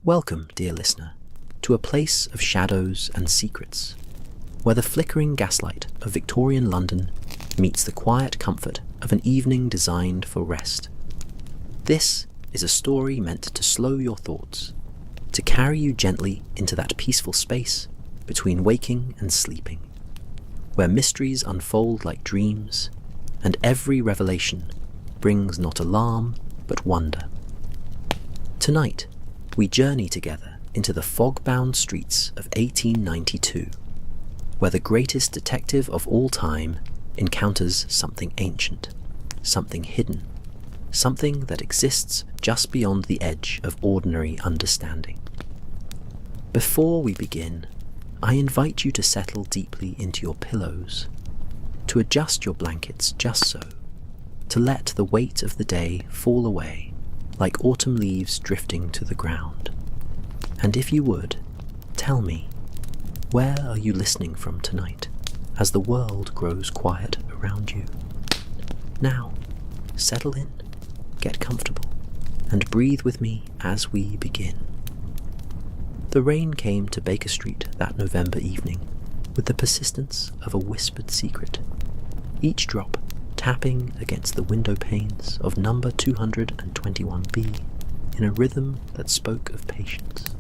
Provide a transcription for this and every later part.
Welcome, dear listener, to a place of shadows and secrets, where the flickering gaslight of Victorian London meets the quiet comfort of an evening designed for rest. This is a story meant to slow your thoughts, to carry you gently into that peaceful space between waking and sleeping, where mysteries unfold like dreams, and every revelation brings not alarm but wonder. Tonight, we journey together into the fog-bound streets of 1892, where the greatest detective of all time encounters something ancient, something hidden, something that exists just beyond the edge of ordinary understanding. Before we begin, I invite you to settle deeply into your pillows, to adjust your blankets just so, to let the weight of the day fall away like autumn leaves drifting to the ground. And if you would, tell me, where are you listening from tonight as the world grows quiet around you? Now, settle in, get comfortable, and breathe with me as we begin. The rain came to Baker Street that November evening with the persistence of a whispered secret, each drop tapping against the window panes of number 221B in a rhythm that spoke of patience,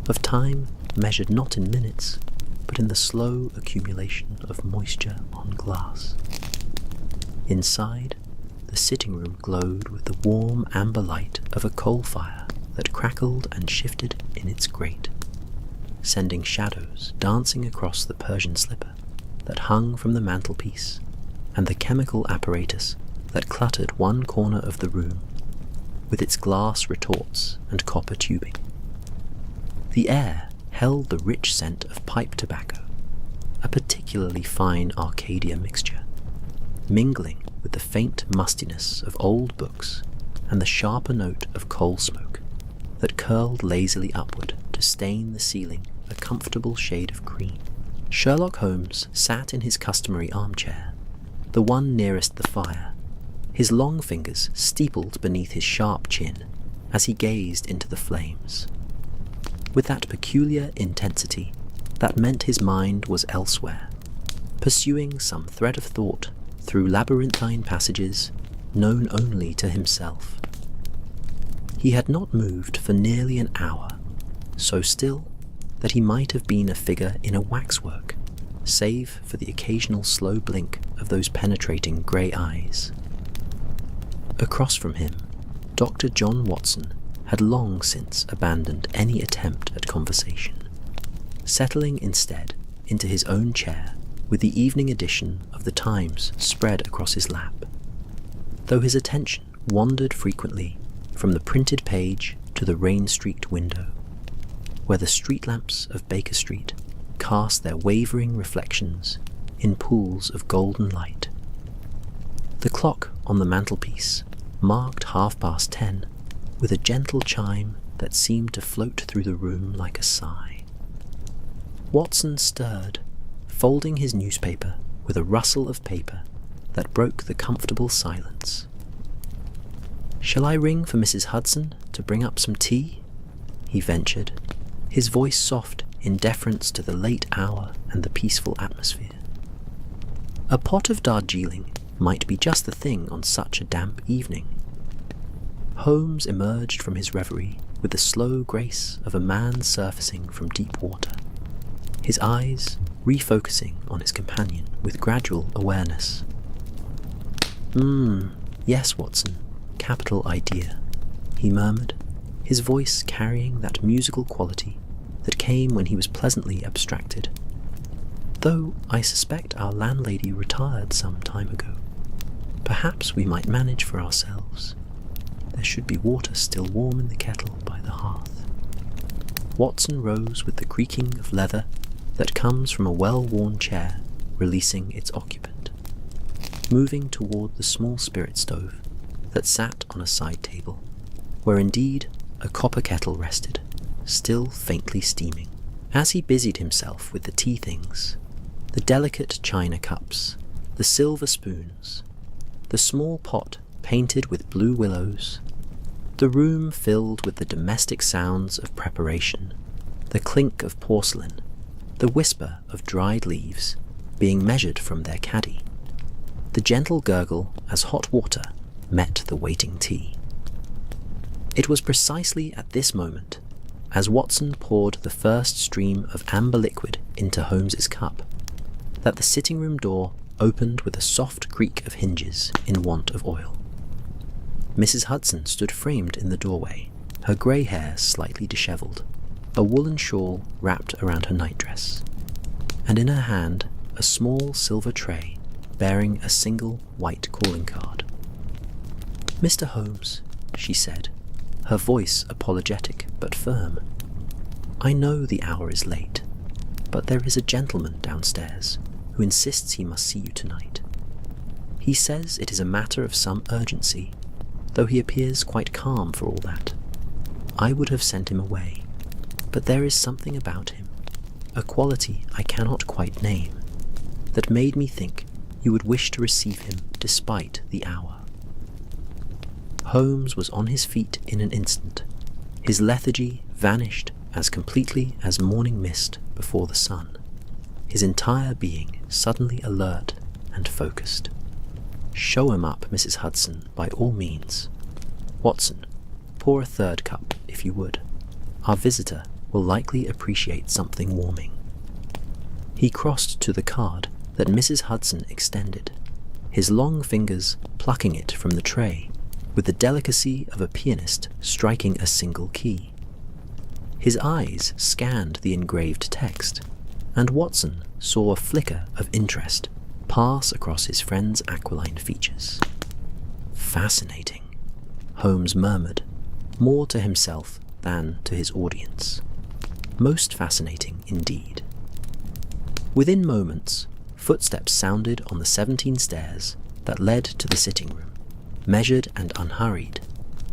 of time measured not in minutes, but in the slow accumulation of moisture on glass. Inside, the sitting room glowed with the warm amber light of a coal fire that crackled and shifted in its grate, sending shadows dancing across the Persian slipper that hung from the mantelpiece and the chemical apparatus that cluttered one corner of the room with its glass retorts and copper tubing. The air held the rich scent of pipe tobacco, a particularly fine Arcadia mixture, mingling with the faint mustiness of old books and the sharper note of coal smoke that curled lazily upward to stain the ceiling a comfortable shade of cream. Sherlock Holmes sat in his customary armchair, the one nearest the fire, his long fingers steepled beneath his sharp chin as he gazed into the flames, with that peculiar intensity that meant his mind was elsewhere, pursuing some thread of thought through labyrinthine passages known only to himself. He had not moved for nearly an hour, so still that he might have been a figure in a waxwork, save for the occasional slow blink of those penetrating grey eyes. Across from him, Dr. John Watson had long since abandoned any attempt at conversation, settling instead into his own chair with the evening edition of the Times spread across his lap, though his attention wandered frequently from the printed page to the rain-streaked window, where the street lamps of Baker Street cast their wavering reflections in pools of golden light. The clock on the mantelpiece marked 10:30 with a gentle chime that seemed to float through the room like a sigh. Watson stirred, folding his newspaper with a rustle of paper that broke the comfortable silence. "Shall I ring for Mrs. Hudson to bring up some tea?" he ventured, his voice soft in deference to the late hour and the peaceful atmosphere. A pot of Darjeeling might be just the thing on such a damp evening. Holmes emerged from his reverie with the slow grace of a man surfacing from deep water, his eyes refocusing on his companion with gradual awareness. Yes, Watson, capital idea," he murmured, his voice carrying that musical quality that came when he was pleasantly abstracted. "Though I suspect our landlady retired some time ago. Perhaps we might manage for ourselves. There should be water still warm in the kettle by the hearth." Watson rose with the creaking of leather that comes from a well-worn chair releasing its occupant, moving toward the small spirit stove that sat on a side table, where indeed a copper kettle rested, still faintly steaming. As he busied himself with the tea things, the delicate china cups, the silver spoons, the small pot painted with blue willows, The room filled with the domestic sounds of preparation, the clink of porcelain, the whisper of dried leaves being measured from their caddy, the gentle gurgle as hot water met the waiting tea. It was precisely at this moment, as Watson poured the first stream of amber liquid into Holmes's cup, that the sitting-room door opened with a soft creak of hinges in want of oil. Mrs. Hudson stood framed in the doorway, her grey hair slightly dishevelled, a woolen shawl wrapped around her nightdress, and in her hand a small silver tray bearing a single white calling card. "Mr. Holmes," she said, her voice apologetic but firm, "I know the hour is late, but there is a gentleman downstairs who insists he must see you tonight. He says it is a matter of some urgency, though he appears quite calm for all that. I would have sent him away, but there is something about him, a quality I cannot quite name, that made me think you would wish to receive him despite the hour." Holmes was on his feet in an instant. His lethargy vanished as completely as morning mist before the sun, his entire being suddenly alert and focused. "Show him up, Mrs. Hudson, by all means. Watson, pour a third cup, if you would. Our visitor will likely appreciate something warming." He crossed to the card that Mrs. Hudson extended, his long fingers plucking it from the tray with the delicacy of a pianist striking a single key. His eyes scanned the engraved text, and Watson saw a flicker of interest pass across his friend's aquiline features. "Fascinating," Holmes murmured, more to himself than to his audience. "Most fascinating indeed." Within moments, footsteps sounded on the 17 stairs that led to the sitting room, measured and unhurried,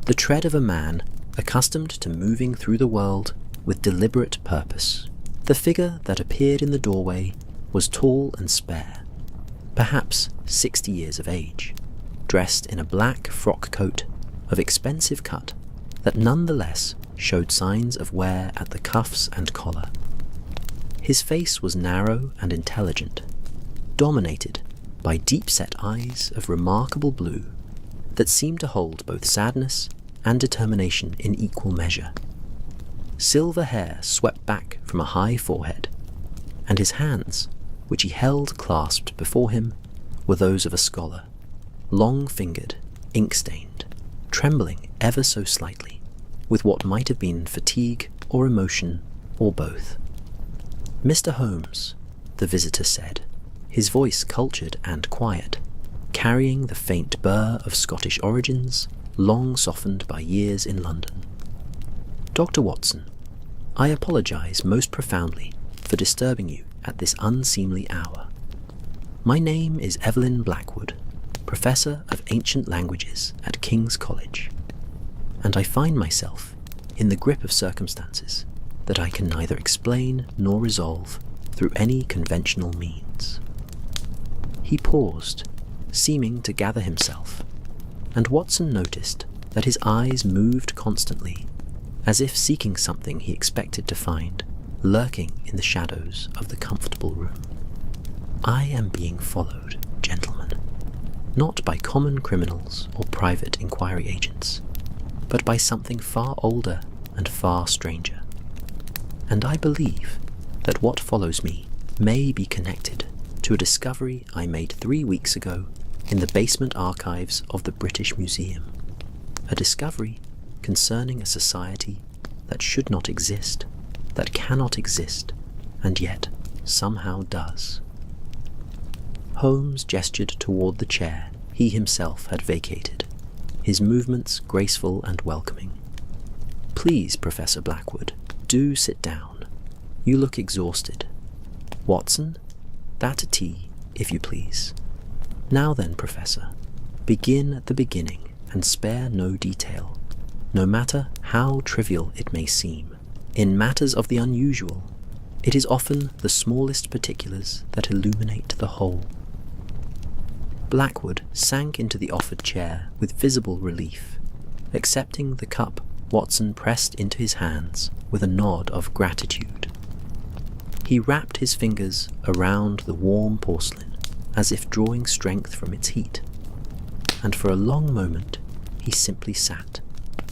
the tread of a man accustomed to moving through the world with deliberate purpose. The figure that appeared in the doorway was tall and spare, perhaps 60 years of age, dressed in a black frock coat of expensive cut that nonetheless showed signs of wear at the cuffs and collar. His face was narrow and intelligent, dominated by deep-set eyes of remarkable blue that seemed to hold both sadness and determination in equal measure. Silver hair swept back from a high forehead, and his hands, which he held clasped before him, were those of a scholar, long-fingered, ink-stained, trembling ever so slightly, with what might have been fatigue or emotion, or both. "Mr. Holmes," the visitor said, his voice cultured and quiet, carrying the faint burr of Scottish origins, long softened by years in London. "Dr. Watson, I apologize most profoundly for disturbing you at this unseemly hour. My name is Evelyn Blackwood, Professor of Ancient Languages at King's College, and I find myself in the grip of circumstances that I can neither explain nor resolve through any conventional means." He paused, seeming to gather himself, and Watson noticed that his eyes moved constantly, as if seeking something he expected to find lurking in the shadows of the comfortable room. "I am being followed, gentlemen, not by common criminals or private inquiry agents, but by something far older and far stranger. And I believe that what follows me may be connected to a discovery I made 3 weeks ago in the basement archives of the British Museum, a discovery concerning a society that should not exist, that cannot exist, and yet somehow does." Holmes gestured toward the chair he himself had vacated, his movements graceful and welcoming. "Please, Professor Blackwood, do sit down. You look exhausted. Watson, that a tea, if you please. Now then, Professor, begin at the beginning and spare no detail, no matter how trivial it may seem. In matters of the unusual, it is often the smallest particulars that illuminate the whole." Blackwood sank into the offered chair with visible relief, Accepting the cup Watson pressed into his hands with a nod of gratitude. He wrapped his fingers around the warm porcelain as if drawing strength from its heat, and for a long moment he simply sat,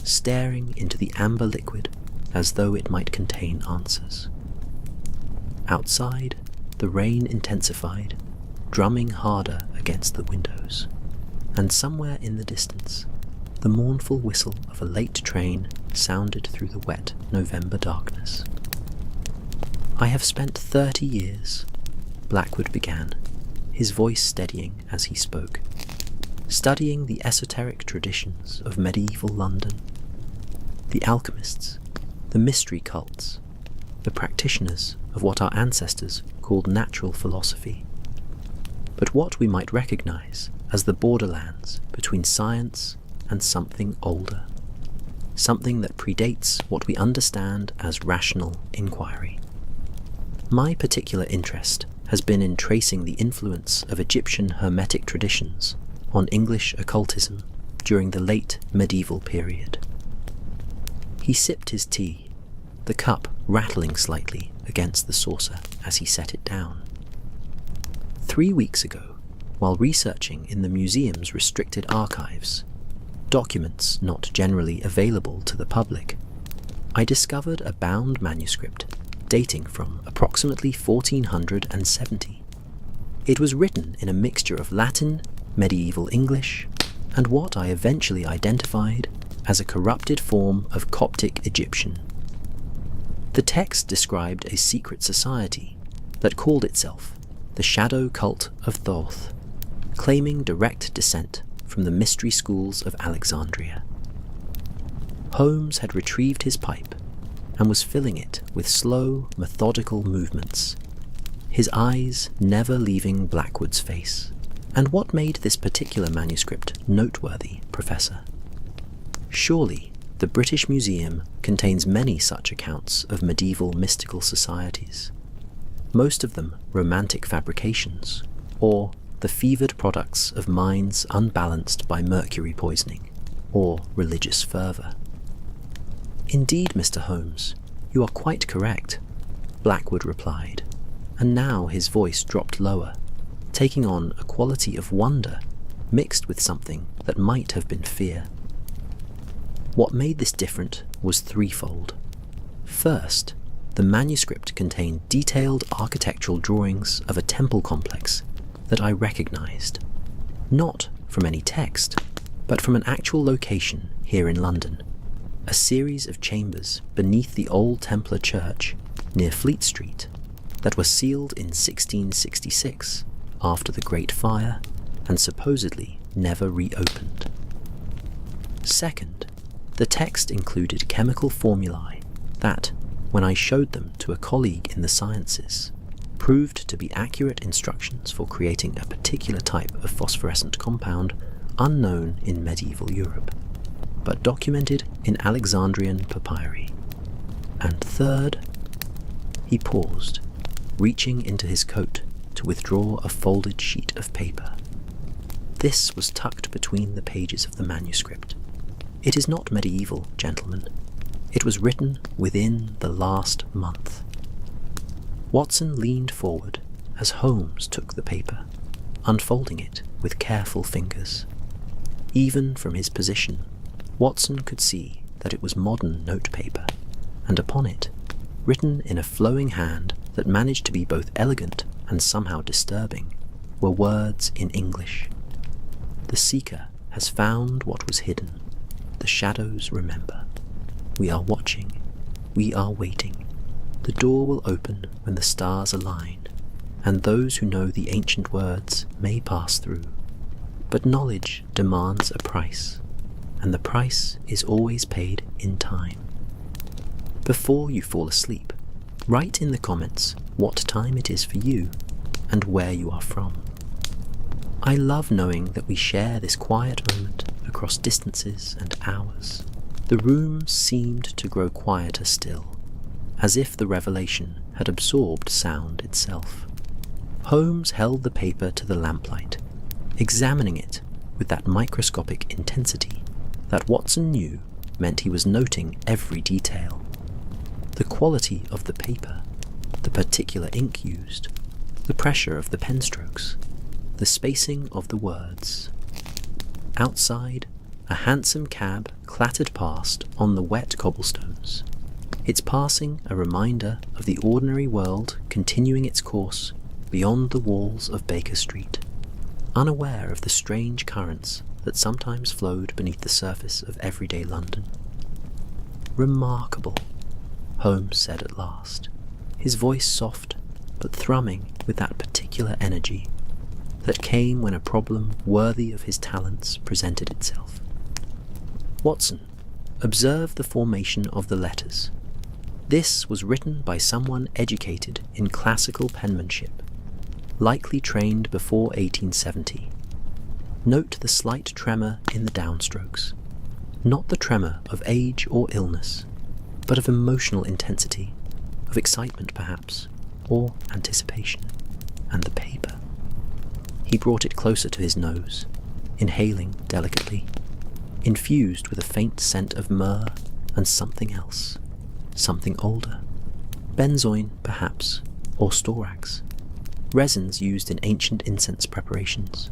staring into the amber liquid as though it might contain answers. Outside, the rain intensified, drumming harder against the windows, and somewhere in the distance, the mournful whistle of a late train sounded through the wet November darkness. "I have spent 30 years," Blackwood began, his voice steadying as he spoke, "studying the esoteric traditions of medieval London, the alchemists, the mystery cults, the practitioners of what our ancestors called natural philosophy, but what we might recognize as the borderlands between science and something older, something that predates what we understand as rational inquiry. My particular interest has been in tracing the influence of Egyptian Hermetic traditions on English occultism during the late medieval period." He sipped his tea, the cup rattling slightly against the saucer as he set it down. 3 weeks ago, while researching in the museum's restricted archives, documents not generally available to the public, I discovered a bound manuscript dating from approximately 1470. It was written in a mixture of Latin, medieval English, and what I eventually identified as a corrupted form of Coptic Egyptian. The text described a secret society that called itself the Shadow Cult of Thoth, claiming direct descent from the mystery schools of Alexandria. Holmes had retrieved his pipe and was filling it with slow, methodical movements, his eyes never leaving Blackwood's face. "And what made this particular manuscript noteworthy, Professor? Surely the British Museum contains many such accounts of medieval mystical societies, most of them romantic fabrications, or the fevered products of minds unbalanced by mercury poisoning or religious fervour." "Indeed, Mr. Holmes, you are quite correct," Blackwood replied, and now his voice dropped lower, taking on a quality of wonder mixed with something that might have been fear. What made this different was threefold. First, the manuscript contained detailed architectural drawings of a temple complex that I recognized, not from any text, but from an actual location here in London, a series of chambers beneath the old Templar church near Fleet Street that were sealed in 1666 after the Great Fire and supposedly never reopened. Second, the text included chemical formulae that, when I showed them to a colleague in the sciences, proved to be accurate instructions for creating a particular type of phosphorescent compound unknown in medieval Europe, but documented in Alexandrian papyri. And third, he paused, reaching into his coat to withdraw a folded sheet of paper. This was tucked between the pages of the manuscript. It is not medieval, gentlemen. It was written within the last month. Watson leaned forward as Holmes took the paper, unfolding it with careful fingers. Even from his position, Watson could see that it was modern notepaper, and upon it, written in a flowing hand that managed to be both elegant and somehow disturbing, were words in English. "The seeker has found what was hidden. The shadows remember. We are watching. We are waiting. The door will open when the stars align, and those who know the ancient words may pass through. But knowledge demands a price, and the price is always paid in time. Before you fall asleep, write in the comments what time it is for you and where you are from. I love knowing that we share this quiet moment across distances and hours." The room seemed to grow quieter still, as if the revelation had absorbed sound itself. Holmes held the paper to the lamplight, examining it with that microscopic intensity That Watson knew meant he was noting every detail. The quality of the paper, the particular ink used, the pressure of the pen strokes, the spacing of the words. Outside, a hansom cab clattered past on the wet cobblestones, its passing a reminder of the ordinary world continuing its course beyond the walls of Baker Street, unaware of the strange currents that sometimes flowed beneath the surface of everyday London. "Remarkable," Holmes said at last, his voice soft but thrumming with that particular energy that came when a problem worthy of his talents presented itself. "Watson, observe the formation of the letters. This was written by someone educated in classical penmanship, likely trained before 1870. Note the slight tremor in the downstrokes, not the tremor of age or illness, but of emotional intensity, of excitement perhaps, or anticipation. And the paper." He brought it closer to his nose, inhaling delicately, infused with a faint scent of myrrh and something else, something older. Benzoin, perhaps, or storax, resins used in ancient incense preparations.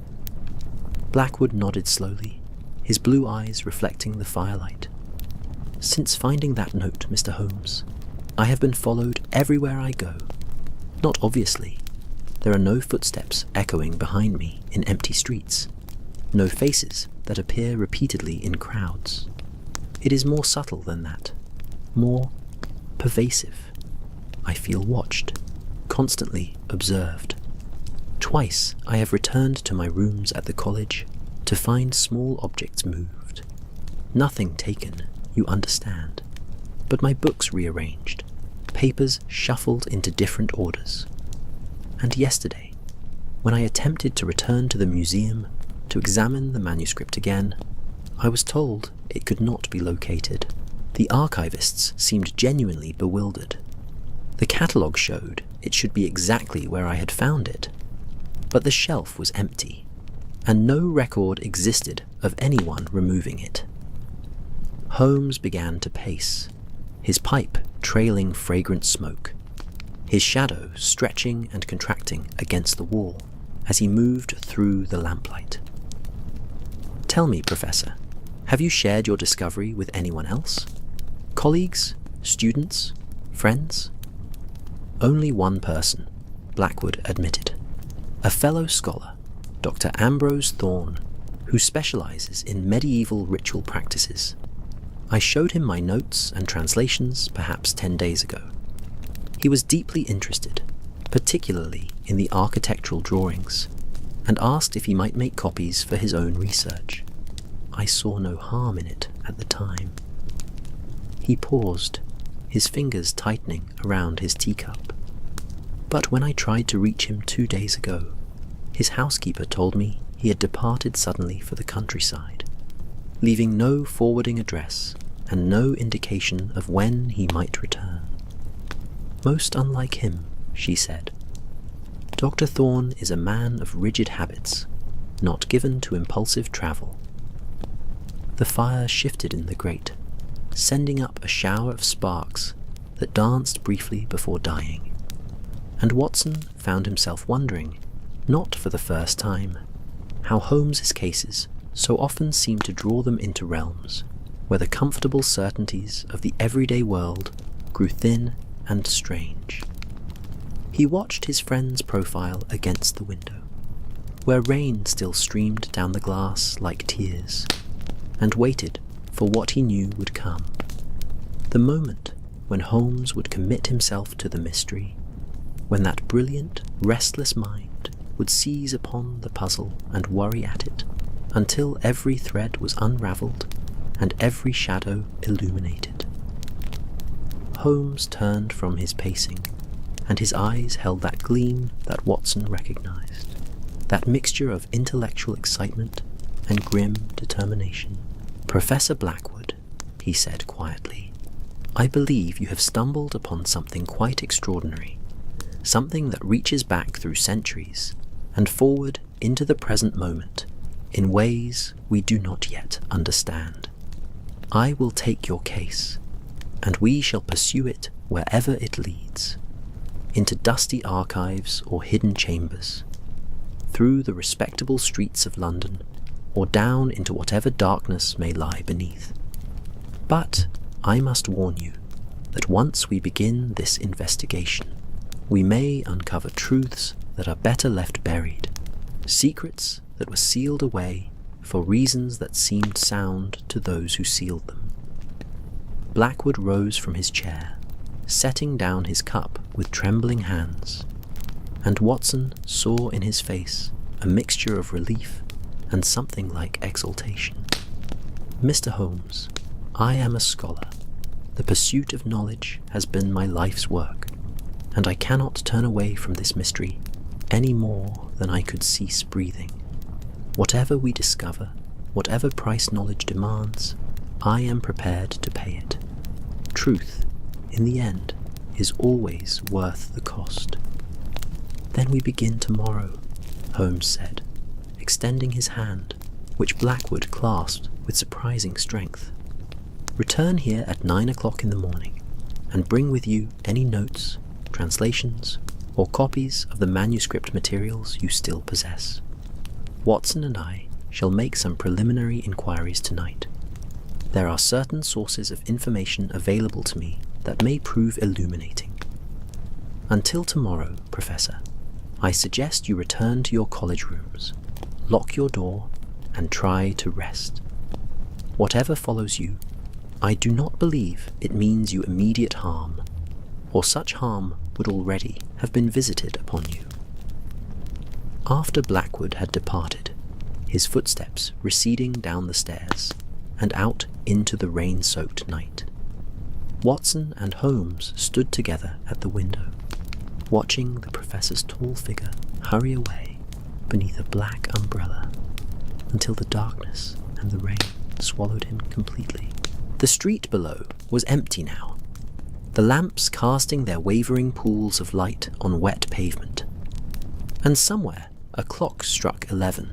Blackwood nodded slowly, his blue eyes reflecting the firelight. "Since finding that note, Mr. Holmes, I have been followed everywhere I go. Not obviously. There are no footsteps echoing behind me in empty streets, no faces that appear repeatedly in crowds. It is more subtle than that, more pervasive. I feel watched, constantly observed. Twice I have returned to my rooms at the college to find small objects moved. Nothing taken, you understand, but my books rearranged, papers shuffled into different orders. And yesterday, when I attempted to return to the museum to examine the manuscript again, I was told it could not be located. The archivists seemed genuinely bewildered. The catalogue showed it should be exactly where I had found it, but the shelf was empty, and no record existed of anyone removing it. Holmes began to pace, his pipe trailing fragrant smoke, his shadow stretching and contracting against the wall as he moved through the lamplight. "Tell me, Professor, have you shared your discovery with anyone else? Colleagues? Students? Friends?" "Only one person," Blackwood admitted. "A fellow scholar, Dr. Ambrose Thorne, who specializes in medieval ritual practices. I showed him my notes and translations perhaps 10 days ago. He was deeply interested, particularly in the architectural drawings, and asked if he might make copies for his own research. I saw no harm in it at the time." He paused, his fingers tightening around his teacup. "But when I tried to reach him 2 days ago, his housekeeper told me he had departed suddenly for the countryside, leaving no forwarding address and no indication of when he might return. Most unlike him," she said. "Dr. Thorne is a man of rigid habits, not given to impulsive travel." The fire shifted in the grate, sending up a shower of sparks that danced briefly before dying, and Watson found himself wondering, not for the first time, how Holmes's cases so often seemed to draw them into realms where the comfortable certainties of the everyday world grew thin and strange. He watched his friend's profile against the window, where rain still streamed down the glass like tears, and waited for what he knew would come. The moment when Holmes would commit himself to the mystery, when that brilliant, restless mind would seize upon the puzzle and worry at it until every thread was unravelled and every shadow illuminated. Holmes turned from his pacing, and his eyes held that gleam that Watson recognized, that mixture of intellectual excitement and grim determination. "Professor Blackwood," he said quietly, "I believe you have stumbled upon something quite extraordinary, something that reaches back through centuries and forward into the present moment in ways we do not yet understand. I will take your case, and we shall pursue it wherever it leads, into dusty archives or hidden chambers, through the respectable streets of London, or down into whatever darkness may lie beneath. But I must warn you that once we begin this investigation, we may uncover truths that are better left buried, secrets that were sealed away for reasons that seemed sound to those who sealed them. Blackwood rose from his chair, setting down his cup with trembling hands, and Watson saw in his face a mixture of relief and something like exultation. "Mr. Holmes, I am a scholar. The pursuit of knowledge has been my life's work, and I cannot turn away from this mystery any more than I could cease breathing. Whatever we discover, whatever price knowledge demands, I am prepared to pay it. Truth, in the end, is always worth the cost." "Then we begin tomorrow," Holmes said, extending his hand, which Blackwood clasped with surprising strength. "Return here at 9 o'clock in the morning, and bring with you any notes, translations, or copies of the manuscript materials you still possess. Watson and I shall make some preliminary inquiries tonight. There are certain sources of information available to me that may prove illuminating. Until tomorrow, Professor, I suggest you return to your college rooms, lock your door, and try to rest. Whatever follows you, I do not believe it means you immediate harm, or such harm would already have been visited upon you." After Blackwood had departed, his footsteps receding down the stairs and out into the rain-soaked night, Watson and Holmes stood together at the window, watching the professor's tall figure hurry away beneath a black umbrella until the darkness and the rain swallowed him completely. The street below was empty now, the lamps casting their wavering pools of light on wet pavement, and somewhere a clock struck 11,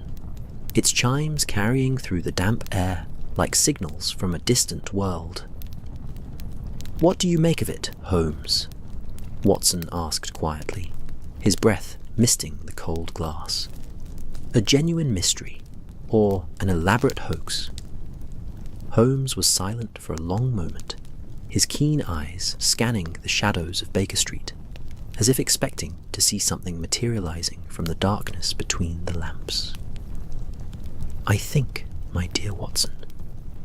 its chimes carrying through the damp air like signals from a distant world. "What do you make of it, Holmes?" Watson asked quietly, his breath misting the cold glass. "A genuine mystery, or an elaborate hoax?" Holmes was silent for a long moment, his keen eyes scanning the shadows of Baker Street, as if expecting to see something materializing from the darkness between the lamps. "I think, my dear Watson,"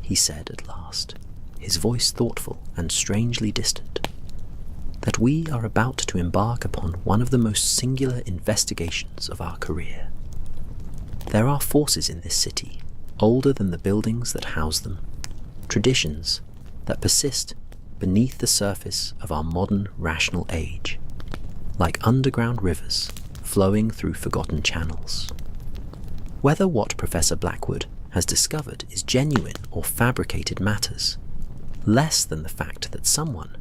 he said at last, his voice thoughtful and strangely distant, "that we are about to embark upon one of the most singular investigations of our career. There are forces in this city, older than the buildings that house them, traditions that persist beneath the surface of our modern rational age, like underground rivers flowing through forgotten channels. Whether what Professor Blackwood has discovered is genuine or fabricated matters less than the fact that someone,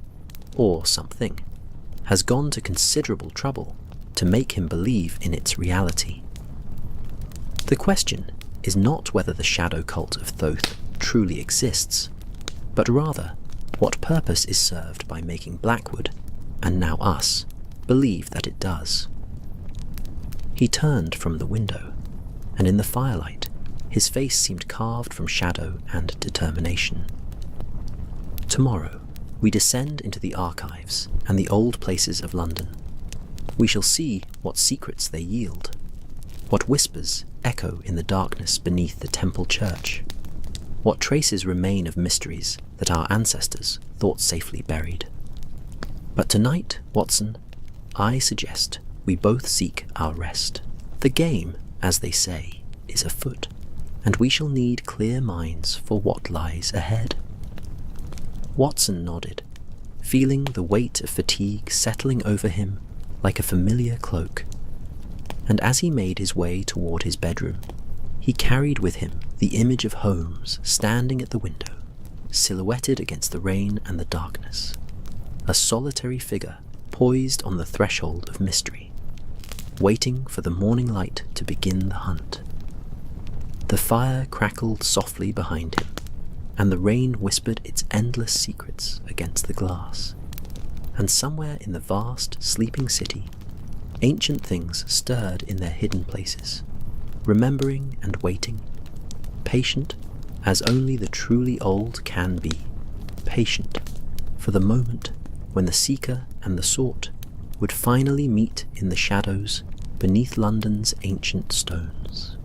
or something, has gone to considerable trouble to make him believe in its reality. The question is not whether the shadow cult of Thoth truly exists, but rather what purpose is served by making Blackwood, and now us, believe that it does." He turned from the window, and in the firelight, his face seemed carved from shadow and determination. "Tomorrow, we descend into the archives and the old places of London. We shall see what secrets they yield, what whispers echo in the darkness beneath the Temple Church, what traces remain of mysteries that our ancestors thought safely buried. But tonight, Watson, I suggest we both seek our rest. The game, as they say, is afoot, and we shall need clear minds for what lies ahead." Watson nodded, feeling the weight of fatigue settling over him like a familiar cloak, and as he made his way toward his bedroom, he carried with him the image of Holmes standing at the window, silhouetted against the rain and the darkness, a solitary figure poised on the threshold of mystery, waiting for the morning light to begin the hunt. The fire crackled softly behind him, and the rain whispered its endless secrets against the glass. And somewhere in the vast, sleeping city, ancient things stirred in their hidden places, remembering and waiting, patient as only the truly old can be, patient for the moment when the seeker and the sought would finally meet in the shadows beneath London's ancient stones.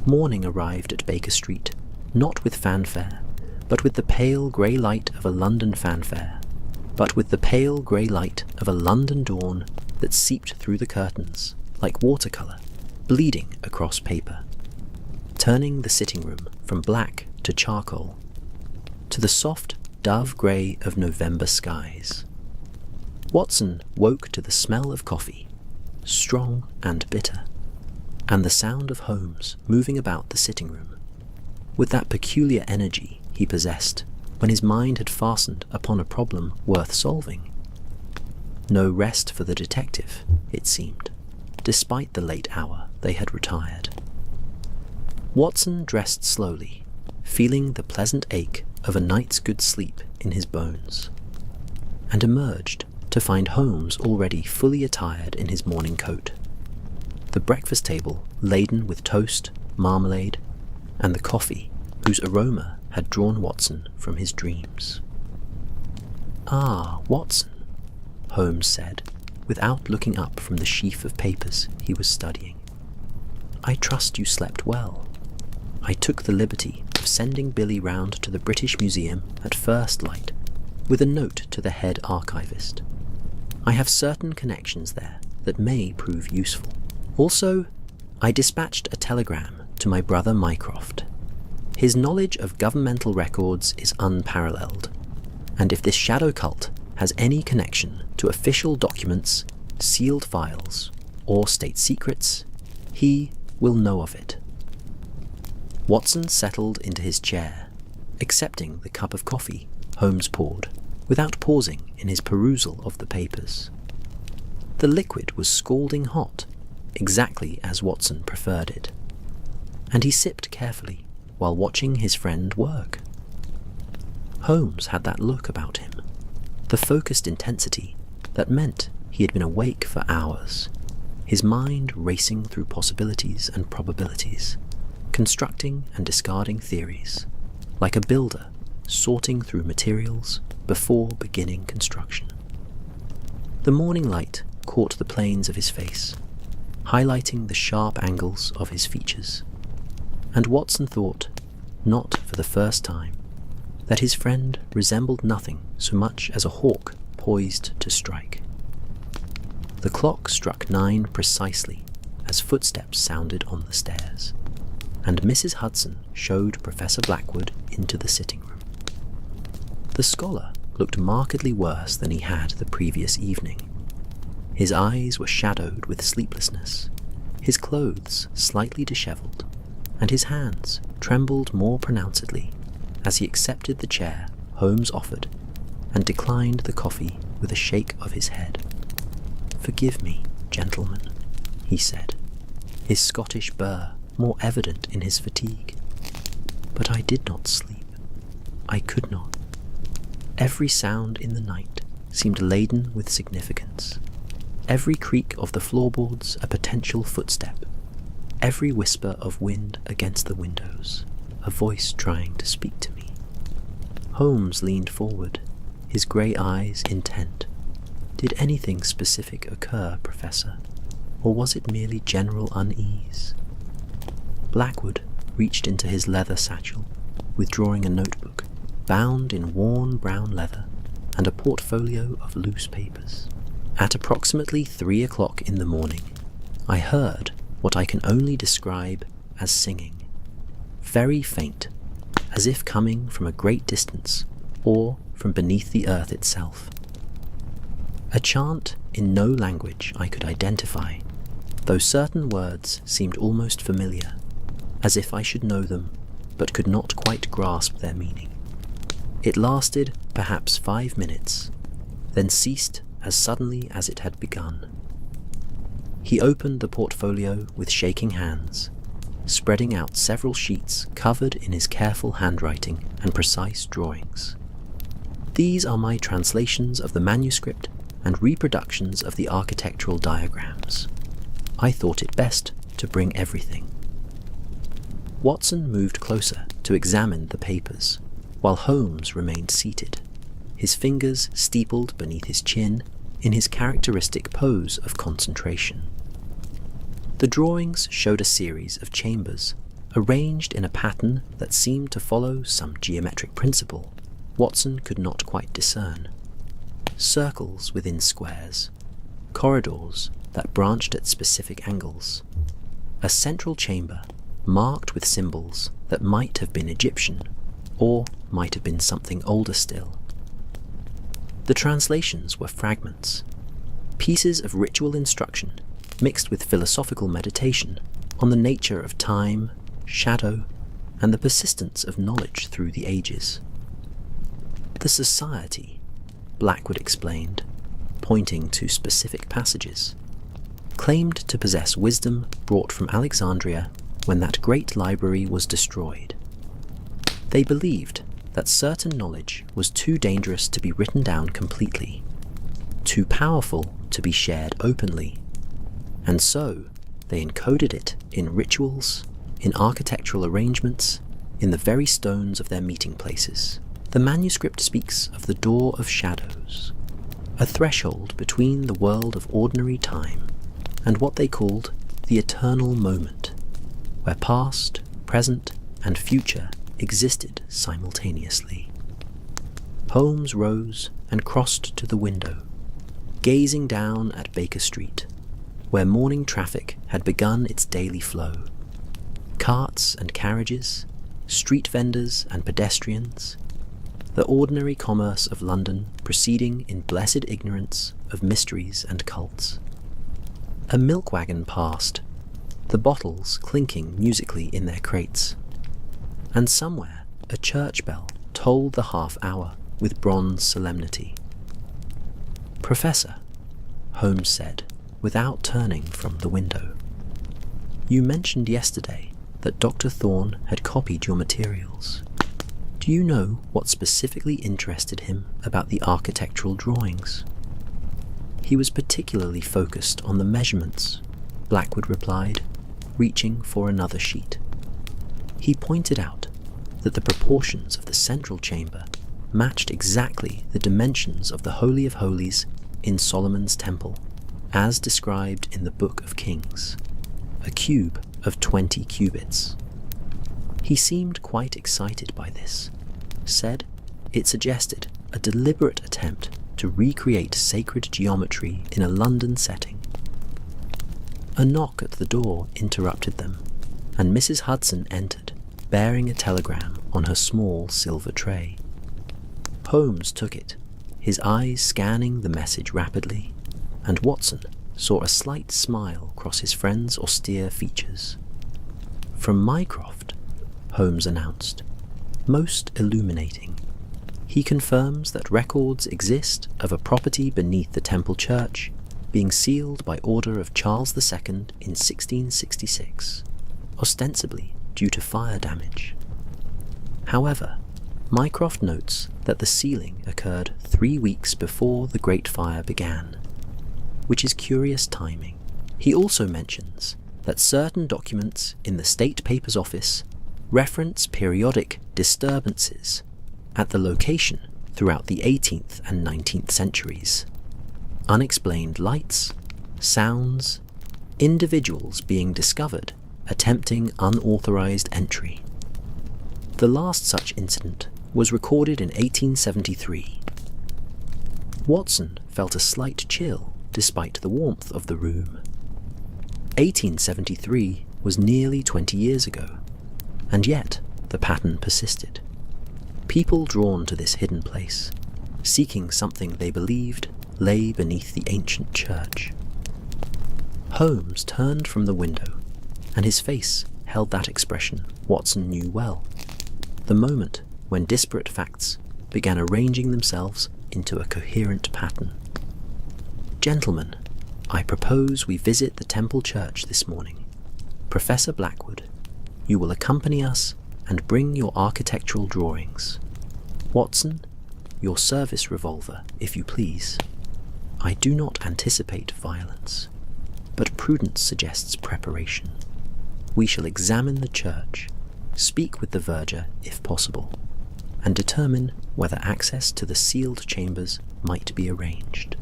Morning arrived at Baker Street, not with fanfare, but with the pale grey light of a London fanfare, but with the pale grey light of a London dawn that seeped through the curtains like watercolour, bleeding across paper, turning the sitting room from black to charcoal, to the soft dove grey of November skies. Watson woke to the smell of coffee, strong and bitter, and the sound of Holmes moving about the sitting room, with that peculiar energy he possessed when his mind had fastened upon a problem worth solving. No rest for the detective, it seemed, despite the late hour they had retired. Watson dressed slowly, feeling the pleasant ache of a night's good sleep in his bones, and emerged to find Holmes already fully attired in his morning coat, the breakfast table laden with toast, marmalade, and the coffee whose aroma had drawn Watson from his dreams. "Ah, Watson," Holmes said, without looking up from the sheaf of papers he was studying. "I trust you slept well. I took the liberty of sending Billy round to the British Museum at first light, with a note to the head archivist. I have certain connections there that may prove useful. Also, I dispatched a telegram to my brother Mycroft. His knowledge of governmental records is unparalleled, and if this shadow cult has any connection to official documents, sealed files, or state secrets, he will know of it." Watson settled into his chair, accepting the cup of coffee Holmes poured, without pausing in his perusal of the papers. The liquid was scalding hot, exactly as Watson preferred it, and he sipped carefully while watching his friend work. Holmes had that look about him, the focused intensity that meant he had been awake for hours, his mind racing through possibilities and probabilities, constructing and discarding theories, like a builder sorting through materials before beginning construction. The morning light caught the planes of his face, highlighting the sharp angles of his features, and Watson thought, not for the first time, that his friend resembled nothing so much as a hawk poised to strike. The clock struck 9 precisely as footsteps sounded on the stairs, and Mrs. Hudson showed Professor Blackwood into the sitting room. The scholar looked markedly worse than he had the previous evening. His eyes were shadowed with sleeplessness, his clothes slightly dishevelled, and his hands trembled more pronouncedly as he accepted the chair Holmes offered and declined the coffee with a shake of his head. "Forgive me, gentlemen," he said, his Scottish burr more evident in his fatigue. "But I did not sleep. I could not. Every sound in the night seemed laden with significance. Every creak of the floorboards a potential footstep. Every whisper of wind against the windows, a voice trying to speak to me." Holmes leaned forward, his grey eyes intent. "Did anything specific occur, Professor, or was it merely general unease?" Blackwood reached into his leather satchel, withdrawing a notebook, bound in worn brown leather, and a portfolio of loose papers. "At approximately 3 o'clock in the morning, I heard what I can only describe as singing, very faint, as if coming from a great distance or from beneath the earth itself. A chant in no language I could identify, though certain words seemed almost familiar, as if I should know them, but could not quite grasp their meaning. It lasted perhaps 5 minutes, then ceased as suddenly as it had begun." He opened the portfolio with shaking hands, spreading out several sheets covered in his careful handwriting and precise drawings. "These are my translations of the manuscript and reproductions of the architectural diagrams. I thought it best to bring everything." Watson moved closer to examine the papers, while Holmes remained seated, his fingers steepled beneath his chin in his characteristic pose of concentration. The drawings showed a series of chambers, arranged in a pattern that seemed to follow some geometric principle Watson could not quite discern. Circles within squares, corridors that branched at specific angles, a central chamber marked with symbols that might have been Egyptian, or might have been something older still. The translations were fragments, pieces of ritual instruction mixed with philosophical meditation on the nature of time, shadow, and the persistence of knowledge through the ages. "The society," Blackwood explained, pointing to specific passages, "claimed to possess wisdom brought from Alexandria when that great library was destroyed. They believed that certain knowledge was too dangerous to be written down completely, too powerful to be shared openly, and so they encoded it in rituals, in architectural arrangements, in the very stones of their meeting places. The manuscript speaks of the door of shadows, a threshold between the world of ordinary time and what they called the eternal moment, where past, present, and future existed simultaneously." Holmes rose and crossed to the window, gazing down at Baker Street, where morning traffic had begun its daily flow. Carts and carriages, street vendors and pedestrians, the ordinary commerce of London proceeding in blessed ignorance of mysteries and cults. A milk wagon passed, the bottles clinking musically in their crates, and somewhere a church bell tolled the half-hour with bronze solemnity. "Professor," Holmes said, without turning from the window, "you mentioned yesterday that Dr. Thorne had copied your materials. Do you know what specifically interested him about the architectural drawings?" "He was particularly focused on the measurements," Blackwood replied, reaching for another sheet. "He pointed out that the proportions of the central chamber matched exactly the dimensions of the Holy of Holies in Solomon's Temple, as described in the Book of Kings, a cube of 20 cubits. He seemed quite excited by this, said it suggested a deliberate attempt to recreate sacred geometry in a London setting." A knock at the door interrupted them, and Mrs. Hudson entered, bearing a telegram on her small silver tray. Holmes took it, his eyes scanning the message rapidly, and Watson saw a slight smile cross his friend's austere features. "From Mycroft," Holmes announced, "most illuminating. He confirms that records exist of a property beneath the Temple Church being sealed by order of Charles II in 1666, ostensibly due to fire damage. However, Mycroft notes that the sealing occurred 3 weeks before the Great Fire began, which is curious timing. He also mentions that certain documents in the State Papers Office reference periodic disturbances at the location throughout the 18th and 19th centuries. Unexplained lights, sounds, individuals being discovered attempting unauthorized entry. The last such incident was recorded in 1873. Watson felt a slight chill despite the warmth of the room. 1873 was nearly 20 years ago, and yet the pattern persisted. People drawn to this hidden place, seeking something they believed lay beneath the ancient church. Holmes turned from the window, and his face held that expression Watson knew well, the moment when disparate facts began arranging themselves into a coherent pattern. "Gentlemen, I propose we visit the Temple Church this morning. Professor Blackwood, you will accompany us and bring your architectural drawings. Watson, your service revolver, if you please. I do not anticipate violence, but prudence suggests preparation. We shall examine the church, speak with the verger if possible, and determine whether access to the sealed chambers might be arranged.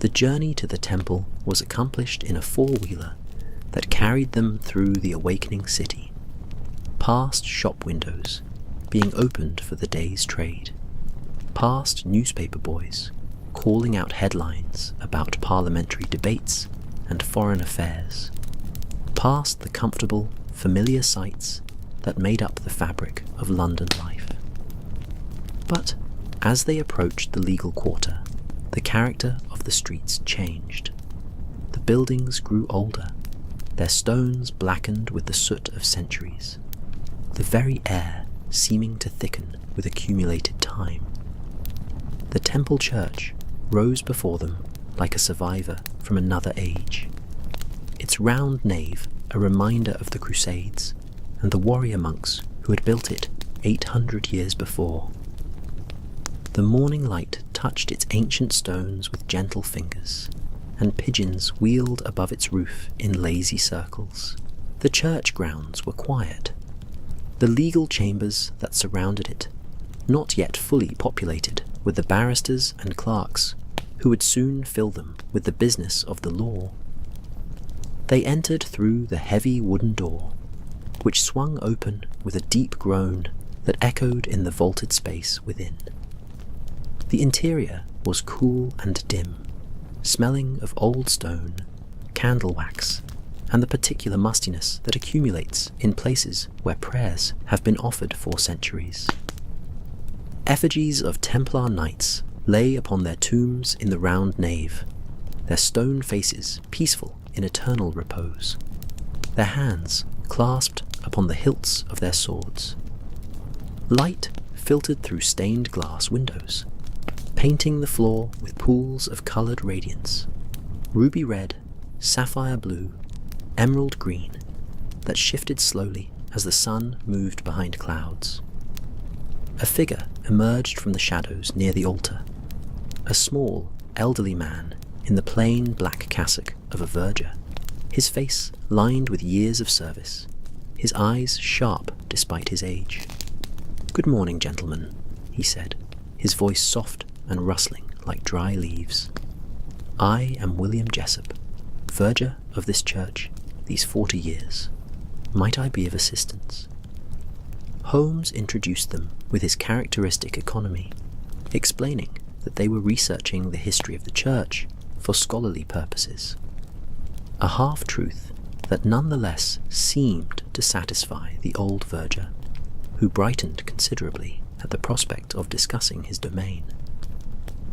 The journey to the temple was accomplished in a four-wheeler that carried them through the awakening city, past shop windows being opened for the day's trade, past newspaper boys calling out headlines about parliamentary debates and foreign affairs, past the comfortable, familiar sights that made up the fabric of London life. But as they approached the legal quarter, the character of the streets changed. The buildings grew older, their stones blackened with the soot of centuries, the very air seeming to thicken with accumulated time. The temple church rose before them like a survivor from another age, its round nave a reminder of the Crusades and the warrior monks who had built it 800 years before. The morning light touched its ancient stones with gentle fingers, and pigeons wheeled above its roof in lazy circles. The church grounds were quiet. The legal chambers that surrounded it, not yet fully populated with the barristers and clerks who would soon fill them with the business of the law. They entered through the heavy wooden door, which swung open with a deep groan that echoed in the vaulted space within. The interior was cool and dim, smelling of old stone, candle wax, and the particular mustiness that accumulates in places where prayers have been offered for centuries. Effigies of Templar knights lay upon their tombs in the round nave, their stone faces peaceful in eternal repose, their hands clasped upon the hilts of their swords. Light filtered through stained glass windows, painting the floor with pools of coloured radiance, ruby red, sapphire blue, emerald green, that shifted slowly as the sun moved behind clouds. A figure emerged from the shadows near the altar, a small, elderly man in the plain black cassock of a verger, his face lined with years of service, his eyes sharp despite his age. "Good morning, gentlemen," he said, his voice soft and rustling like dry leaves. "I am William Jessup, verger of this church these 40 years. Might I be of assistance?" Holmes introduced them with his characteristic economy, explaining that they were researching the history of the church for scholarly purposes, a half-truth that nonetheless seemed to satisfy the old verger, who brightened considerably at the prospect of discussing his domain.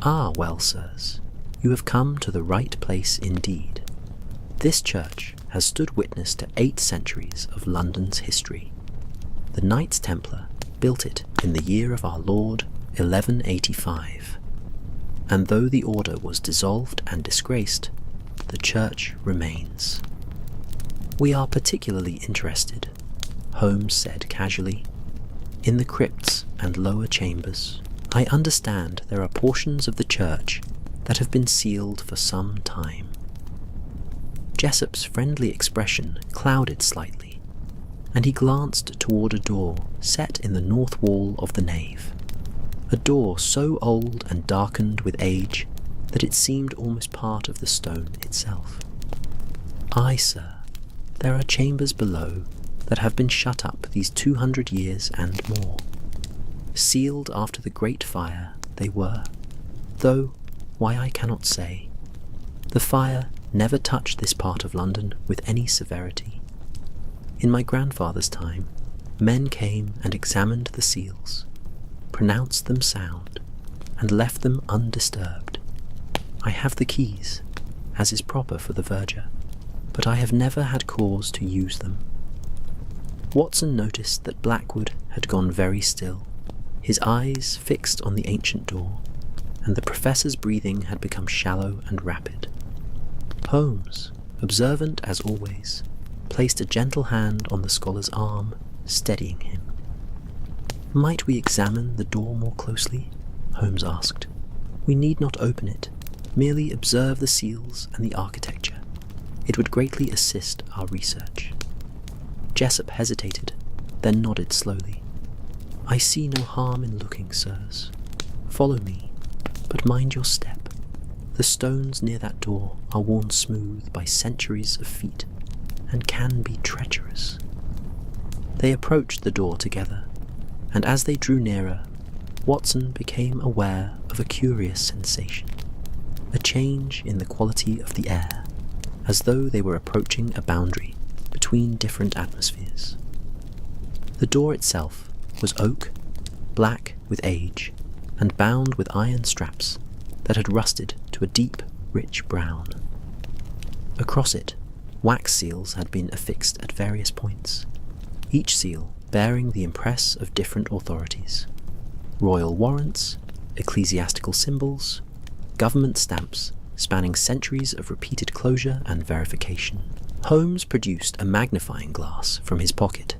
"Ah, well, sirs, you have come to the right place indeed. This church has stood witness to 8 centuries of London's history. The Knights Templar built it in the year of our Lord 1185, and though the order was dissolved and disgraced, the church remains. We are particularly interested," Holmes said casually, "in the crypts and lower chambers. I understand there are portions of the church that have been sealed for some time." Jessup's friendly expression clouded slightly, and he glanced toward a door set in the north wall of the nave, a door so old and darkened with age that it seemed almost part of the stone itself. "Aye, sir, there are chambers below that have been shut up these 200 years and more. Sealed after the Great Fire they were, though why I cannot say. The fire never touched this part of London with any severity. In my grandfather's time, men came and examined the seals, pronounced them sound, and left them undisturbed. I have the keys, as is proper for the verger, but I have never had cause to use them." Watson noticed that Blackwood had gone very still, his eyes fixed on the ancient door, and the professor's breathing had become shallow and rapid. Holmes, observant as always, placed a gentle hand on the scholar's arm, steadying him. "Might we examine the door more closely?" Holmes asked. "We need not open it, merely observe the seals and the architecture. It would greatly assist our research." Jessup hesitated, then nodded slowly. "I see no harm in looking, sirs. Follow me, but mind your step. The stones near that door are worn smooth by centuries of feet, and can be treacherous." They approached the door together, and as they drew nearer, Watson became aware of a curious sensation, a change in the quality of the air, as though they were approaching a boundary between different atmospheres. The door itself was oak, black with age, and bound with iron straps that had rusted to a deep, rich brown. Across it, wax seals had been affixed at various points, each seal bearing the impress of different authorities: royal warrants, ecclesiastical symbols, government stamps spanning centuries of repeated closure and verification. Holmes produced a magnifying glass from his pocket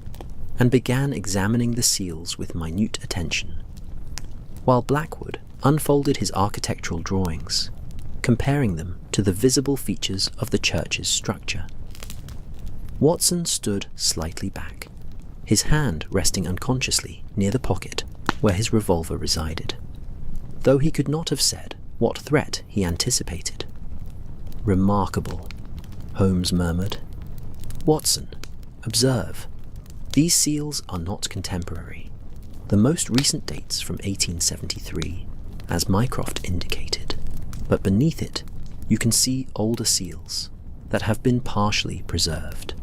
and began examining the seals with minute attention, while Blackwood unfolded his architectural drawings, comparing them to the visible features of the church's structure. Watson stood slightly back, his hand resting unconsciously near the pocket where his revolver resided, though he could not have said what threat he anticipated. "Remarkable," Holmes murmured. "Watson, observe. These seals are not contemporary. The most recent dates from 1873, as Mycroft indicated, but beneath it you can see older seals that have been partially preserved.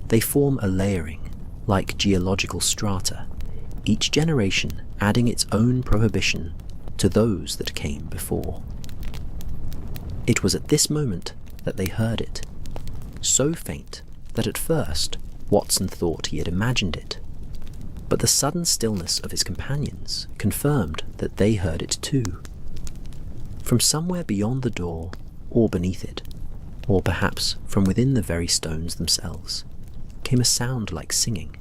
They form a layering, like geological strata, each generation adding its own prohibition to those that came before." It was at this moment that they heard it, so faint that at first Watson thought he had imagined it, but the sudden stillness of his companions confirmed that they heard it too. From somewhere beyond the door, or beneath it, or perhaps from within the very stones themselves, came a sound like singing,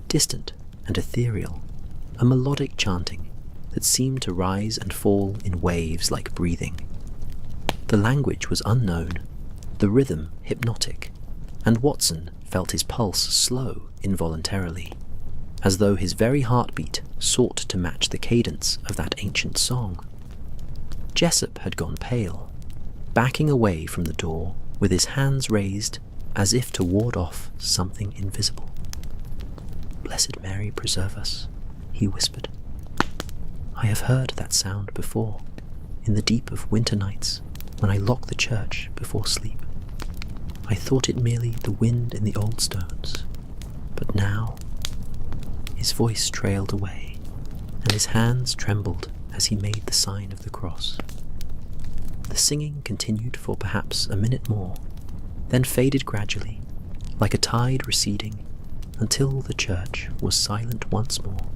distant and ethereal, a melodic chanting that seemed to rise and fall in waves like breathing. The language was unknown, the rhythm hypnotic, and Watson felt his pulse slow involuntarily, as though his very heartbeat sought to match the cadence of that ancient song. Jessup had gone pale, backing away from the door with his hands raised as if to ward off something invisible. "Blessed Mary preserve us," he whispered. "I have heard that sound before, in the deep of winter nights when I lock the church before sleep. I thought it merely the wind in the old stones, but now—" His voice trailed away, and his hands trembled as he made the sign of the cross. The singing continued for perhaps a minute more, then faded gradually, like a tide receding, until the church was silent once more,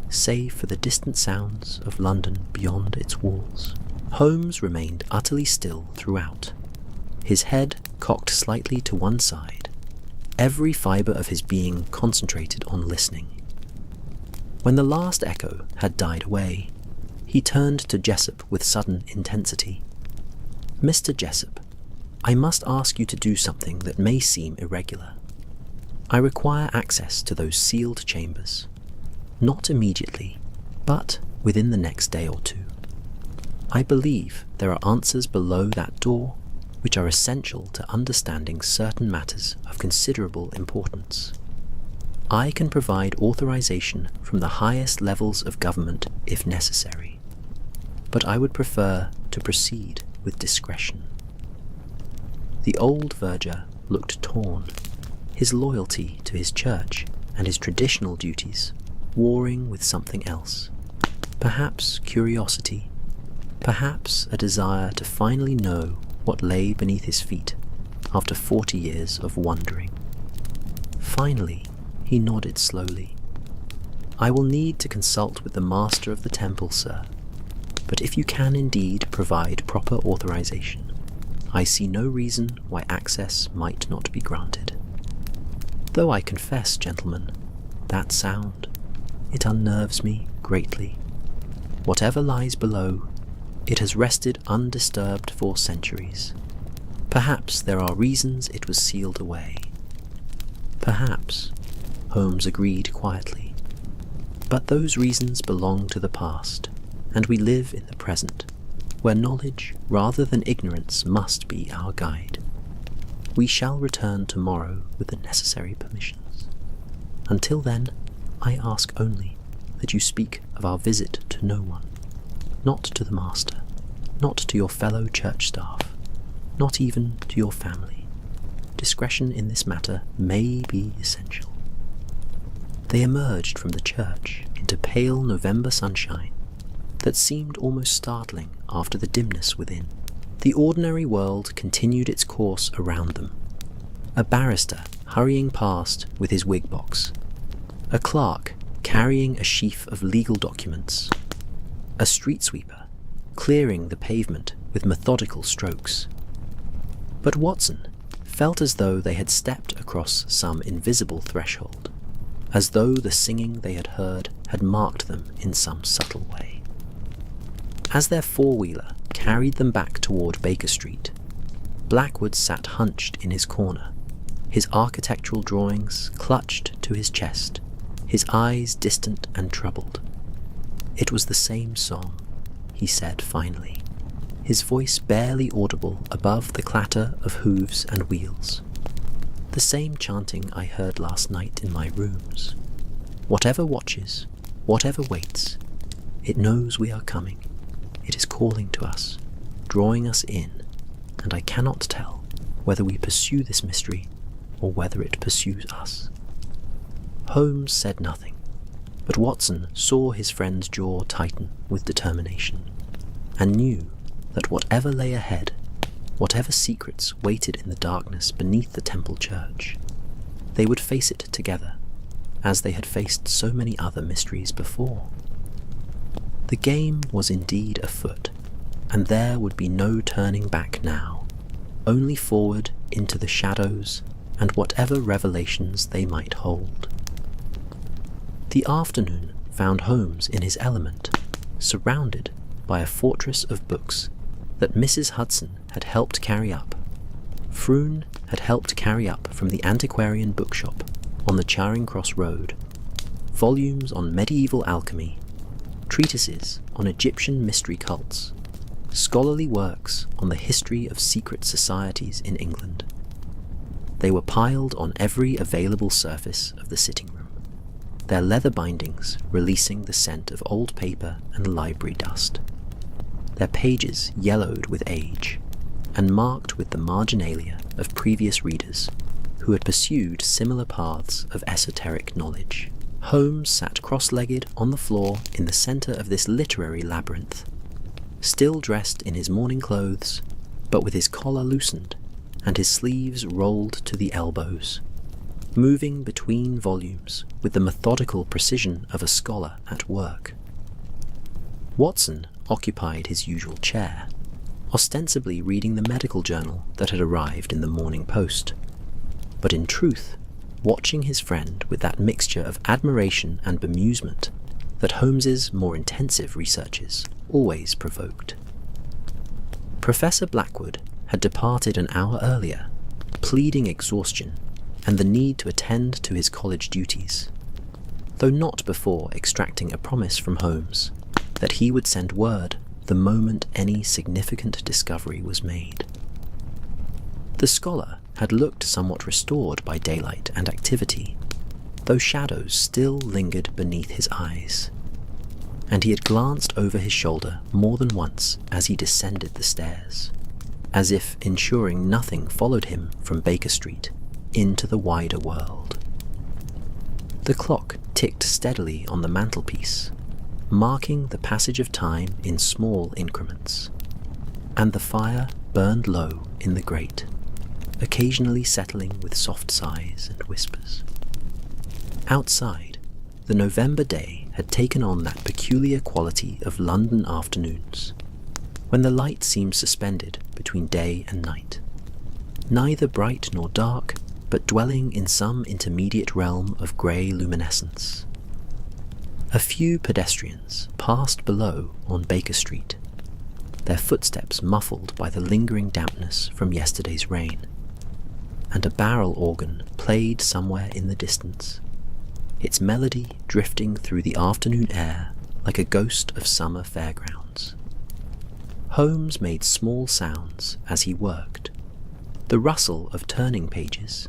save for the distant sounds of London beyond its walls. Holmes remained utterly still throughout, his head cocked slightly to one side, every fibre of his being concentrated on listening. When the last echo had died away, he turned to Jessup with sudden intensity. "Mr. Jessup, I must ask you to do something that may seem irregular. I require access to those sealed chambers, not immediately, but within the next day or two. I believe there are answers below that door which are essential to understanding certain matters of considerable importance. I can provide authorization from the highest levels of government if necessary, but I would prefer to proceed with discretion." The old verger looked torn, his loyalty to his church and his traditional duties warring with something else. Perhaps curiosity, perhaps a desire to finally know what lay beneath his feet after 40 years of wandering. Finally, he nodded slowly. "I will need to consult with the master of the temple, sir, but if you can indeed provide proper authorization, I see no reason why access might not be granted." Though I confess, gentlemen, that sound, it unnerves me greatly. Whatever lies below, it has rested undisturbed for centuries. Perhaps there are reasons it was sealed away. Perhaps, Holmes agreed quietly. But those reasons belong to the past, and we live in the present, where knowledge rather than ignorance must be our guide. We shall return tomorrow with the necessary permissions. Until then, I ask only that you speak of our visit to no one, not to the master, not to your fellow church staff, not even to your family. Discretion in this matter may be essential. They emerged from the church into pale November sunshine that seemed almost startling after the dimness within. The ordinary world continued its course around them. A barrister hurrying past with his wig box. A clerk carrying a sheaf of legal documents. A street sweeper clearing the pavement with methodical strokes. But Watson felt as though they had stepped across some invisible threshold, as though the singing they had heard had marked them in some subtle way. As their four-wheeler carried them back toward Baker Street, Blackwood sat hunched in his corner, his architectural drawings clutched to his chest, his eyes distant and troubled. It was the same song, he said finally, his voice barely audible above the clatter of hooves and wheels. The same chanting I heard last night in my rooms. Whatever watches, whatever waits, it knows we are coming. It is calling to us, drawing us in, and I cannot tell whether we pursue this mystery or whether it pursues us. Holmes said nothing, but Watson saw his friend's jaw tighten with determination, and knew that whatever lay ahead, whatever secrets waited in the darkness beneath the temple church, they would face it together, as they had faced so many other mysteries before. The game was indeed afoot, and there would be no turning back now, only forward into the shadows and whatever revelations they might hold. The afternoon found Holmes in his element, surrounded by a fortress of books that Mrs. Hudson had helped carry up. Froon had helped carry up from the antiquarian bookshop on the Charing Cross Road, volumes on medieval alchemy, treatises on Egyptian mystery cults, scholarly works on the history of secret societies in England. They were piled on every available surface of the sitting room, their leather bindings releasing the scent of old paper and library dust, their pages yellowed with age and marked with the marginalia of previous readers who had pursued similar paths of esoteric knowledge. Holmes sat cross-legged on the floor in the centre of this literary labyrinth, still dressed in his morning clothes, but with his collar loosened and his sleeves rolled to the elbows, moving between volumes with the methodical precision of a scholar at work. Watson occupied his usual chair, ostensibly reading the medical journal that had arrived in the Morning Post, but in truth watching his friend with that mixture of admiration and bemusement that Holmes's more intensive researches always provoked. Professor Blackwood had departed an hour earlier, pleading exhaustion and the need to attend to his college duties, though not before extracting a promise from Holmes that he would send word the moment any significant discovery was made. The scholar had looked somewhat restored by daylight and activity, though shadows still lingered beneath his eyes, and he had glanced over his shoulder more than once as he descended the stairs, as if ensuring nothing followed him from Baker Street into the wider world. The clock ticked steadily on the mantelpiece, marking the passage of time in small increments, and the fire burned low in the grate, occasionally settling with soft sighs and whispers. Outside, the November day had taken on that peculiar quality of London afternoons, when the light seems suspended between day and night, neither bright nor dark, but dwelling in some intermediate realm of grey luminescence. A few pedestrians passed below on Baker Street, their footsteps muffled by the lingering dampness from yesterday's rain, and a barrel organ played somewhere in the distance, its melody drifting through the afternoon air like a ghost of summer fairgrounds. Holmes made small sounds as he worked, the rustle of turning pages,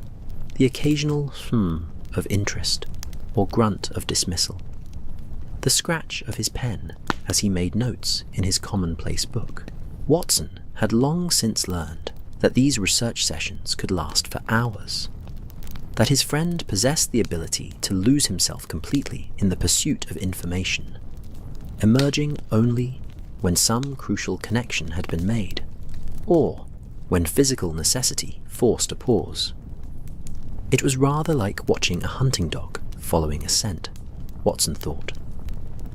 the occasional of interest or grunt of dismissal, the scratch of his pen as he made notes in his commonplace book. Watson had long since learned that these research sessions could last for hours, that his friend possessed the ability to lose himself completely in the pursuit of information, emerging only when some crucial connection had been made, or when physical necessity forced a pause. It was rather like watching a hunting dog following a scent, Watson thought.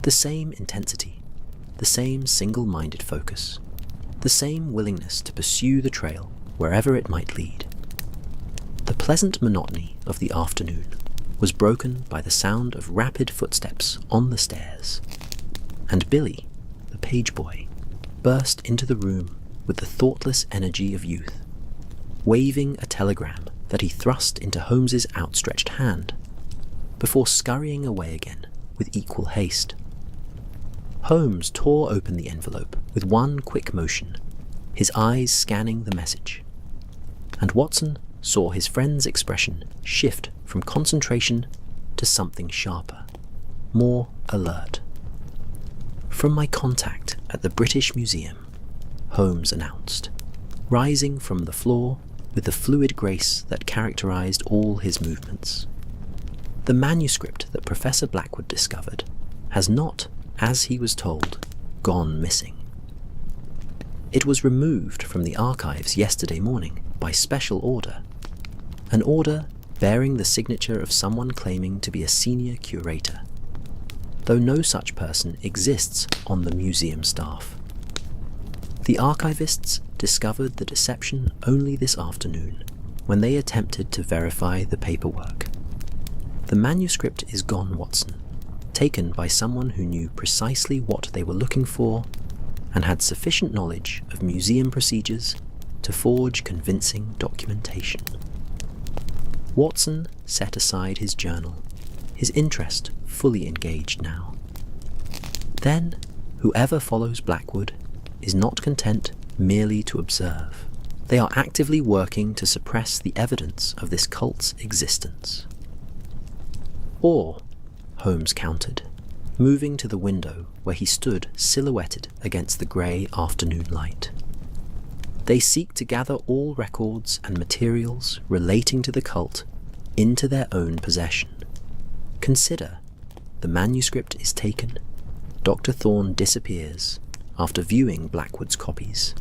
The same intensity, the same single-minded focus, the same willingness to pursue the trail wherever it might lead. The pleasant monotony of the afternoon was broken by the sound of rapid footsteps on the stairs, and Billy, the page boy, burst into the room with the thoughtless energy of youth, waving a telegram that he thrust into Holmes's outstretched hand, before scurrying away again with equal haste. Holmes tore open the envelope with one quick motion, his eyes scanning the message, and Watson saw his friend's expression shift from concentration to something sharper, more alert. "From my contact at the British Museum," Holmes announced, rising from the floor with the fluid grace that characterized all his movements. "The manuscript that Professor Blackwood discovered has not, as he was told, gone missing. It was removed from the archives yesterday morning by special order, an order bearing the signature of someone claiming to be a senior curator, though no such person exists on the museum staff. The archivists discovered the deception only this afternoon when they attempted to verify the paperwork. The manuscript is gone, Watson, taken by someone who knew precisely what they were looking for and had sufficient knowledge of museum procedures to forge convincing documentation." Watson set aside his journal, his interest fully engaged now. Then, whoever follows Blackwood is not content merely to observe. They are actively working to suppress the evidence of this cult's existence. "Or," Holmes countered, moving to the window where he stood silhouetted against the grey afternoon light, "they seek to gather all records and materials relating to the cult into their own possession. Consider, the manuscript is taken, Dr. Thorne disappears after viewing Blackwood's copies,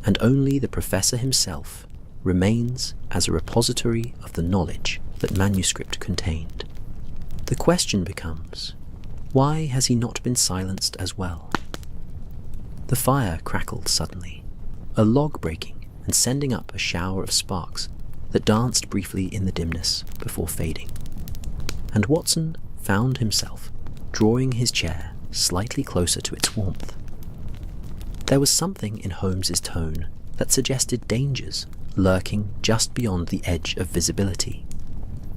and only the professor himself remains as a repository of the knowledge that manuscript contained. The question becomes, why has he not been silenced as well?" The fire crackled suddenly, a log breaking and sending up a shower of sparks that danced briefly in the dimness before fading, and Watson found himself drawing his chair slightly closer to its warmth. There was something in Holmes's tone that suggested dangers lurking just beyond the edge of visibility,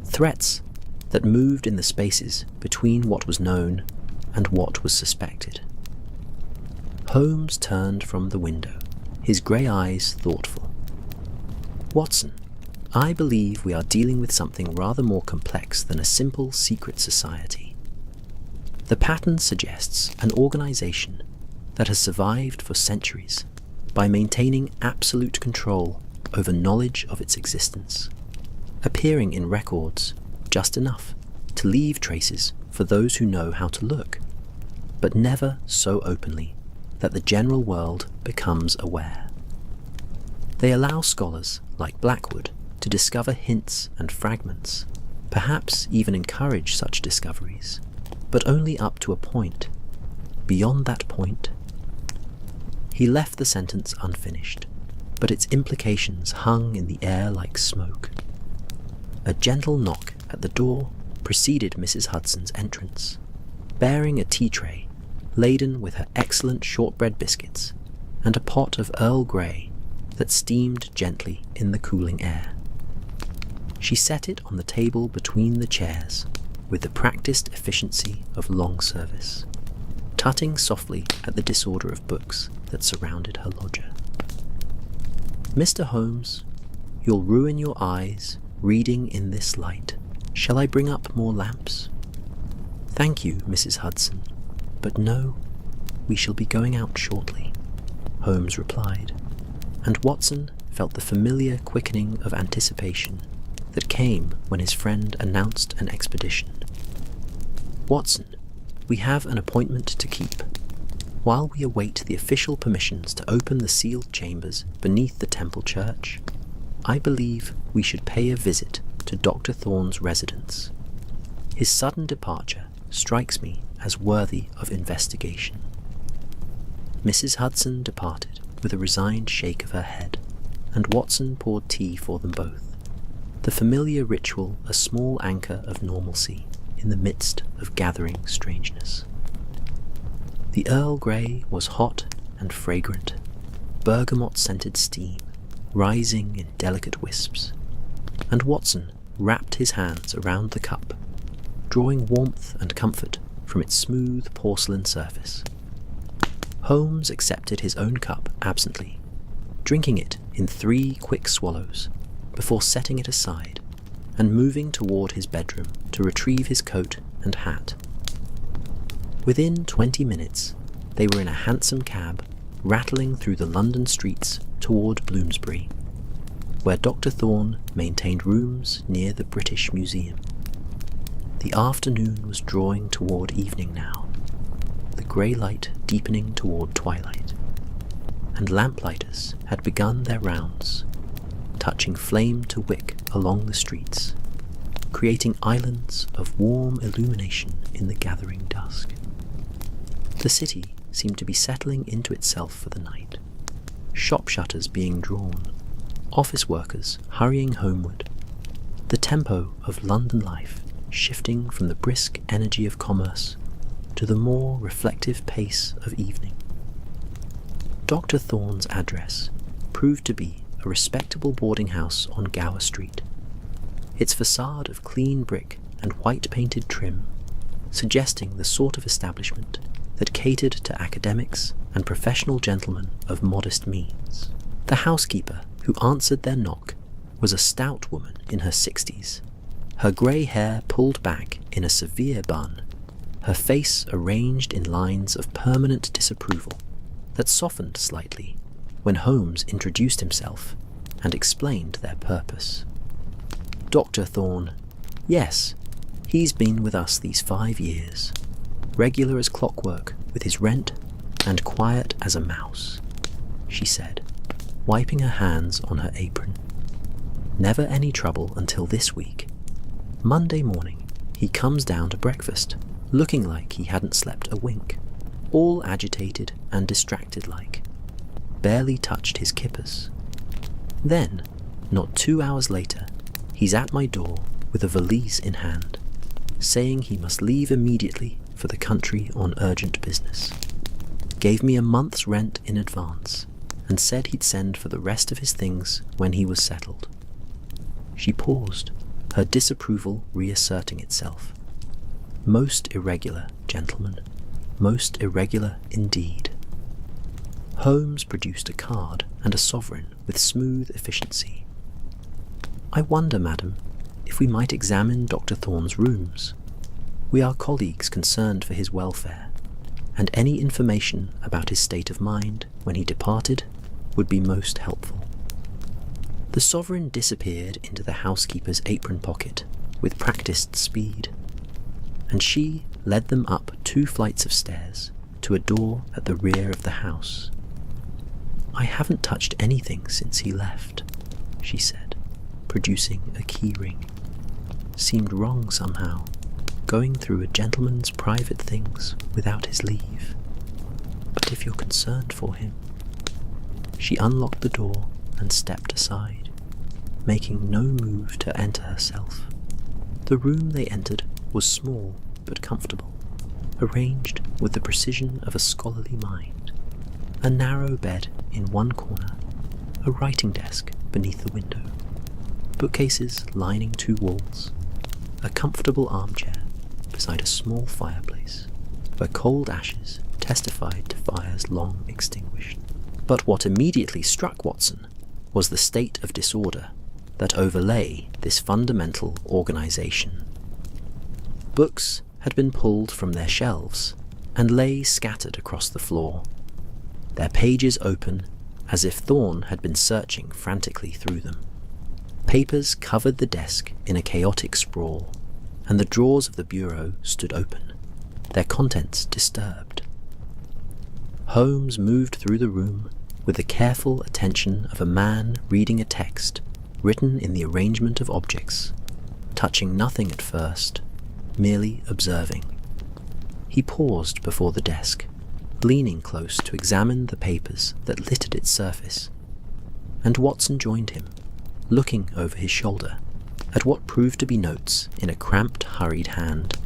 threats that moved in the spaces between what was known and what was suspected. Holmes turned from the window, his grey eyes thoughtful. "Watson, I believe we are dealing with something rather more complex than a simple secret society. The pattern suggests an organization that has survived for centuries by maintaining absolute control over knowledge of its existence, appearing in records just enough to leave traces for those who know how to look, but never so openly that the general world becomes aware. They allow scholars like Blackwood to discover hints and fragments, perhaps even encourage such discoveries, but only up to a point. Beyond that point..." He left the sentence unfinished, but its implications hung in the air like smoke. A gentle knock at the door preceded Mrs. Hudson's entrance, bearing a tea tray laden with her excellent shortbread biscuits and a pot of Earl Grey that steamed gently in the cooling air. She set it on the table between the chairs with the practiced efficiency of long service, tutting softly at the disorder of books that surrounded her lodger. "Mr. Holmes, you'll ruin your eyes reading in this light. Shall I bring up more lamps?" "Thank you, Mrs. Hudson, but no, we shall be going out shortly," Holmes replied, and Watson felt the familiar quickening of anticipation that came when his friend announced an expedition. "Watson, we have an appointment to keep. While we await the official permissions to open the sealed chambers beneath the Temple Church, I believe we should pay a visit to Dr. Thorne's residence. His sudden departure strikes me as worthy of investigation." Mrs. Hudson departed with a resigned shake of her head, and Watson poured tea for them both, the familiar ritual a small anchor of normalcy in the midst of gathering strangeness. The Earl Grey was hot and fragrant, bergamot-scented steam rising in delicate wisps, and Watson wrapped his hands around the cup, drawing warmth and comfort from its smooth porcelain surface. Holmes accepted his own cup absently, drinking it in 3 quick swallows before setting it aside and moving toward his bedroom to retrieve his coat and hat. Within 20 minutes, they were in a hansom cab rattling through the London streets toward Bloomsbury, where Dr. Thorne maintained rooms near the British Museum. The afternoon was drawing toward evening now, the grey light deepening toward twilight, and lamplighters had begun their rounds, touching flame to wick along the streets, creating islands of warm illumination in the gathering dusk. The city seemed to be settling into itself for the night, shop shutters being drawn, office workers hurrying homeward, the tempo of London life shifting from the brisk energy of commerce to the more reflective pace of evening. Dr. Thorne's address proved to be a respectable boarding house on Gower Street, its façade of clean brick and white-painted trim suggesting the sort of establishment that catered to academics and professional gentlemen of modest means. The housekeeper who answered their knock was a stout woman in her 60s, her grey hair pulled back in a severe bun, her face arranged in lines of permanent disapproval that softened slightly when Holmes introduced himself and explained their purpose. "Dr. Thorne, yes, he's been with us these 5 years, regular as clockwork with his rent and quiet as a mouse," she said, wiping her hands on her apron. "Never any trouble until this week. Monday morning, he comes down to breakfast, looking like he hadn't slept a wink, all agitated and distracted like, barely touched his kippers. Then, not 2 hours later, he's at my door with a valise in hand, saying he must leave immediately for the country on urgent business. Gave me a month's rent in advance, and said he'd send for the rest of his things when he was settled." She paused, her disapproval reasserting itself. "Most irregular, gentlemen, most irregular indeed." Holmes produced a card and a sovereign with smooth efficiency. "I wonder, madam, if we might examine Dr. Thorne's rooms. We are colleagues concerned for his welfare, and any information about his state of mind when he departed would be most helpful." The sovereign disappeared into the housekeeper's apron pocket with practiced speed, and she led them up 2 flights of stairs to a door at the rear of the house. "I haven't touched anything since he left," she said, producing a key ring. "Seemed wrong somehow, going through a gentleman's private things without his leave. But if you're concerned for him..." She unlocked the door and stepped aside. making no move to enter herself. The room they entered was small but comfortable, arranged with the precision of a scholarly mind. A narrow bed in one corner, a writing desk beneath the window, bookcases lining two walls, a comfortable armchair beside a small fireplace, where cold ashes testified to fires long extinguished. But what immediately struck Watson was the state of disorder that overlay this fundamental organization. Books had been pulled from their shelves and lay scattered across the floor, their pages open as if Thorne had been searching frantically through them. Papers covered the desk in a chaotic sprawl, and the drawers of the bureau stood open, their contents disturbed. Holmes moved through the room with the careful attention of a man reading a text written in the arrangement of objects, touching nothing at first, merely observing. He paused before the desk, leaning close to examine the papers that littered its surface, and Watson joined him, looking over his shoulder at what proved to be notes in a cramped, hurried hand.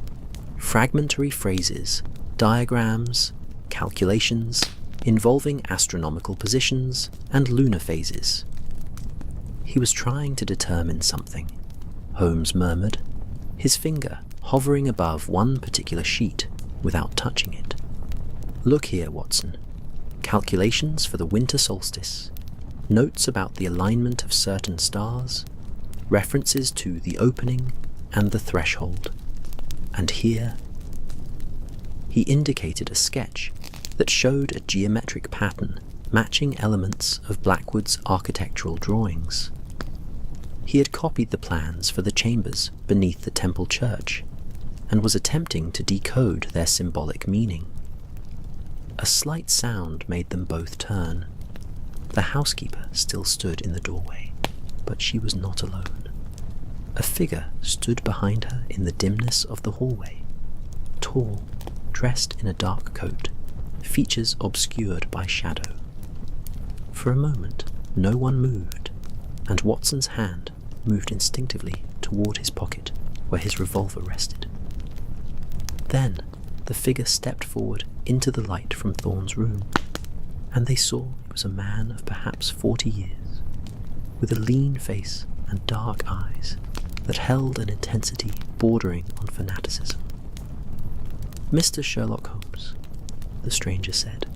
Fragmentary phrases, diagrams, calculations involving astronomical positions and lunar phases. He was trying to determine something, Holmes murmured, his finger hovering above one particular sheet without touching it. Look here, Watson. Calculations for the winter solstice, notes about the alignment of certain stars, references to the opening and the threshold. And here, he indicated a sketch that showed a geometric pattern matching elements of Blackwood's architectural drawings. He had copied the plans for the chambers beneath the temple church and was attempting to decode their symbolic meaning. A slight sound made them both turn. The housekeeper still stood in the doorway, but she was not alone. A figure stood behind her in the dimness of the hallway, tall, dressed in a dark coat, features obscured by shadow. For a moment, no one moved, and Watson's hand moved instinctively toward his pocket where his revolver rested. Then the figure stepped forward into the light from Thorne's room, and they saw it was a man of perhaps 40 years, with a lean face and dark eyes that held an intensity bordering on fanaticism. "Mr. Sherlock Holmes," the stranger said,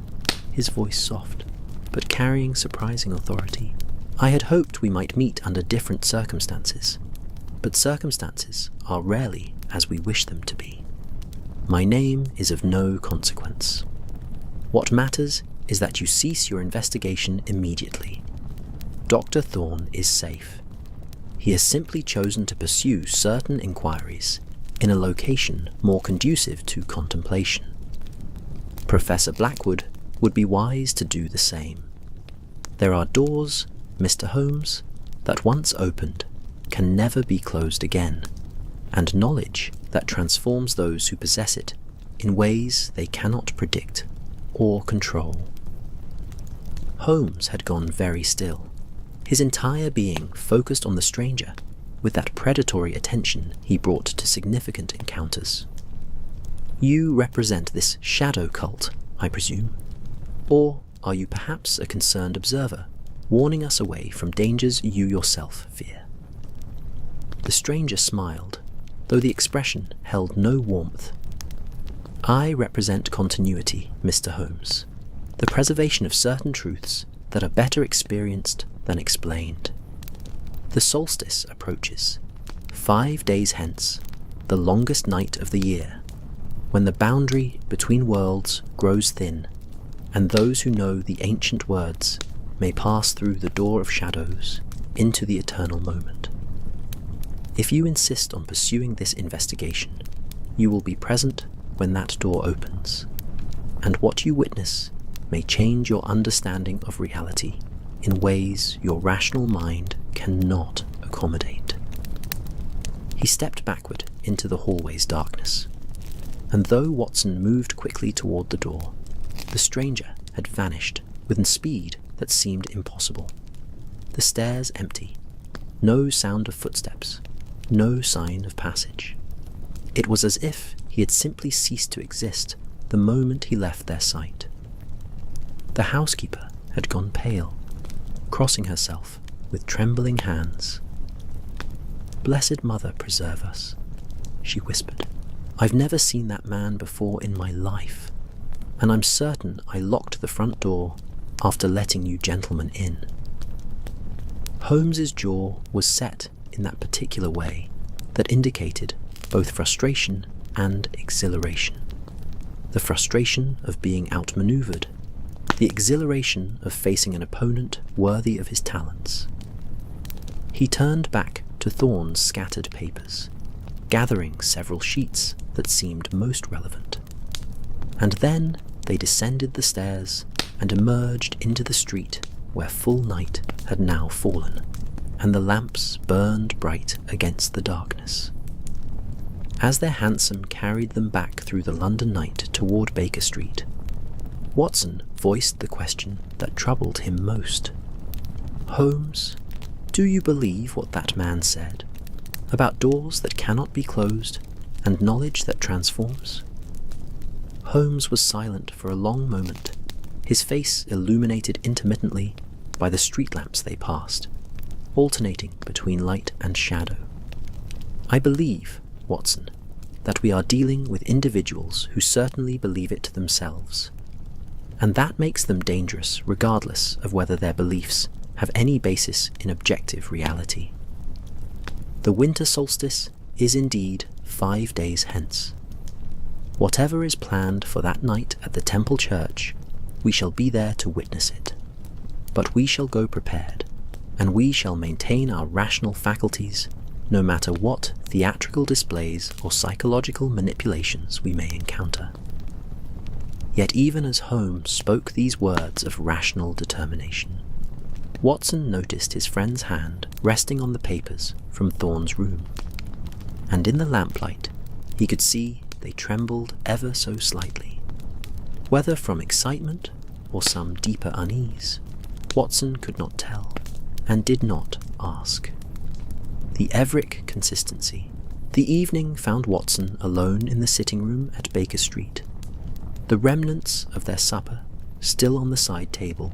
his voice soft, but carrying surprising authority. "I had hoped we might meet under different circumstances, but circumstances are rarely as we wish them to be. My name is of no consequence. What matters is that you cease your investigation immediately. Dr. Thorne is safe. He has simply chosen to pursue certain inquiries in a location more conducive to contemplation. Professor Blackwood would be wise to do the same. There are doors, Mr. Holmes, that once opened can never be closed again, and knowledge that transforms those who possess it in ways they cannot predict or control." Holmes had gone very still, his entire being focused on the stranger with that predatory attention he brought to significant encounters. "You represent this shadow cult, I presume? Or are you perhaps a concerned observer, warning us away from dangers you yourself fear?" The stranger smiled, though the expression held no warmth. "I represent continuity, Mr. Holmes, the preservation of certain truths that are better experienced than explained. The solstice approaches, 5 days hence, the longest night of the year, when the boundary between worlds grows thin, and those who know the ancient words may pass through the door of shadows into the eternal moment. If you insist on pursuing this investigation, you will be present when that door opens, and what you witness may change your understanding of reality in ways your rational mind cannot accommodate." He stepped backward into the hallway's darkness, and though Watson moved quickly toward the door, the stranger had vanished with a speed that seemed impossible. The stairs empty, No sound of footsteps, no sign of passage. It was as if he had simply ceased to exist the moment he left their sight. The housekeeper had gone pale, crossing herself with trembling hands. "Blessed Mother, preserve us," she whispered. "I've never seen that man before in my life, and I'm certain I locked the front door after letting you gentlemen in." Holmes's jaw was set in that particular way that indicated both frustration and exhilaration. The frustration of being outmaneuvered, the exhilaration of facing an opponent worthy of his talents. He turned back to Thorne's scattered papers, gathering several sheets that seemed most relevant. And then they descended the stairs and emerged into the street where full night had now fallen, and the lamps burned bright against the darkness. As their hansom carried them back through the London night toward Baker Street, Watson voiced the question that troubled him most. "Holmes, do you believe what that man said about doors that cannot be closed and knowledge that transforms?" Holmes was silent for a long moment, his face illuminated intermittently by the street lamps they passed, alternating between light and shadow. "I believe, Watson, that we are dealing with individuals who certainly believe it themselves, and that makes them dangerous regardless of whether their beliefs have any basis in objective reality. The winter solstice is indeed 5 days hence. Whatever is planned for that night at the Temple Church, we shall be there to witness it. But we shall go prepared, and we shall maintain our rational faculties no matter what theatrical displays or psychological manipulations we may encounter." Yet even as Holmes spoke these words of rational determination, Watson noticed his friend's hand resting on the papers from Thorne's room, and in the lamplight he could see they trembled ever so slightly. Whether from excitement or some deeper unease, Watson could not tell, and did not ask. The Everick consistency. The evening found Watson alone in the sitting room at Baker Street, the remnants of their supper still on the side table,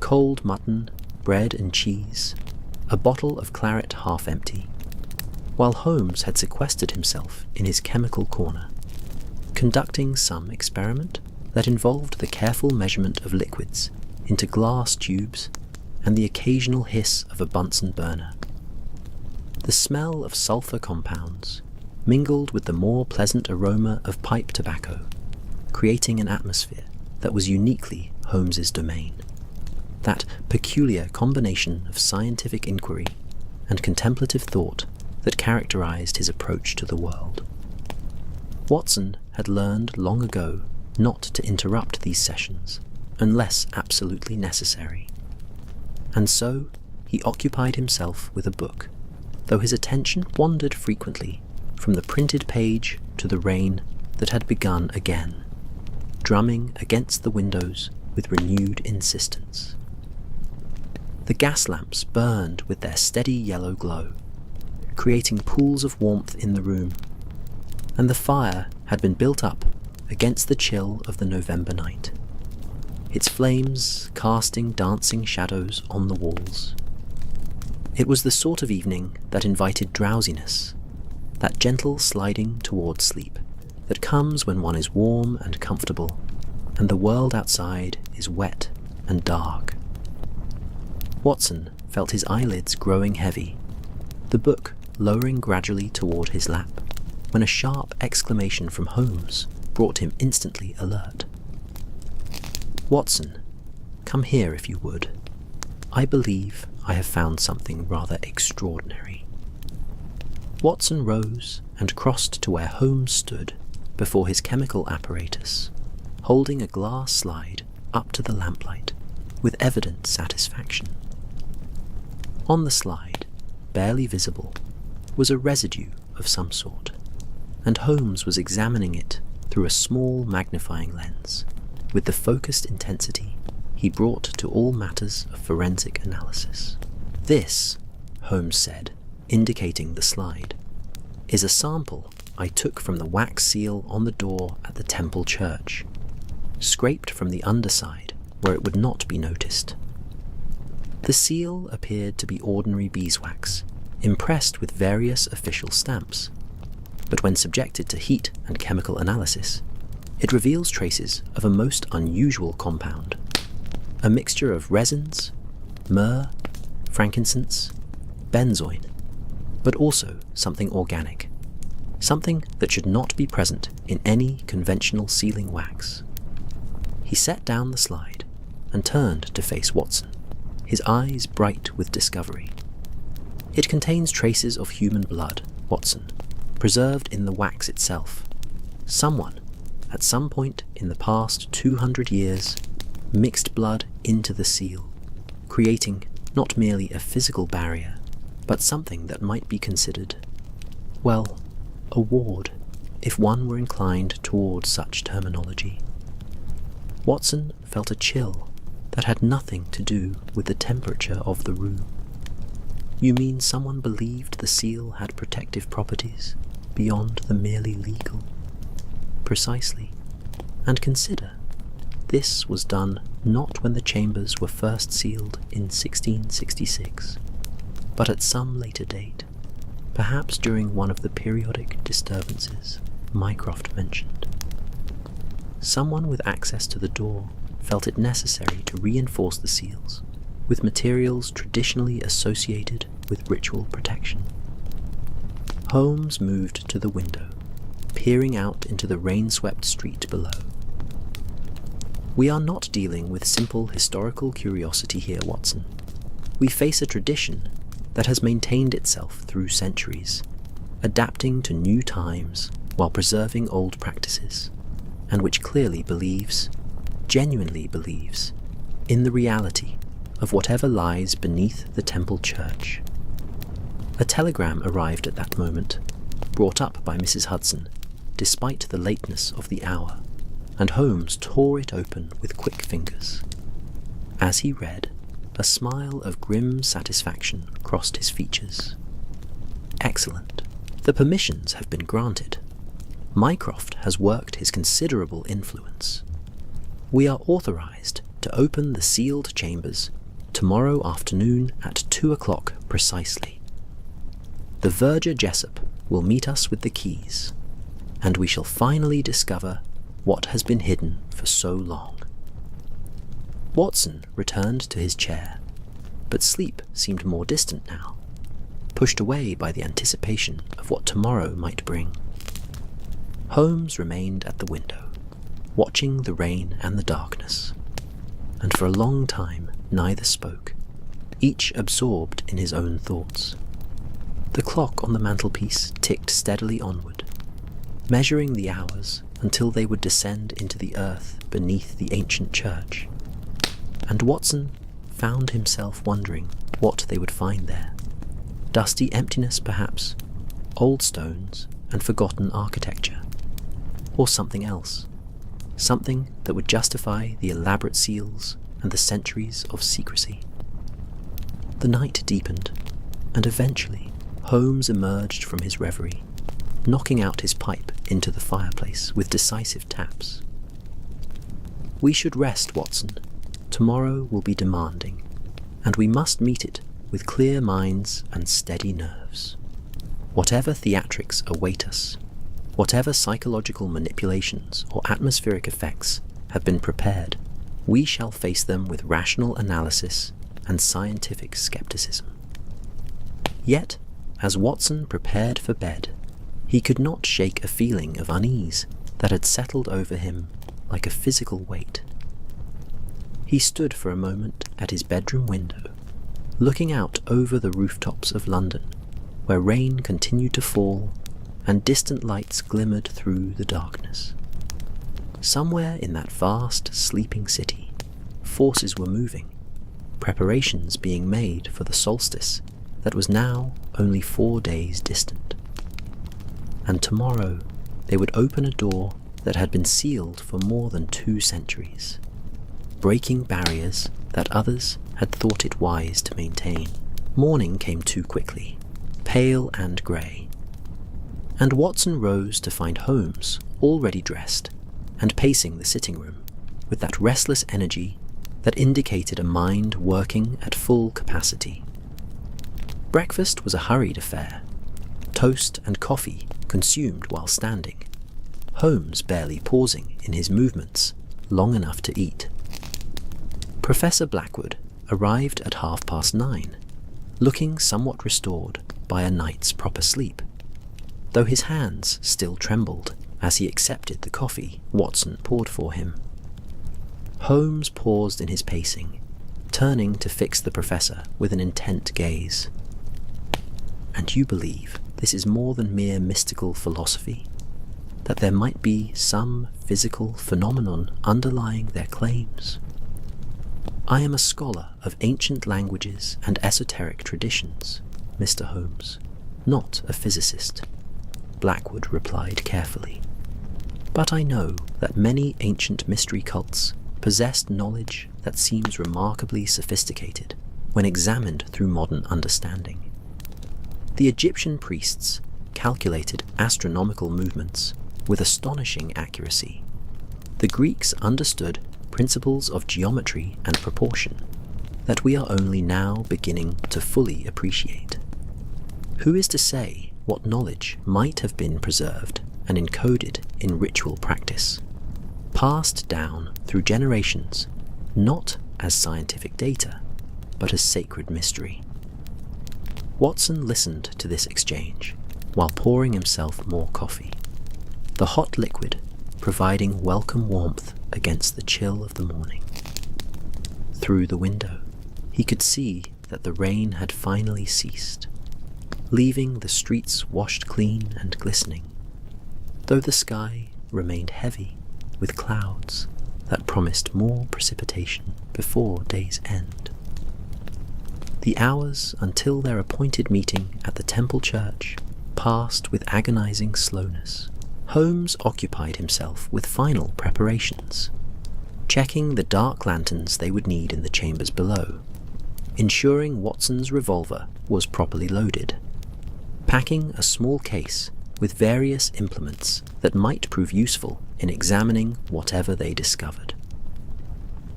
cold mutton, bread and cheese, a bottle of claret half empty, while Holmes had sequestered himself in his chemical corner, conducting some experiment that involved the careful measurement of liquids into glass tubes and the occasional hiss of a Bunsen burner. The smell of sulfur compounds mingled with the more pleasant aroma of pipe tobacco, creating an atmosphere that was uniquely Holmes's domain, that peculiar combination of scientific inquiry and contemplative thought that characterized his approach to the world. Watson had learned long ago not to interrupt these sessions unless absolutely necessary, and so he occupied himself with a book, though his attention wandered frequently from the printed page to the rain that had begun again, drumming against the windows with renewed insistence. The gas lamps burned with their steady yellow glow, creating pools of warmth in the room, and the fire had been built up against the chill of the November night, its flames casting dancing shadows on the walls. It was the sort of evening that invited drowsiness, that gentle sliding towards sleep that comes when one is warm and comfortable, and the world outside is wet and dark. Watson felt his eyelids growing heavy, the book lowering gradually toward his lap, when a sharp exclamation from Holmes brought him instantly alert. "Watson, come here if you would. I believe I have found something rather extraordinary." Watson rose and crossed to where Holmes stood before his chemical apparatus, holding a glass slide up to the lamplight with evident satisfaction. On the slide, barely visible, was a residue of some sort, and Holmes was examining it through a small magnifying lens with the focused intensity he brought to all matters of forensic analysis. This, Holmes said, indicating the slide, is a sample I took from the wax seal on the door at the temple church, scraped from the underside where it would not be noticed. The seal appeared to be ordinary beeswax, impressed with various official stamps, but when subjected to heat and chemical analysis, it reveals traces of a most unusual compound, a mixture of resins, myrrh, frankincense, benzoin, but also something organic, something that should not be present in any conventional sealing wax. He set down the slide and turned to face Watson, his eyes bright with discovery. It contains traces of human blood, Watson, preserved in the wax itself. Someone, at some point in the past 200 years, mixed blood into the seal, creating not merely a physical barrier, but something that might be considered, well, a ward, if one were inclined towards such terminology. Watson felt a chill that had nothing to do with the temperature of the room. You mean someone believed the seal had protective properties beyond the merely legal? Precisely. And consider, this was done not when the chambers were first sealed in 1666, but at some later date, perhaps during one of the periodic disturbances Mycroft mentioned. Someone with access to the door felt it necessary to reinforce the seals with materials traditionally associated with ritual protection. Holmes moved to the window, peering out into the rain-swept street below. We are not dealing with simple historical curiosity here, Watson. We face a tradition that has maintained itself through centuries, adapting to new times while preserving old practices, and which clearly believes, genuinely believes, in the reality of whatever lies beneath the temple church. A telegram arrived at that moment, brought up by Mrs. Hudson, despite the lateness of the hour, and Holmes tore it open with quick fingers. As he read, a smile of grim satisfaction crossed his features. Excellent. The permissions have been granted. Mycroft has worked his considerable influence. We are authorized to open the sealed chambers tomorrow afternoon at 2 o'clock precisely. The verger Jessup will meet us with the keys, and we shall finally discover what has been hidden for so long. Watson returned to his chair, but sleep seemed more distant now, pushed away by the anticipation of what tomorrow might bring. Holmes remained at the window, watching the rain and the darkness, and for a long time neither spoke, each absorbed in his own thoughts. The clock on the mantelpiece ticked steadily onward, measuring the hours until they would descend into the earth beneath the ancient church, and Watson found himself wondering what they would find there. Dusty emptiness, perhaps, old stones and forgotten architecture, or something else, something that would justify the elaborate seals and the centuries of secrecy. The night deepened, and eventually Holmes emerged from his reverie, knocking out his pipe into the fireplace with decisive taps. We should rest, Watson. Tomorrow will be demanding, and we must meet it with clear minds and steady nerves. Whatever theatrics await us, whatever psychological manipulations or atmospheric effects have been prepared, we shall face them with rational analysis and scientific skepticism. Yet, as Watson prepared for bed, he could not shake a feeling of unease that had settled over him like a physical weight. He stood for a moment at his bedroom window, looking out over the rooftops of London, where rain continued to fall and distant lights glimmered through the darkness. Somewhere in that vast, sleeping city, forces were moving, preparations being made for the solstice that was now only 4 days distant. And tomorrow they would open a door that had been sealed for more than 2 centuries, breaking barriers that others had thought it wise to maintain. Morning came too quickly, pale and grey, and Watson rose to find Holmes already dressed and pacing the sitting room with that restless energy that indicated a mind working at full capacity. Breakfast was a hurried affair, toast and coffee consumed while standing, Holmes barely pausing in his movements long enough to eat. Professor Blackwood arrived at 9:30, looking somewhat restored by a night's proper sleep, though his hands still trembled as he accepted the coffee Watson poured for him. Holmes paused in his pacing, turning to fix the professor with an intent gaze. "And you believe this is more than mere mystical philosophy? That there might be some physical phenomenon underlying their claims?" "I am a scholar of ancient languages and esoteric traditions, Mr. Holmes, not a physicist," Blackwood replied carefully. "But I know that many ancient mystery cults possessed knowledge that seems remarkably sophisticated when examined through modern understanding. The Egyptian priests calculated astronomical movements with astonishing accuracy. The Greeks understood principles of geometry and proportion that we are only now beginning to fully appreciate. Who is to say what knowledge might have been preserved and encoded in ritual practice, passed down through generations, not as scientific data, but as sacred mystery?" Watson listened to this exchange while pouring himself more coffee, the hot liquid providing welcome warmth against the chill of the morning. Through the window, he could see that the rain had finally ceased, leaving the streets washed clean and glistening, though the sky remained heavy with clouds that promised more precipitation before day's end. The hours until their appointed meeting at the Temple Church passed with agonizing slowness. Holmes occupied himself with final preparations, checking the dark lanterns they would need in the chambers below, ensuring Watson's revolver was properly loaded, packing a small case with various implements that might prove useful in examining whatever they discovered.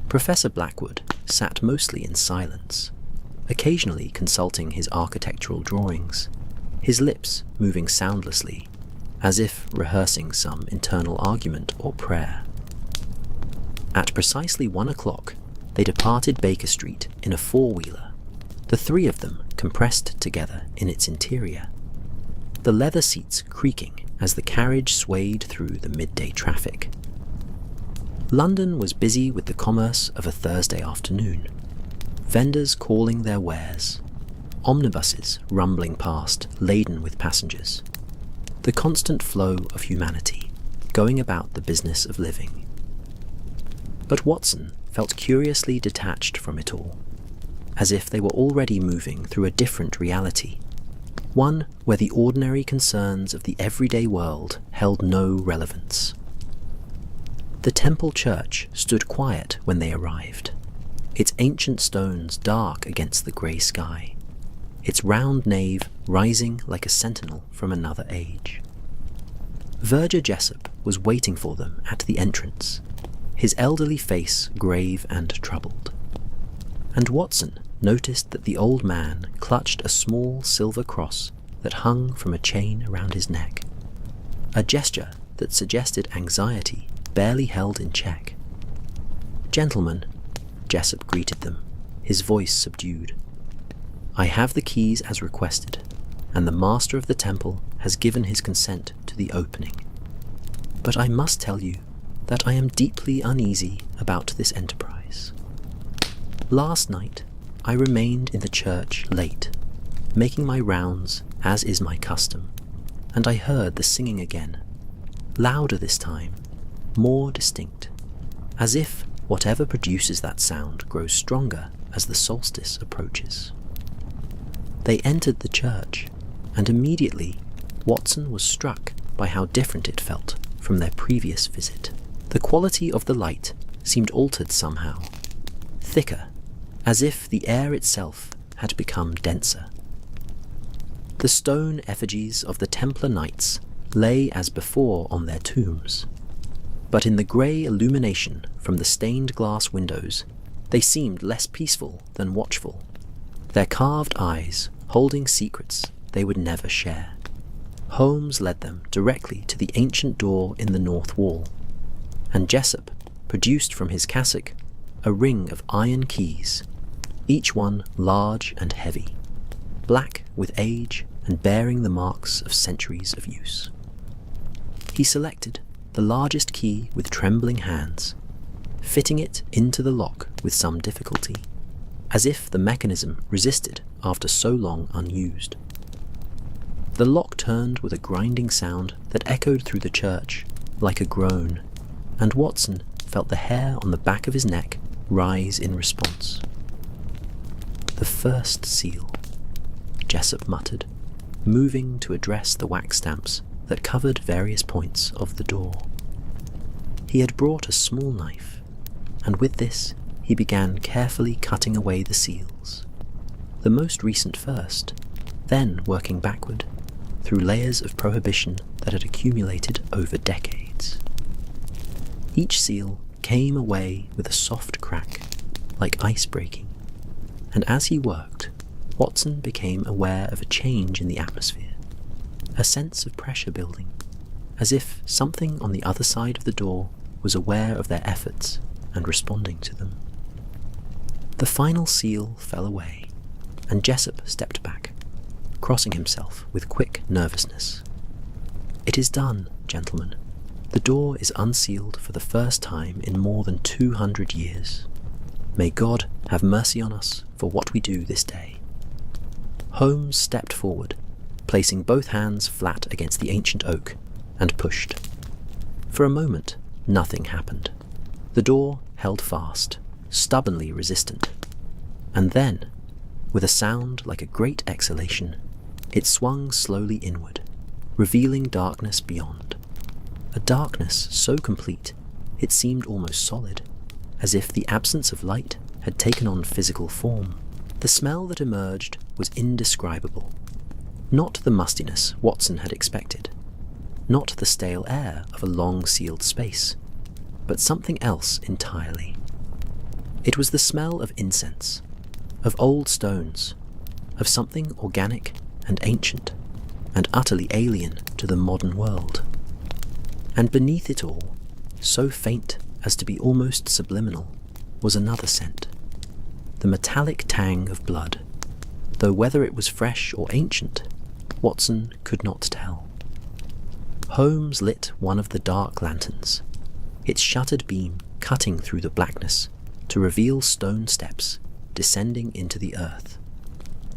Professor Blackwood sat mostly in silence, occasionally consulting his architectural drawings, his lips moving soundlessly, as if rehearsing some internal argument or prayer. At precisely 1 o'clock, they departed Baker Street in a four-wheeler, the three of them compressed together in its interior, the leather seats creaking as the carriage swayed through the midday traffic. London was busy with the commerce of a Thursday afternoon, vendors calling their wares, omnibuses rumbling past laden with passengers, the constant flow of humanity going about the business of living. But Watson felt curiously detached from it all, as if they were already moving through a different reality, one where the ordinary concerns of the everyday world held no relevance. The Temple Church stood quiet when they arrived, its ancient stones dark against the grey sky, its round nave rising like a sentinel from another age. Verger Jessup was waiting for them at the entrance, his elderly face grave and troubled, and Watson noticed that the old man clutched a small silver cross that hung from a chain around his neck, a gesture that suggested anxiety barely held in check. "Gentlemen," Jessup greeted them, his voice subdued, "I have the keys as requested, and the master of the temple has given his consent to the opening. But I must tell you that I am deeply uneasy about this enterprise. Last night, I remained in the church late, making my rounds as is my custom, and I heard the singing again, louder this time, more distinct, as if whatever produces that sound grows stronger as the solstice approaches." They entered the church, and immediately Watson was struck by how different it felt from their previous visit. The quality of the light seemed altered somehow, thicker, as if the air itself had become denser. The stone effigies of the Templar knights lay as before on their tombs, but in the grey illumination from the stained glass windows, they seemed less peaceful than watchful, their carved eyes holding secrets they would never share. Holmes led them directly to the ancient door in the north wall, and Jessup produced from his cassock a ring of iron keys, each one large and heavy, black with age and bearing the marks of centuries of use. He selected the largest key with trembling hands, fitting it into the lock with some difficulty, as if the mechanism resisted after so long unused. The lock turned with a grinding sound that echoed through the church like a groan, and Watson felt the hair on the back of his neck rise in response. "The first seal," Jessup muttered, moving to address the wax stamps that covered various points of the door. He had brought a small knife, and with this he began carefully cutting away the seals, the most recent first, then working backward, through layers of prohibition that had accumulated over decades. Each seal came away with a soft crack, like ice breaking, and as he worked, Watson became aware of a change in the atmosphere, a sense of pressure building, as if something on the other side of the door was aware of their efforts and responding to them. The final seal fell away, and Jessup stepped back, crossing himself with quick nervousness. "It is done, gentlemen. The door is unsealed for the first time in more than 200 years. May God have mercy on us for what we do this day." Holmes stepped forward, placing both hands flat against the ancient oak, and pushed. For a moment, nothing happened. The door held fast, stubbornly resistant. And then, with a sound like a great exhalation, it swung slowly inward, revealing darkness beyond. A darkness so complete it seemed almost solid, as if the absence of light had taken on physical form. The smell that emerged was indescribable. Not the mustiness Watson had expected, not the stale air of a long-sealed space, but something else entirely. It was the smell of incense, of old stones, of something organic and ancient, and utterly alien to the modern world. And beneath it all, so faint as to be almost subliminal, was another scent, the metallic tang of blood, though whether it was fresh or ancient, Watson could not tell. Holmes lit one of the dark lanterns, its shuttered beam cutting through the blackness to reveal stone steps descending into the earth,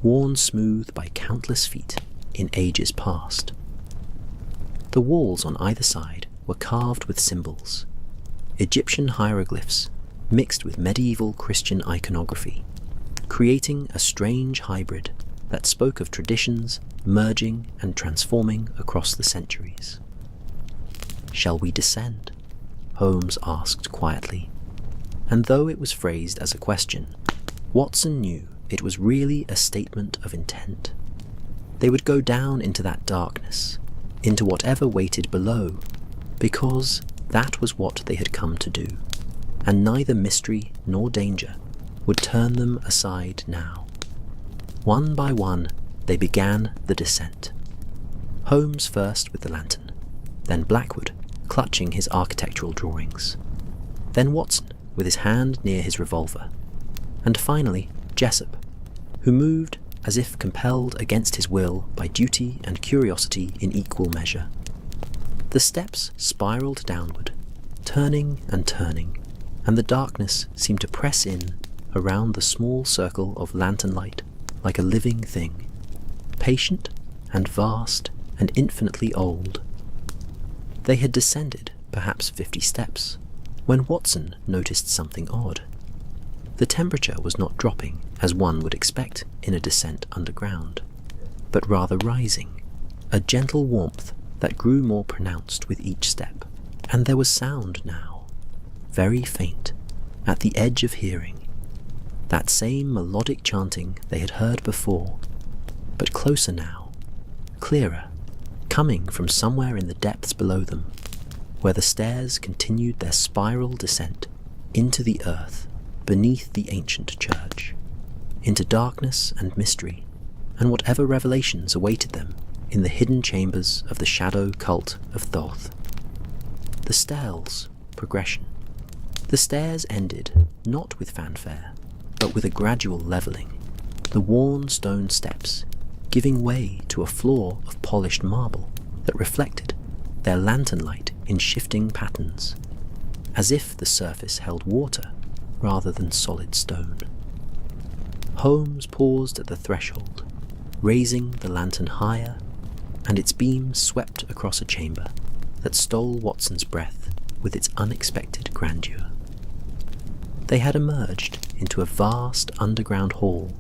worn smooth by countless feet in ages past. The walls on either side were carved with symbols, Egyptian hieroglyphs mixed with medieval Christian iconography, creating a strange hybrid that spoke of traditions merging and transforming across the centuries. "Shall we descend?" Holmes asked quietly, and though it was phrased as a question, Watson knew it was really a statement of intent. They would go down into that darkness, into whatever waited below, because that was what they had come to do, and neither mystery nor danger would turn them aside now. One by one, they began the descent. Holmes first with the lantern, then Blackwood, clutching his architectural drawings, then Watson with his hand near his revolver, and finally Jessup, who moved as if compelled against his will by duty and curiosity in equal measure. The steps spiraled downward, turning and turning, and the darkness seemed to press in around the small circle of lantern light like a living thing, patient and vast and infinitely old. They had descended perhaps 50 steps, when Watson noticed something odd. The temperature was not dropping as one would expect in a descent underground, but rather rising, a gentle warmth that grew more pronounced with each step, and there was sound now, very faint, at the edge of hearing, That same melodic chanting they had heard before, but closer now, clearer, coming from somewhere in the depths below them, where the stairs continued their spiral descent into the earth beneath the ancient church, into darkness and mystery, and whatever revelations awaited them in the hidden chambers of the shadow cult of Thoth. The stairs' progression. The stairs ended not with fanfare, but with a gradual levelling, the worn stone steps giving way to a floor of polished marble that reflected their lantern light in shifting patterns, as if the surface held water rather than solid stone. Holmes paused at the threshold, raising the lantern higher, and its beam swept across a chamber that stole Watson's breath with its unexpected grandeur. They had emerged into a vast underground hall,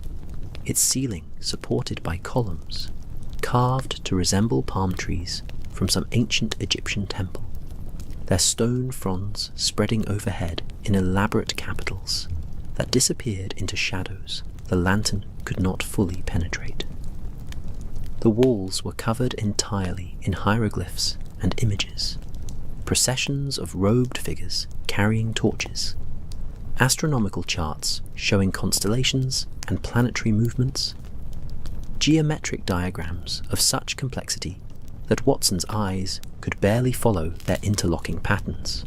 its ceiling supported by columns, carved to resemble palm trees from some ancient Egyptian temple, their stone fronds spreading overhead in elaborate capitals that disappeared into shadows the lantern could not fully penetrate. The walls were covered entirely in hieroglyphs and images, processions of robed figures carrying torches, astronomical charts showing constellations and planetary movements, geometric diagrams of such complexity that Watson's eyes could barely follow their interlocking patterns.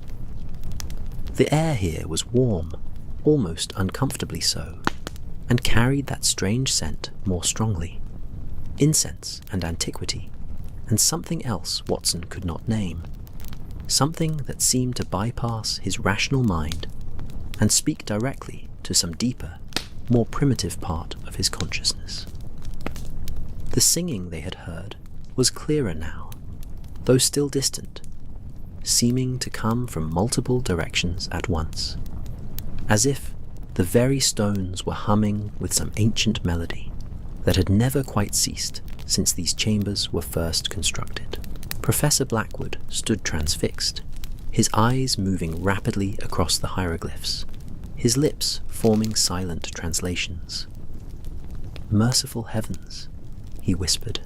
The air here was warm, almost uncomfortably so, and carried that strange scent more strongly. Incense and antiquity, and something else Watson could not name. Something that seemed to bypass his rational mind and speak directly to some deeper, more primitive part of his consciousness. The singing they had heard was clearer now, though still distant, seeming to come from multiple directions at once, as if the very stones were humming with some ancient melody that had never quite ceased since these chambers were first constructed. Professor Blackwood stood transfixed, his eyes moving rapidly across the hieroglyphs, his lips forming silent translations. "Merciful heavens," he whispered,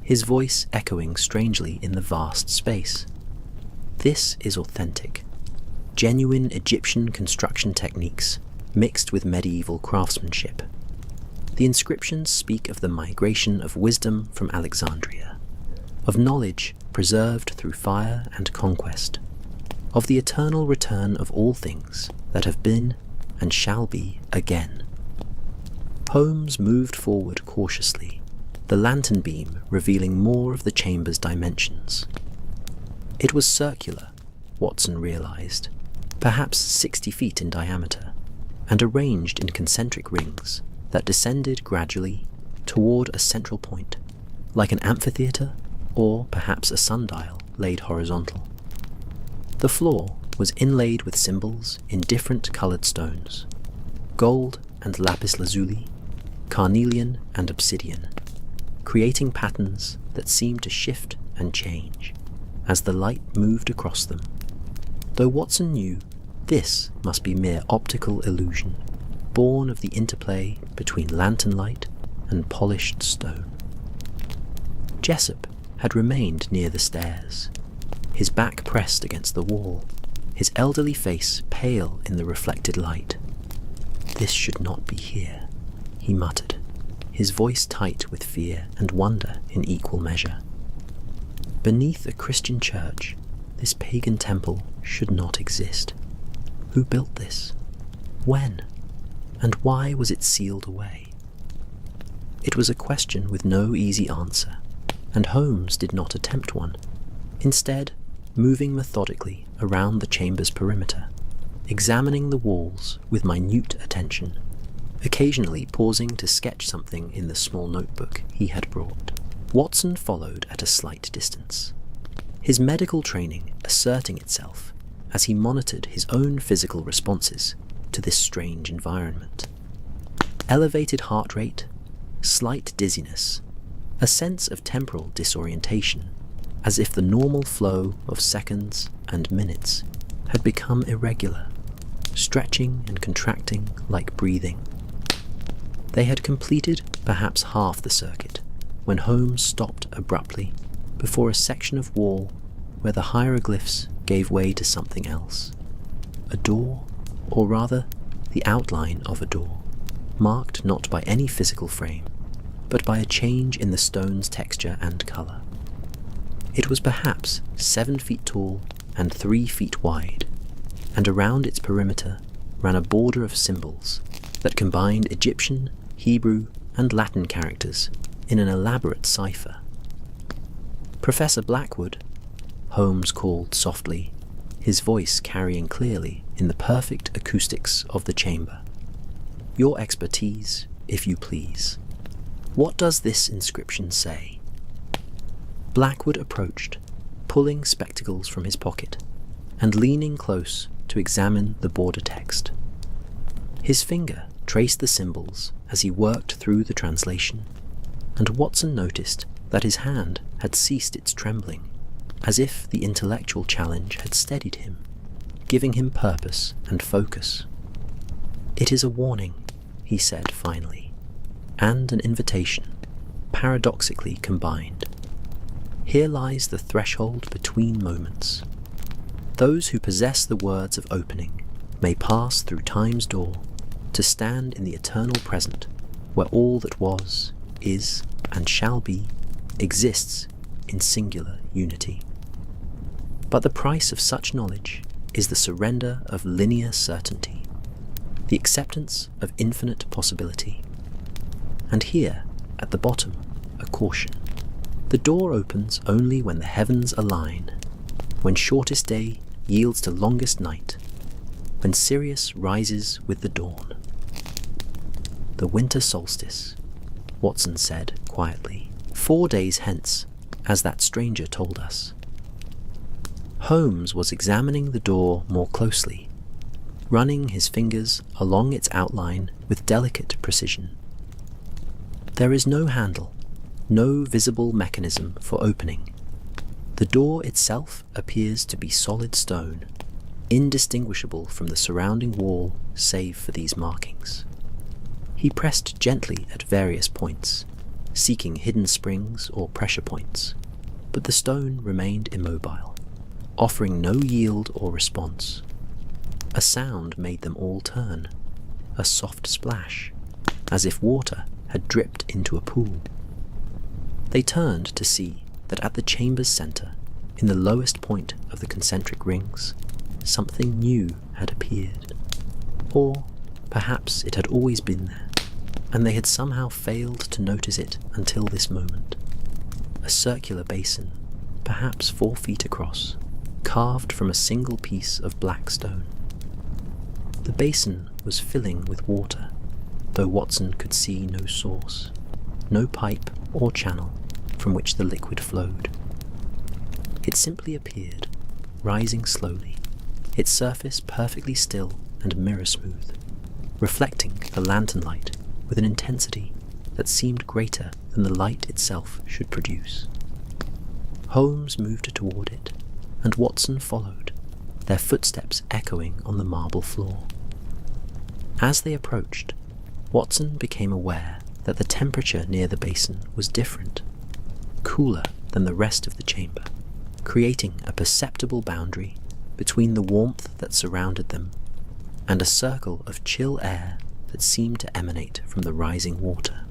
his voice echoing strangely in the vast space. "This is authentic, genuine Egyptian construction techniques mixed with medieval craftsmanship. The inscriptions speak of the migration of wisdom from Alexandria, of knowledge preserved through fire and conquest, of the eternal return of all things that have been and shall be again." Holmes moved forward cautiously, the lantern beam revealing more of the chamber's dimensions. It was circular, Watson realized, perhaps 60 feet in diameter, and arranged in concentric rings that descended gradually toward a central point, like an amphitheater or perhaps a sundial laid horizontal. The floor was inlaid with symbols in different colored stones, gold and lapis lazuli, carnelian and obsidian, creating patterns that seemed to shift and change as the light moved across them, though Watson knew this must be mere optical illusion, born of the interplay between lantern light and polished stone. Jessup had remained near the stairs, his back pressed against the wall, his elderly face pale in the reflected light. "This should not be here," he muttered, his voice tight with fear and wonder in equal measure. Beneath a Christian church, this pagan temple should not exist. Who built this? When? And why was it sealed away? It was a question with no easy answer, and Holmes did not attempt one, instead moving methodically around the chamber's perimeter, examining the walls with minute attention, occasionally pausing to sketch something in the small notebook he had brought. Watson followed at a slight distance, his medical training asserting itself as he monitored his own physical responses to this strange environment. Elevated heart rate, slight dizziness, a sense of temporal disorientation, as if the normal flow of seconds and minutes had become irregular, stretching and contracting like breathing. They had completed perhaps half the circuit when Holmes stopped abruptly before a section of wall where the hieroglyphs gave way to something else. A door, or rather, the outline of a door, marked not by any physical frame, but by a change in the stone's texture and colour. It was perhaps 7 feet tall and 3 feet wide, and around its perimeter ran a border of symbols that combined Egyptian, Hebrew, and Latin characters in an elaborate cipher. "Professor Blackwood," Holmes called softly, his voice carrying clearly in the perfect acoustics of the chamber. "Your expertise, if you please. What does this inscription say?" Blackwood approached, pulling spectacles from his pocket and leaning close to examine the border text. His finger traced the symbols as he worked through the translation, and Watson noticed that his hand had ceased its trembling, as if the intellectual challenge had steadied him, giving him purpose and focus. "It is a warning," he said finally, "and an invitation, paradoxically combined. Here lies the threshold between moments. Those who possess the words of opening may pass through time's door to stand in the eternal present, where all that was, is, and shall be, exists in singular unity. But the price of such knowledge is the surrender of linear certainty, the acceptance of infinite possibility. And here, at the bottom, a caution. The door opens only when the heavens align, when shortest day yields to longest night, when Sirius rises with the dawn." "The winter solstice," Watson said quietly, "4 days hence, as that stranger told us." Holmes was examining the door more closely, running his fingers along its outline with delicate precision. There is no handle, no visible mechanism for opening. The door itself appears to be solid stone, indistinguishable from the surrounding wall save for these markings. He pressed gently at various points, seeking hidden springs or pressure points, but the stone remained immobile, offering no yield or response. A sound made them all turn, a soft splash, as if water had dripped into a pool. They turned to see that at the chamber's centre, in the lowest point of the concentric rings, something new had appeared. Or perhaps it had always been there, and they had somehow failed to notice it until this moment. A circular basin, perhaps 4 feet across, carved from a single piece of black stone. The basin was filling with water, though Watson could see no source, no pipe or channel from which the liquid flowed. It simply appeared, rising slowly, its surface perfectly still and mirror-smooth, reflecting the lantern light with an intensity that seemed greater than the light itself should produce. Holmes moved toward it, and Watson followed, their footsteps echoing on the marble floor. As they approached, Watson became aware that the temperature near the basin was different, cooler than the rest of the chamber, creating a perceptible boundary between the warmth that surrounded them and a circle of chill air that seemed to emanate from the rising water.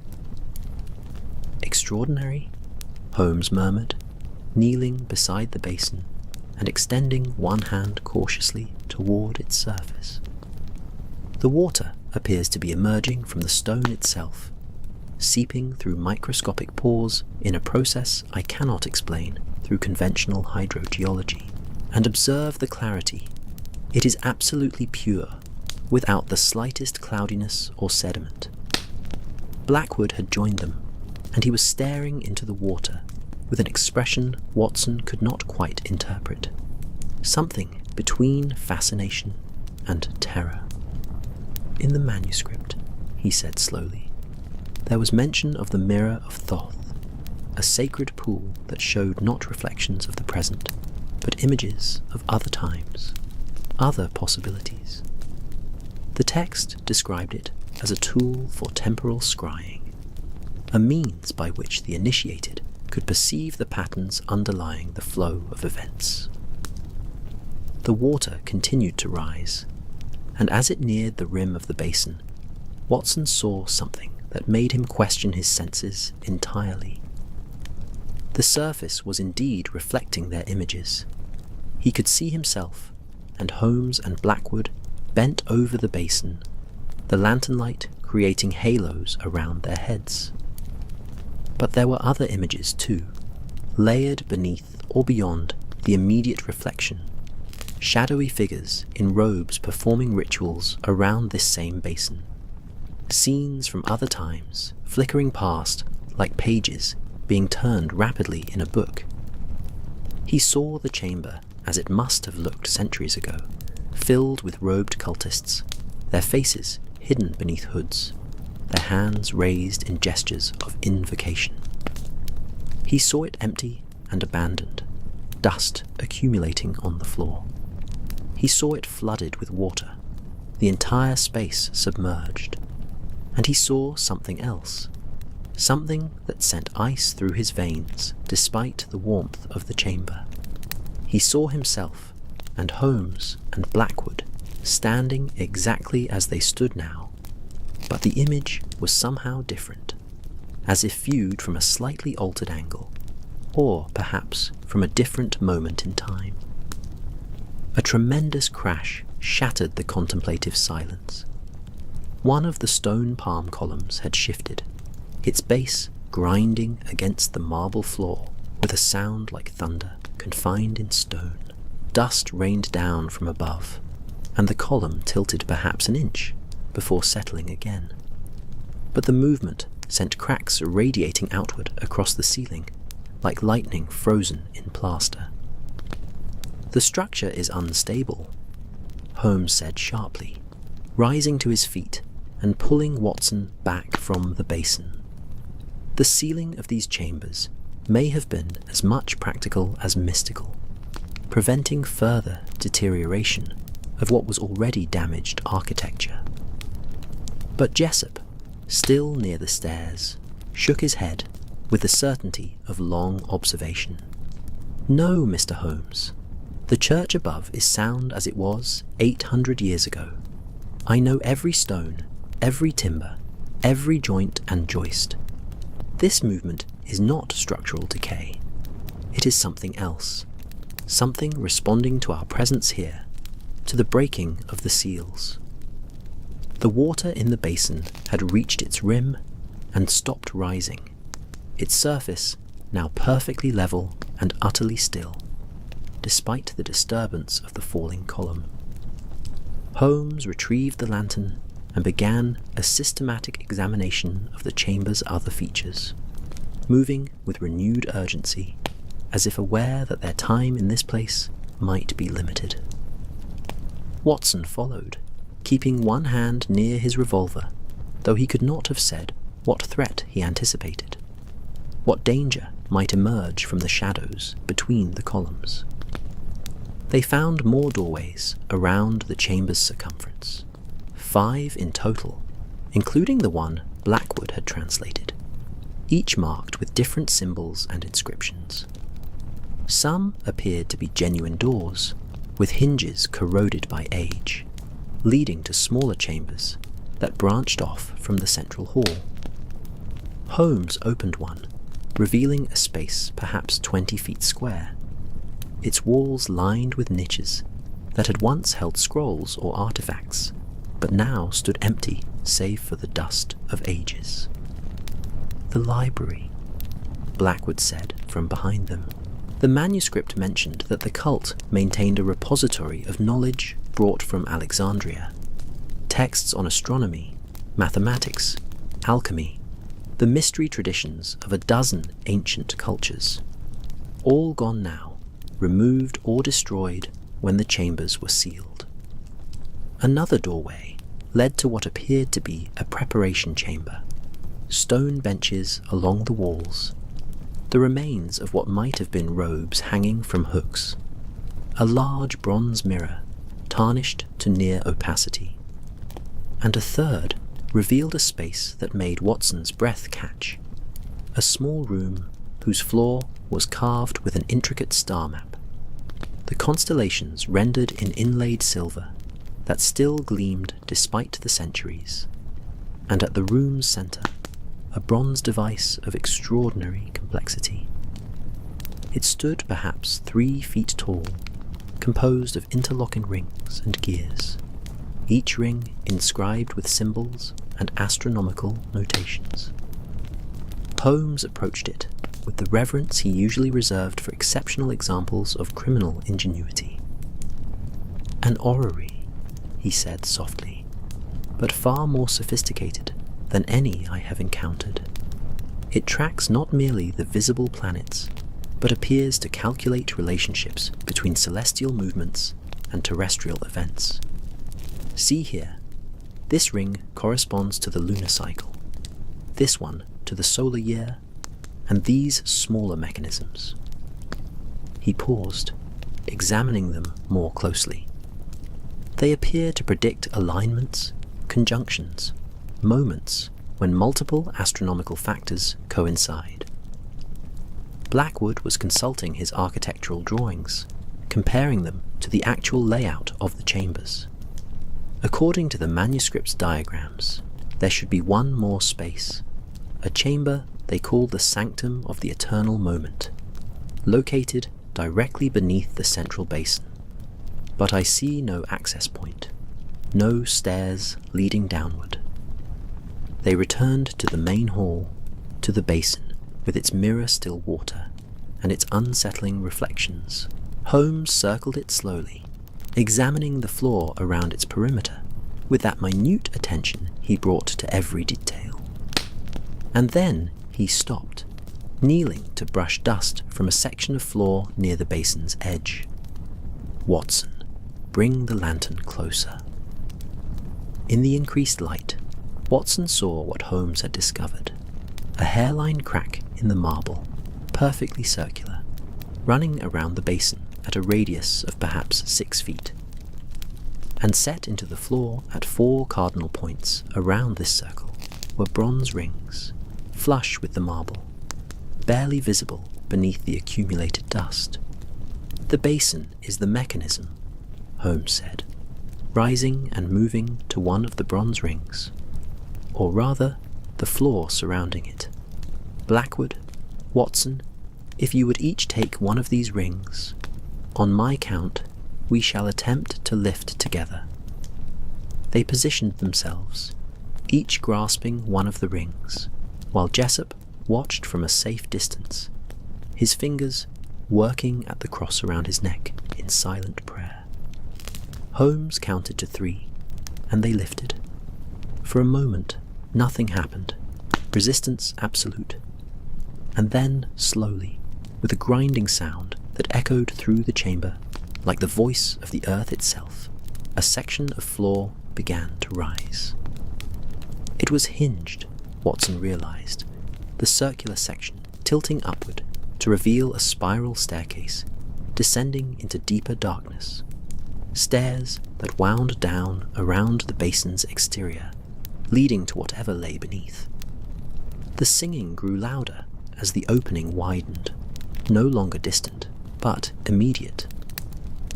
"Extraordinary," Holmes murmured, kneeling beside the basin and extending one hand cautiously toward its surface. The water appears to be emerging from the stone itself, seeping through microscopic pores in a process I cannot explain through conventional hydrogeology. And observe the clarity. It is absolutely pure, without the slightest cloudiness or sediment. Blackwood had joined them, and he was staring into the water with an expression Watson could not quite interpret. Something between fascination and terror. "In the manuscript," he said slowly, "there was mention of the Mirror of Thoth, a sacred pool that showed not reflections of the present, but images of other times, other possibilities. The text described it as a tool for temporal scrying, a means by which the initiated could perceive the patterns underlying the flow of events. The water continued to rise, and as it neared the rim of the basin, Watson saw something that made him question his senses entirely. The surface was indeed reflecting their images. He could see himself, and Holmes and Blackwood bent over the basin, the lantern light creating halos around their heads. But there were other images too, layered beneath or beyond the immediate reflection, shadowy figures in robes performing rituals around this same basin, scenes from other times flickering past like pages being turned rapidly in a book. He saw the chamber as it must have looked centuries ago, filled with robed cultists, their faces hidden beneath hoods, their hands raised in gestures of invocation. He saw it empty and abandoned, dust accumulating on the floor. He saw it flooded with water, the entire space submerged. And he saw something else, something that sent ice through his veins despite the warmth of the chamber. He saw himself, and Holmes and Blackwood, standing exactly as they stood now, but the image was somehow different, as if viewed from a slightly altered angle, or perhaps from a different moment in time. A tremendous crash shattered the contemplative silence. One of the stone palm columns had shifted, its base grinding against the marble floor with a sound like thunder confined in stone. Dust rained down from above, and the column tilted perhaps an inch before settling again. But the movement sent cracks radiating outward across the ceiling, like lightning frozen in plaster. "The structure is unstable," Holmes said sharply, rising to his feet and pulling Watson back from the basin. The ceiling of these chambers may have been as much practical as mystical, preventing further deterioration of what was already damaged architecture. But Jessup, still near the stairs, shook his head with the certainty of long observation. "No, Mr. Holmes. The church above is sound as it was 800 years ago. I know every stone, every timber, every joint and joist. This movement is not structural decay. It is something else, something responding to our presence here, to the breaking of the seals." The water in the basin had reached its rim and stopped rising, its surface now perfectly level and utterly still, despite the disturbance of the falling column. Holmes retrieved the lantern and began a systematic examination of the chamber's other features, moving with renewed urgency, as if aware that their time in this place might be limited. Watson followed, keeping one hand near his revolver, though he could not have said what threat he anticipated, what danger might emerge from the shadows between the columns. They found more doorways around the chamber's circumference, 5 in total, including the one Blackwood had translated, each marked with different symbols and inscriptions. Some appeared to be genuine doors, with hinges corroded by age, leading to smaller chambers that branched off from the central hall. Holmes opened one, revealing a space perhaps 20 feet square, its walls lined with niches that had once held scrolls or artifacts, but now stood empty save for the dust of ages. "The library," Blackwood said from behind them. The manuscript mentioned that the cult maintained a repository of knowledge brought from Alexandria, texts on astronomy, mathematics, alchemy, the mystery traditions of a dozen ancient cultures, all gone now, removed or destroyed when the chambers were sealed. Another doorway led to what appeared to be a preparation chamber, stone benches along the walls, the remains of what might have been robes hanging from hooks, a large bronze mirror tarnished to near opacity, and a third, revealed a space that made Watson's breath catch. A small room whose floor was carved with an intricate star map, the constellations rendered in inlaid silver that still gleamed despite the centuries, and at the room's centre, a bronze device of extraordinary complexity. It stood perhaps 3 feet tall, composed of interlocking rings and gears, each ring inscribed with symbols and astronomical notations. Holmes approached it with the reverence he usually reserved for exceptional examples of criminal ingenuity. "An orrery," he said softly, "but far more sophisticated than any I have encountered. It tracks not merely the visible planets, but appears to calculate relationships between celestial movements and terrestrial events. See here, this ring corresponds to the lunar cycle, this one to the solar year, and these smaller mechanisms." He paused, examining them more closely. They appear to predict alignments, conjunctions, moments when multiple astronomical factors coincide. Blackwood was consulting his architectural drawings, comparing them to the actual layout of the chambers. According to the manuscript's diagrams, there should be one more space, a chamber they called the Sanctum of the Eternal Moment, located directly beneath the central basin. But I see no access point, no stairs leading downward. They returned to the main hall, to the basin, with its mirror-still water and its unsettling reflections. Holmes circled it slowly, examining the floor around its perimeter with that minute attention he brought to every detail. And then he stopped, kneeling to brush dust from a section of floor near the basin's edge. "Watson, bring the lantern closer." In the increased light, Watson saw what Holmes had discovered, a hairline crack in the marble, perfectly circular, running around the basin at a radius of perhaps 6 feet. And set into the floor at 4 cardinal points around this circle were bronze rings, flush with the marble, barely visible beneath the accumulated dust. "The basin is the mechanism," Holmes said, rising and moving to one of the bronze rings, or rather, the floor surrounding it. "Blackwood, Watson, if you would each take one of these rings, on my count, we shall attempt to lift together." They positioned themselves, each grasping one of the rings, while Jessup watched from a safe distance, his fingers working at the cross around his neck in silent prayer. Holmes counted to 3, and they lifted. For a moment, nothing happened, resistance absolute. And then, slowly, with a grinding sound that echoed through the chamber, like the voice of the earth itself, a section of floor began to rise. It was hinged, Watson realized, the circular section tilting upward to reveal a spiral staircase, descending into deeper darkness. Stairs that wound down around the basin's exterior, leading to whatever lay beneath. The singing grew louder as the opening widened, no longer distant, but immediate.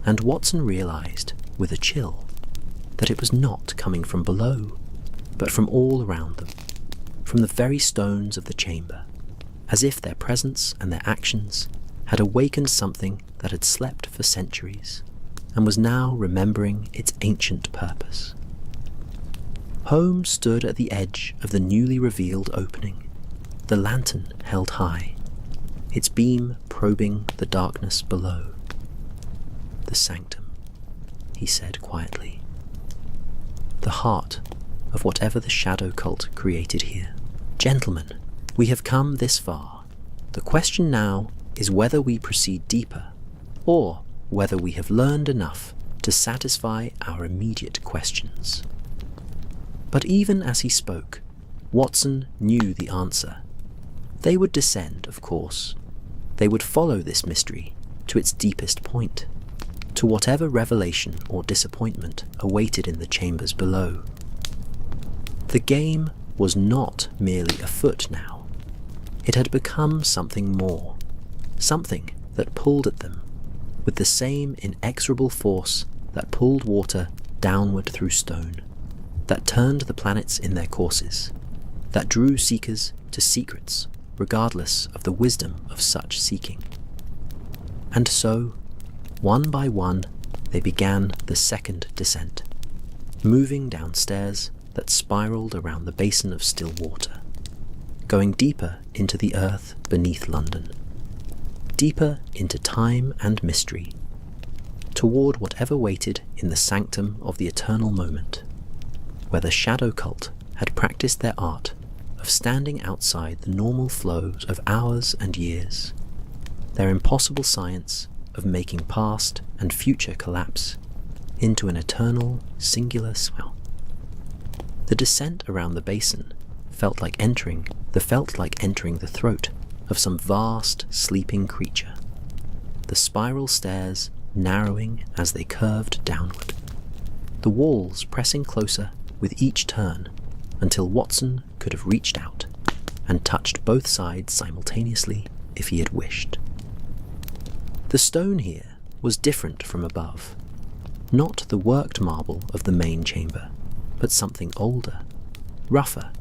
And Watson realized, with a chill, that it was not coming from below, but from all around them, from the very stones of the chamber, as if their presence and their actions had awakened something that had slept for centuries, and was now remembering its ancient purpose. Holmes stood at the edge of the newly revealed opening, the lantern held high, its beam probing the darkness below. "The sanctum," he said quietly. "The heart of whatever the shadow cult created here. Gentlemen, we have come this far. The question now is whether we proceed deeper, or whether we have learned enough to satisfy our immediate questions." But even as he spoke, Watson knew the answer. They would descend, of course. They would follow this mystery to its deepest point, to whatever revelation or disappointment awaited in the chambers below. The game was not merely afoot now. It had become something more, something that pulled at them with the same inexorable force that pulled water downward through stone, that turned the planets in their courses, that drew seekers to secrets regardless of the wisdom of such seeking. And so, one by one, they began the second descent, moving down stairs that spiraled around the basin of still water, going deeper into the earth beneath London, deeper into time and mystery, toward whatever waited in the sanctum of the eternal moment, where the shadow cult had practiced their art of standing outside the normal flows of hours and years, their impossible science of making past and future collapse into an eternal, singular swell. The descent around the basin felt like entering the throat of some vast, sleeping creature, the spiral stairs narrowing as they curved downward, the walls pressing closer with each turn until Watson could have reached out and touched both sides simultaneously if he had wished. The stone here was different from above, not the worked marble of the main chamber, but something older, rougher,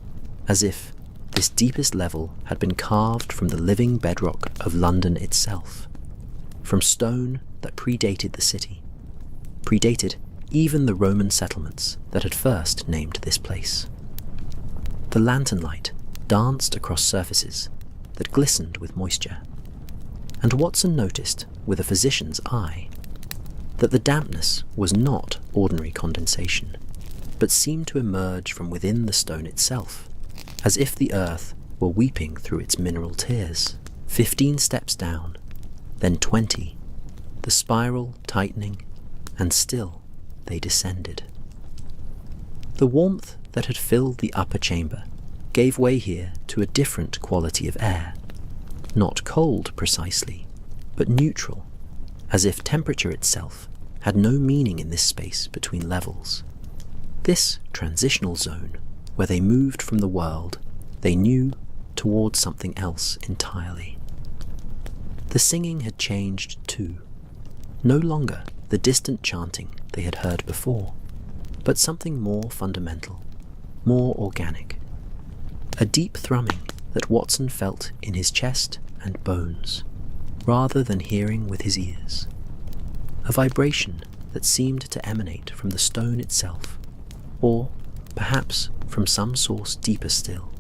as if this deepest level had been carved from the living bedrock of London itself, from stone that predated the city, predated even the Roman settlements that had first named this place. The lantern light danced across surfaces that glistened with moisture, and Watson noticed with a physician's eye that the dampness was not ordinary condensation, but seemed to emerge from within the stone itself, as if the earth were weeping through its mineral tears. 15 steps down, then 20, the spiral tightening, and still they descended. The warmth that had filled the upper chamber gave way here to a different quality of air, not cold precisely, but neutral, as if temperature itself had no meaning in this space between levels. This transitional zone, where they moved from the world they knew towards something else entirely. The singing had changed too, no longer the distant chanting they had heard before, but something more fundamental, more organic, a deep thrumming that Watson felt in his chest and bones, rather than hearing with his ears, a vibration that seemed to emanate from the stone itself, or perhaps from some source deeper still,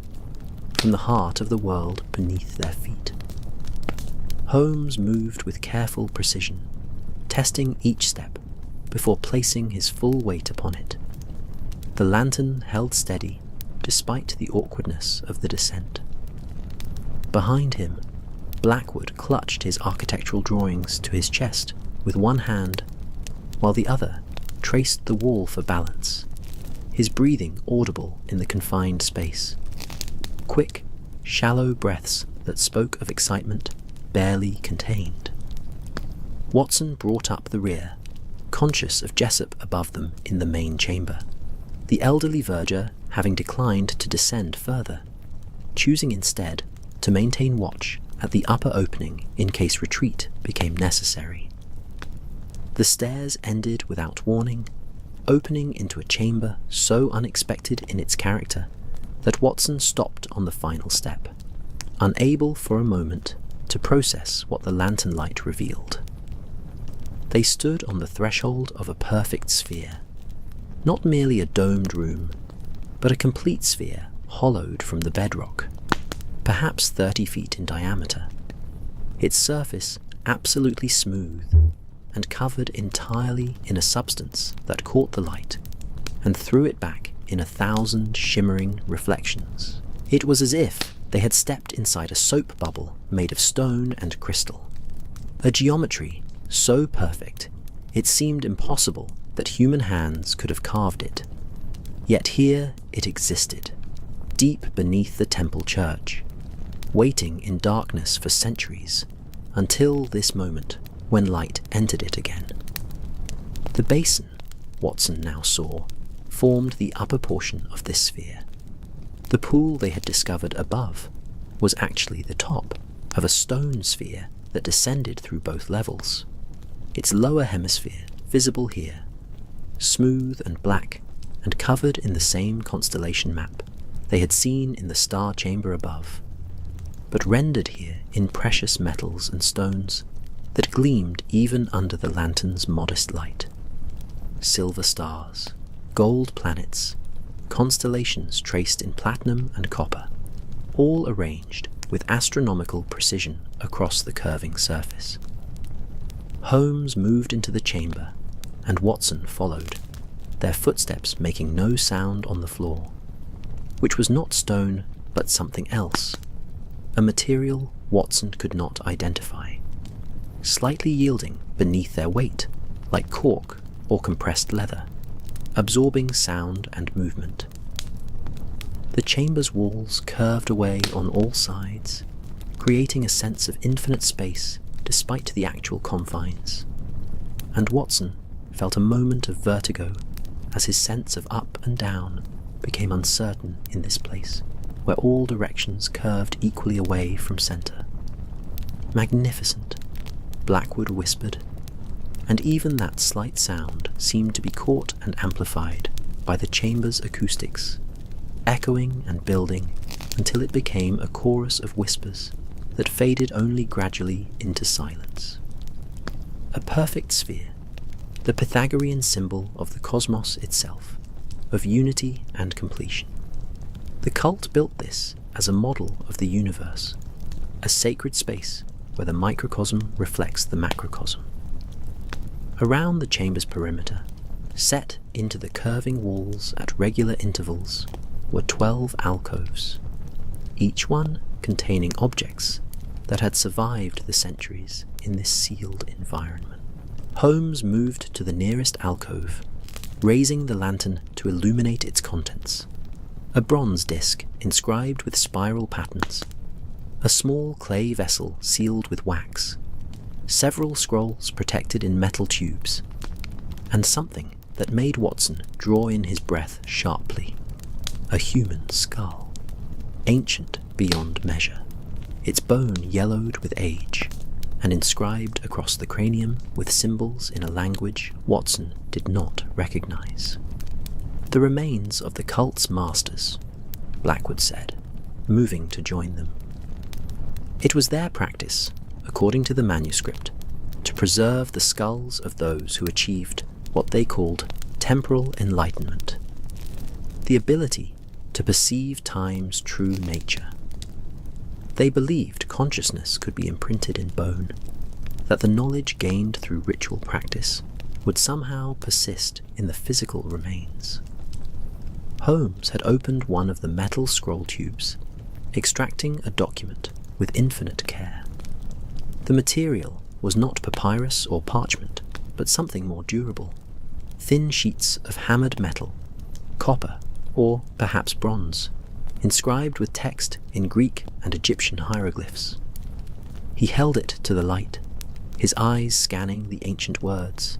from the heart of the world beneath their feet. Holmes moved with careful precision, testing each step before placing his full weight upon it. The lantern held steady despite the awkwardness of the descent. Behind him, Blackwood clutched his architectural drawings to his chest with one hand, while the other traced the wall for balance, his breathing audible in the confined space. Quick, shallow breaths that spoke of excitement barely contained. Watson brought up the rear, conscious of Jessup above them in the main chamber, the elderly verger having declined to descend further, choosing instead to maintain watch at the upper opening in case retreat became necessary. The stairs ended without warning, opening into a chamber so unexpected in its character that Watson stopped on the final step, unable for a moment to process what the lantern light revealed. They stood on the threshold of a perfect sphere, not merely a domed room, but a complete sphere hollowed from the bedrock, perhaps 30 feet in diameter, its surface absolutely smooth and covered entirely in a substance that caught the light and threw it back in 1,000 shimmering reflections. It was as if they had stepped inside a soap bubble made of stone and crystal, a geometry so perfect it seemed impossible that human hands could have carved it. Yet here it existed, deep beneath the temple church, waiting in darkness for centuries, until this moment when light entered it again. The basin, Watson now saw, formed the upper portion of this sphere, The pool they had discovered above was actually the top of a stone sphere that descended through both levels, its lower hemisphere visible here, smooth and black and covered in the same constellation map they had seen in the star chamber above, but rendered here in precious metals and stones that gleamed even under the lantern's modest light. Silver stars, gold planets, constellations traced in platinum and copper, all arranged with astronomical precision across the curving surface. Holmes moved into the chamber, and Watson followed, their footsteps making no sound on the floor, which was not stone but something else, a material Watson could not identify, slightly yielding beneath their weight, like cork or compressed leather, absorbing sound and movement. The chamber's walls curved away on all sides, creating a sense of infinite space despite the actual confines, and Watson felt a moment of vertigo as his sense of up and down became uncertain in this place, where all directions curved equally away from center. Magnificent, Blackwood whispered, and even that slight sound seemed to be caught and amplified by the chamber's acoustics, echoing and building until it became a chorus of whispers that faded only gradually into silence. A perfect sphere, the Pythagorean symbol of the cosmos itself, of unity and completion. The cult built this as a model of the universe, a sacred space where the microcosm reflects the macrocosm. Around the chamber's perimeter, set into the curving walls at regular intervals, were 12 alcoves, each one containing objects that had survived the centuries in this sealed environment. Holmes moved to the nearest alcove, raising the lantern to illuminate its contents. A bronze disc inscribed with spiral patterns, a small clay vessel sealed with wax, several scrolls protected in metal tubes, and something that made Watson draw in his breath sharply. A human skull, ancient beyond measure, its bone yellowed with age, and inscribed across the cranium with symbols in a language Watson did not recognize. The remains of the cult's masters, Blackwood said, moving to join them. It was their practice, according to the manuscript, to preserve the skulls of those who achieved what they called temporal enlightenment, the ability to perceive time's true nature. They believed consciousness could be imprinted in bone, that the knowledge gained through ritual practice would somehow persist in the physical remains. Holmes had opened one of the metal scroll tubes, extracting a document with infinite care. The material was not papyrus or parchment, but something more durable. Thin sheets of hammered metal, copper, or perhaps bronze, inscribed with text in Greek and Egyptian hieroglyphs. He held it to the light, his eyes scanning the ancient words,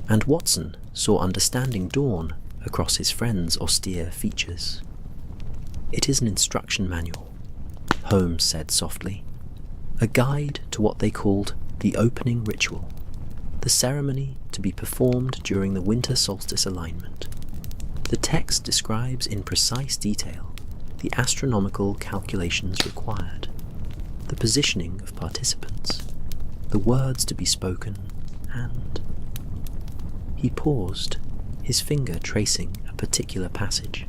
and Watson saw understanding dawn across his friend's austere features. "It is an instruction manual," Holmes said softly, "a guide to what they called the opening ritual, the ceremony to be performed during the winter solstice alignment. The text describes in precise detail the astronomical calculations required, the positioning of participants, the words to be spoken, and..." He paused, his finger tracing a particular passage.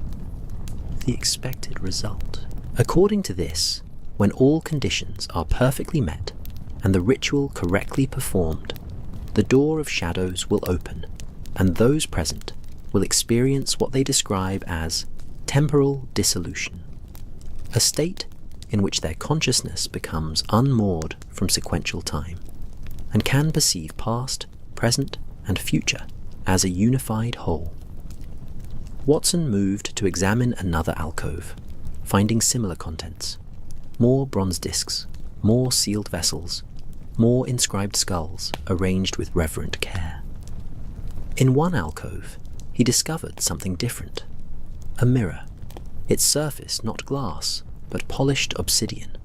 "The expected result. According to this, when all conditions are perfectly met and the ritual correctly performed, the door of shadows will open, and those present will experience what they describe as temporal dissolution, a state in which their consciousness becomes unmoored from sequential time, and can perceive past, present, and future as a unified whole." Watson moved to examine another alcove, finding similar contents: more bronze discs, more sealed vessels, more inscribed skulls arranged with reverent care. In one alcove, he discovered something different: a mirror, its surface not glass, but polished obsidian,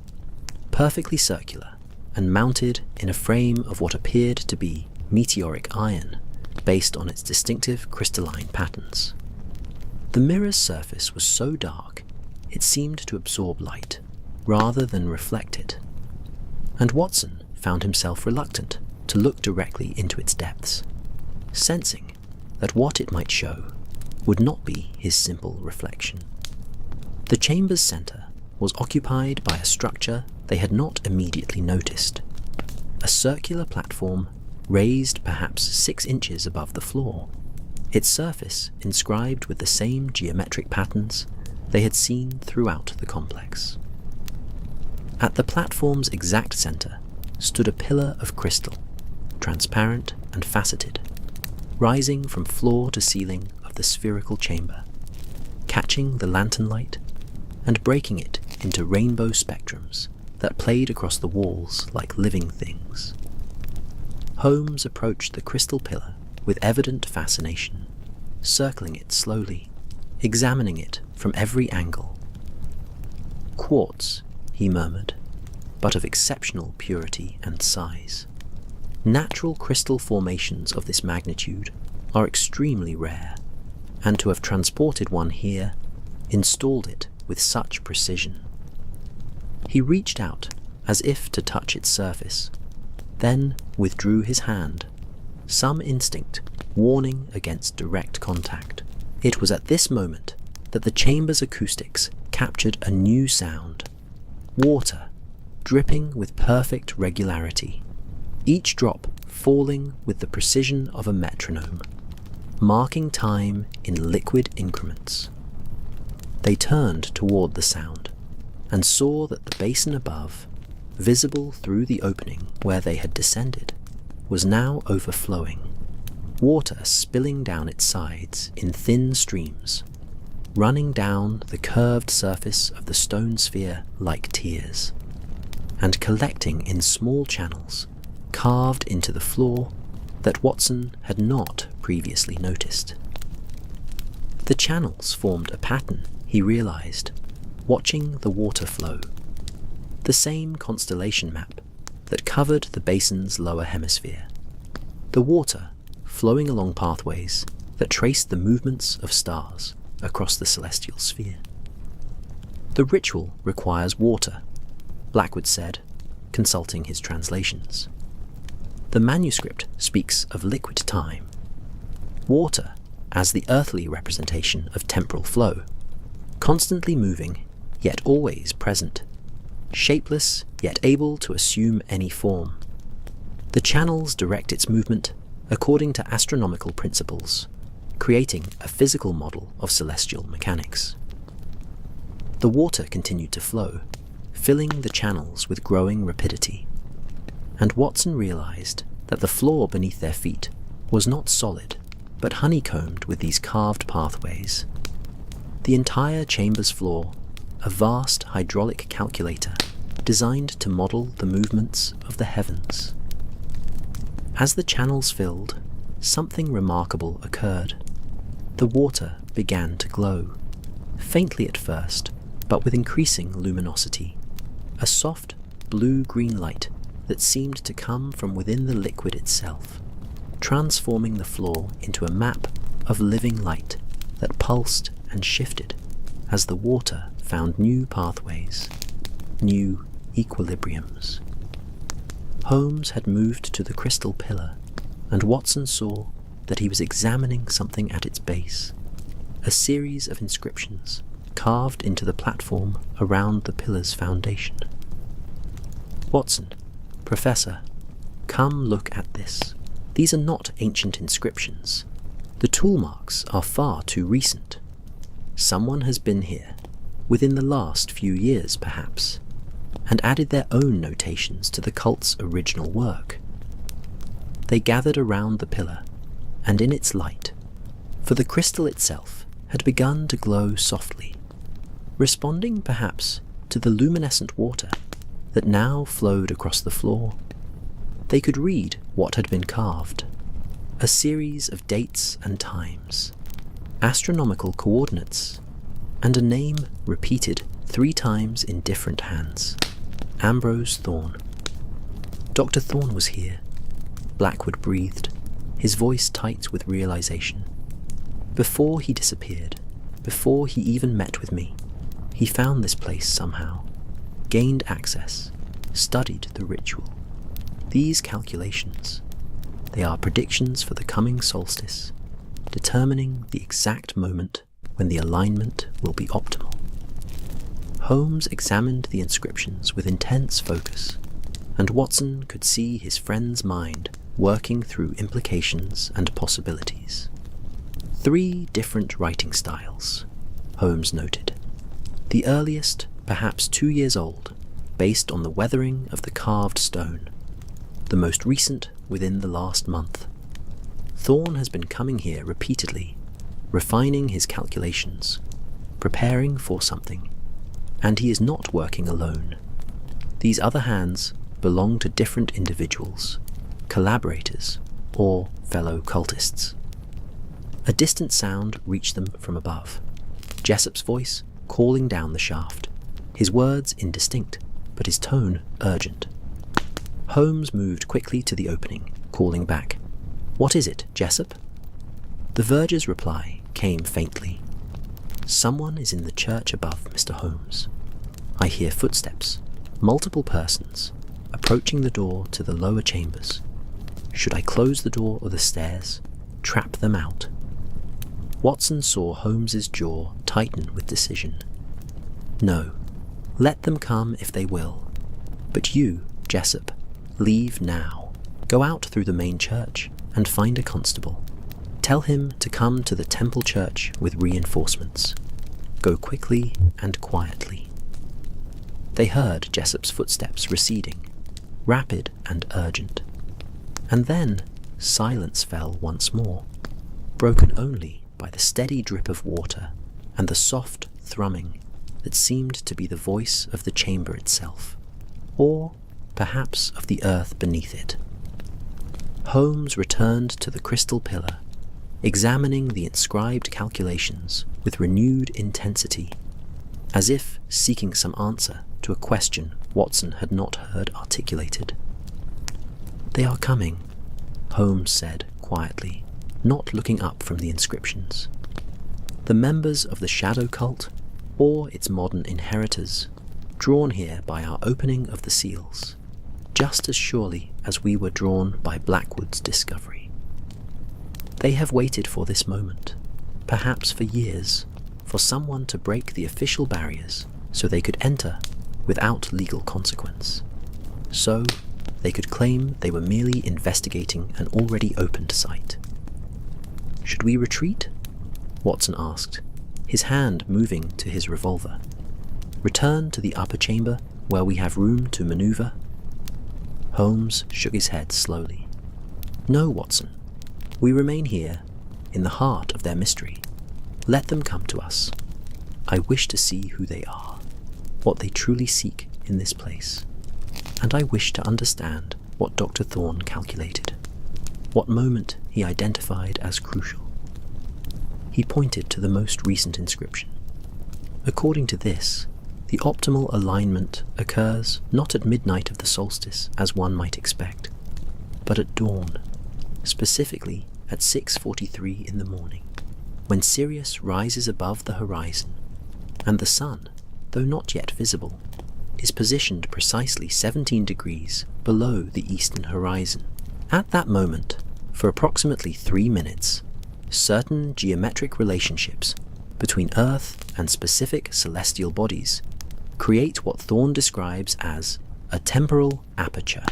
perfectly circular and mounted in a frame of what appeared to be meteoric iron based on its distinctive crystalline patterns. The mirror's surface was so dark it seemed to absorb light rather than reflect it, and Watson found himself reluctant to look directly into its depths, sensing that what it might show would not be his simple reflection. The chamber's centre was occupied by a structure they had not immediately noticed, a circular platform raised perhaps 6 inches above the floor, its surface inscribed with the same geometric patterns they had seen throughout the complex. At the platform's exact centre stood a pillar of crystal, transparent and faceted, rising from floor to ceiling of the spherical chamber, catching the lantern light and breaking it into rainbow spectrums that played across the walls like living things. Holmes approached the crystal pillar with evident fascination, circling it slowly, examining it from every angle. "Quartz," he murmured, "but of exceptional purity and size. Natural crystal formations of this magnitude are extremely rare, and to have transported one here, installed it with such precision." He reached out as if to touch its surface, then withdrew his hand, some instinct warning against direct contact. It was at this moment that the chamber's acoustics captured a new sound: water dripping with perfect regularity, each drop falling with the precision of a metronome, marking time in liquid increments. They turned toward the sound and saw that the basin above, visible through the opening where they had descended, was now overflowing, water spilling down its sides in thin streams, running down the curved surface of the stone sphere like tears, and collecting in small channels carved into the floor that Watson had not previously noticed. The channels formed a pattern, he realized, watching the water flow, the same constellation map that covered the basin's lower hemisphere, the water flowing along pathways that traced the movements of stars across the celestial sphere. "The ritual requires water," Blackwood said, consulting his translations. "The manuscript speaks of liquid time. Water as the earthly representation of temporal flow, constantly moving, yet always present, shapeless, yet able to assume any form. The channels direct its movement according to astronomical principles, creating a physical model of celestial mechanics." The water continued to flow, filling the channels with growing rapidity, and Watson realized that the floor beneath their feet was not solid, but honeycombed with these carved pathways. The entire chamber's floor, a vast hydraulic calculator designed to model the movements of the heavens. As the channels filled, something remarkable occurred. The water began to glow, faintly at first, but with increasing luminosity, a soft blue-green light that seemed to come from within the liquid itself, transforming the floor into a map of living light that pulsed and shifted as the water found new pathways, new equilibriums. Holmes had moved to the crystal pillar, and Watson saw that he was examining something at its base, a series of inscriptions carved into the platform around the pillar's foundation. "Watson, Professor, come look at this. These are not ancient inscriptions. The tool marks are far too recent. Someone has been here, within the last few years perhaps, and added their own notations to the cult's original work." They gathered around the pillar, and in its light, for the crystal itself had begun to glow softly, responding perhaps to the luminescent water that now flowed across the floor, they could read what had been carved: a series of dates and times, astronomical coordinates, and a name repeated 3 times in different hands. Ambrose Thorne. Dr. Thorne was here, Blackwood breathed, his voice tight with realization. Before he disappeared, before he even met with me, he found this place somehow, gained access, studied the ritual. These calculations, they are predictions for the coming solstice, determining the exact moment when the alignment will be optimal. Holmes examined the inscriptions with intense focus, and Watson could see his friend's mind working through implications and possibilities. 3 different writing styles, Holmes noted. The earliest, perhaps 2 years old, based on the weathering of the carved stone. The most recent within the last month. Thorne has been coming here repeatedly, refining his calculations, preparing for something, and he is not working alone. These other hands belong to different individuals, collaborators, or fellow cultists. A distant sound reached them from above. Jessop's voice calling down the shaft, his words indistinct, but his tone urgent. Holmes moved quickly to the opening, calling back, "What is it, Jessop?" The verger's reply came faintly. "Someone is in the church above, Mr. Holmes. I hear footsteps, multiple persons, approaching the door to the lower chambers. Should I close the door or the stairs, trap them out?" Watson saw Holmes's jaw tighten with decision. "No, let them come if they will. But you, Jessop, leave now. Go out through the main church and find a constable. Tell him to come to the temple church with reinforcements. Go quickly and quietly." They heard Jessop's footsteps receding, rapid and urgent. And then silence fell once more, broken only by the steady drip of water and the soft thrumming that seemed to be the voice of the chamber itself, or perhaps of the earth beneath it. Holmes returned to the crystal pillar, examining the inscribed calculations with renewed intensity, as if seeking some answer to a question Watson had not heard articulated. "They are coming," Holmes said quietly, not looking up from the inscriptions. "The members of the shadow cult, or its modern inheritors, drawn here by our opening of the seals, just as surely as we were drawn by Blackwood's discovery. They have waited for this moment, perhaps for years, for someone to break the official barriers so they could enter without legal consequence. So they could claim they were merely investigating an already opened site." "Should we retreat?" Watson asked, his hand moving to his revolver. "Return to the upper chamber where we have room to maneuver?" Holmes shook his head slowly. "No, Watson. We remain here, in the heart of their mystery. Let them come to us. I wish to see who they are, what they truly seek in this place. And I wish to understand what Dr. Thorne calculated, what moment he identified as crucial." He pointed to the most recent inscription. "According to this, the optimal alignment occurs not at midnight of the solstice, as one might expect, but at dawn, specifically at 6:43 in the morning, when Sirius rises above the horizon, and the sun, though not yet visible, is positioned precisely 17 degrees below the eastern horizon. At that moment, for approximately 3 minutes, certain geometric relationships between Earth and specific celestial bodies create what Thorne describes as a temporal aperture."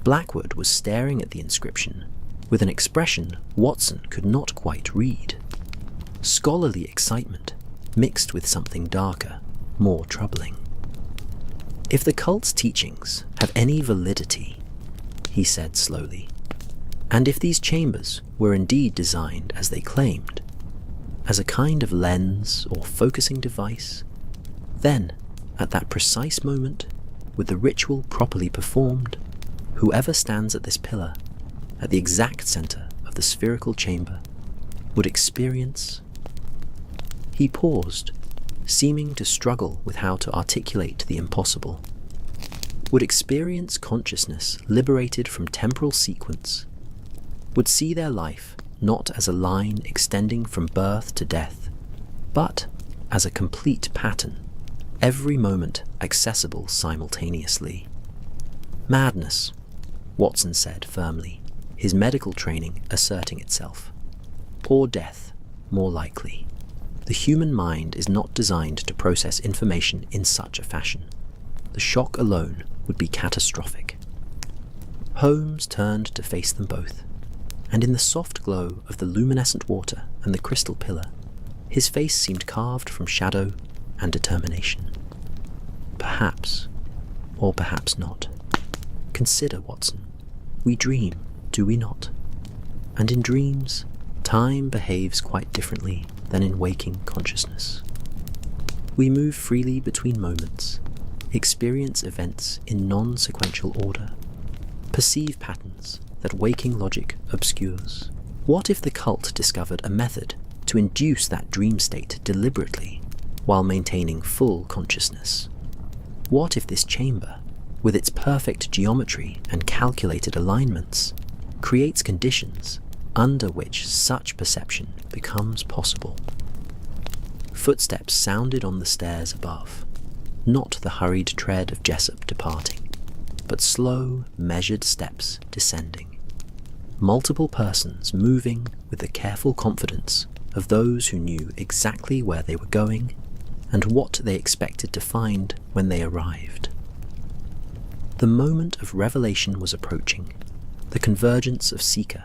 Blackwood was staring at the inscription with an expression Watson could not quite read. Scholarly excitement mixed with something darker, more troubling. "If the cult's teachings have any validity," he said slowly, "and if these chambers were indeed designed as they claimed, as a kind of lens or focusing device, then, at that precise moment, with the ritual properly performed, whoever stands at this pillar, at the exact center of the spherical chamber, would experience..." He paused, seeming to struggle with how to articulate the impossible. Would experience consciousness liberated from temporal sequence, would see their life not as a line extending from birth to death, but as a complete pattern, every moment accessible simultaneously. Madness, Watson said firmly, his medical training asserting itself. Or death, more likely. The human mind is not designed to process information in such a fashion. The shock alone would be catastrophic. Holmes turned to face them both, and in the soft glow of the luminescent water and the crystal pillar, his face seemed carved from shadow and determination. Perhaps, or perhaps not. Consider, Watson. We dream, do we not? And in dreams, time behaves quite differently than in waking consciousness. We move freely between moments, experience events in non-sequential order, perceive patterns that waking logic obscures. What if the cult discovered a method to induce that dream state deliberately while maintaining full consciousness? What if this chamber, with its perfect geometry and calculated alignments, creates conditions under which such perception becomes possible? Footsteps sounded on the stairs above, not the hurried tread of Jessup departing, but slow, measured steps descending. Multiple persons moving with the careful confidence of those who knew exactly where they were going and what they expected to find when they arrived. The moment of revelation was approaching, the convergence of seeker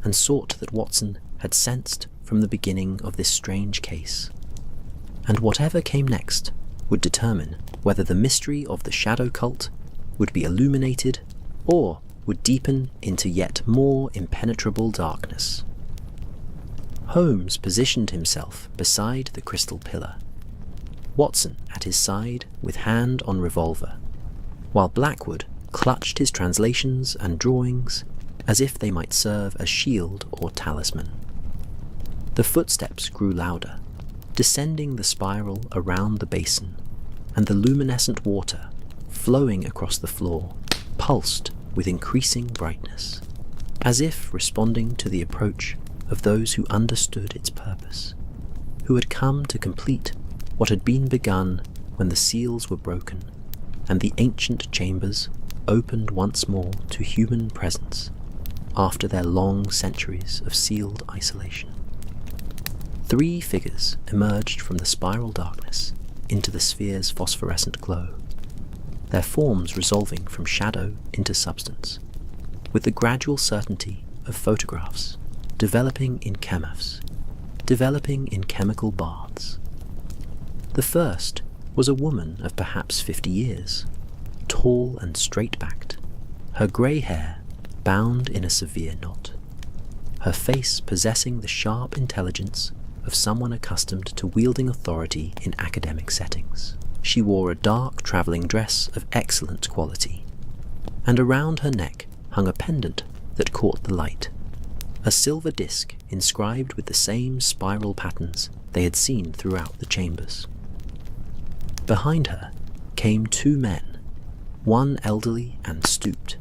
and sought that Watson had sensed from the beginning of this strange case. And whatever came next would determine whether the mystery of the shadow cult would be illuminated or would deepen into yet more impenetrable darkness. Holmes positioned himself beside the crystal pillar, Watson at his side with hand on revolver, while Blackwood clutched his translations and drawings as if they might serve as shield or talisman. The footsteps grew louder, descending the spiral around the basin, and the luminescent water, flowing across the floor, pulsed with increasing brightness, as if responding to the approach of those who understood its purpose, who had come to complete what had been begun when the seals were broken and the ancient chambers opened once more to human presence after their long centuries of sealed isolation. 3 figures emerged from the spiral darkness into the sphere's phosphorescent glow, their forms resolving from shadow into substance, with the gradual certainty of photographs developing in chemaphs, developing in chemical baths. The first was a woman of perhaps 50 years, tall and straight-backed, her grey hair bound in a severe knot, her face possessing the sharp intelligence of someone accustomed to wielding authority in academic settings. She wore a dark travelling dress of excellent quality, and around her neck hung a pendant that caught the light, a silver disc inscribed with the same spiral patterns they had seen throughout the chambers. Behind her came 2 men, one elderly and stooped,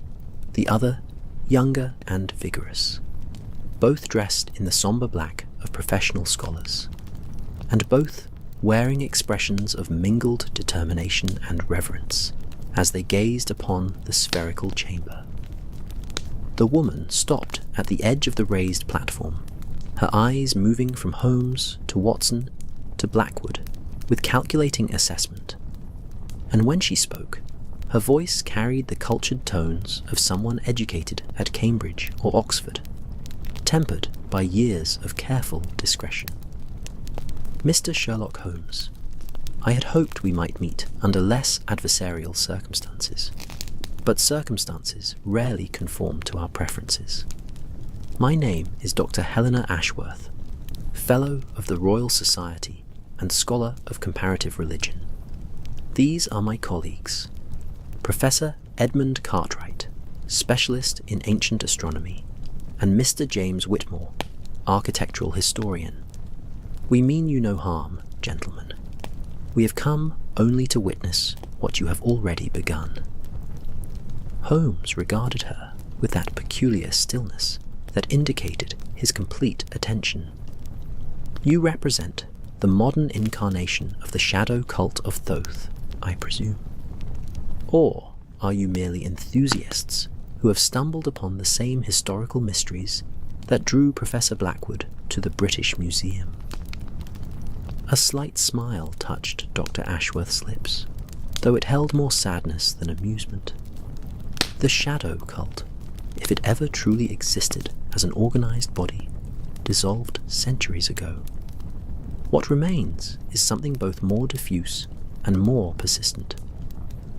the other younger and vigorous, both dressed in the sombre black of professional scholars, and both wearing expressions of mingled determination and reverence as they gazed upon the spherical chamber. The woman stopped at the edge of the raised platform, her eyes moving from Holmes to Watson to Blackwood with calculating assessment, and when she spoke, her voice carried the cultured tones of someone educated at Cambridge or Oxford, tempered by years of careful discretion. Mr. Sherlock Holmes, I had hoped we might meet under less adversarial circumstances, but circumstances rarely conform to our preferences. My name is Dr. Helena Ashworth, Fellow of the Royal Society and Scholar of Comparative Religion. These are my colleagues, Professor Edmund Cartwright, Specialist in Ancient Astronomy, and Mr. James Whitmore, Architectural Historian. We mean you no harm, gentlemen. We have come only to witness what you have already begun." Holmes regarded her with that peculiar stillness that indicated his complete attention. "You represent the modern incarnation of the shadow cult of Thoth, I presume. Or are you merely enthusiasts who have stumbled upon the same historical mysteries that drew Professor Blackwood to the British Museum?" A slight smile touched Dr. Ashworth's lips, though it held more sadness than amusement. The shadow cult, if it ever truly existed as an organized body, dissolved centuries ago. What remains is something both more diffuse and more persistent,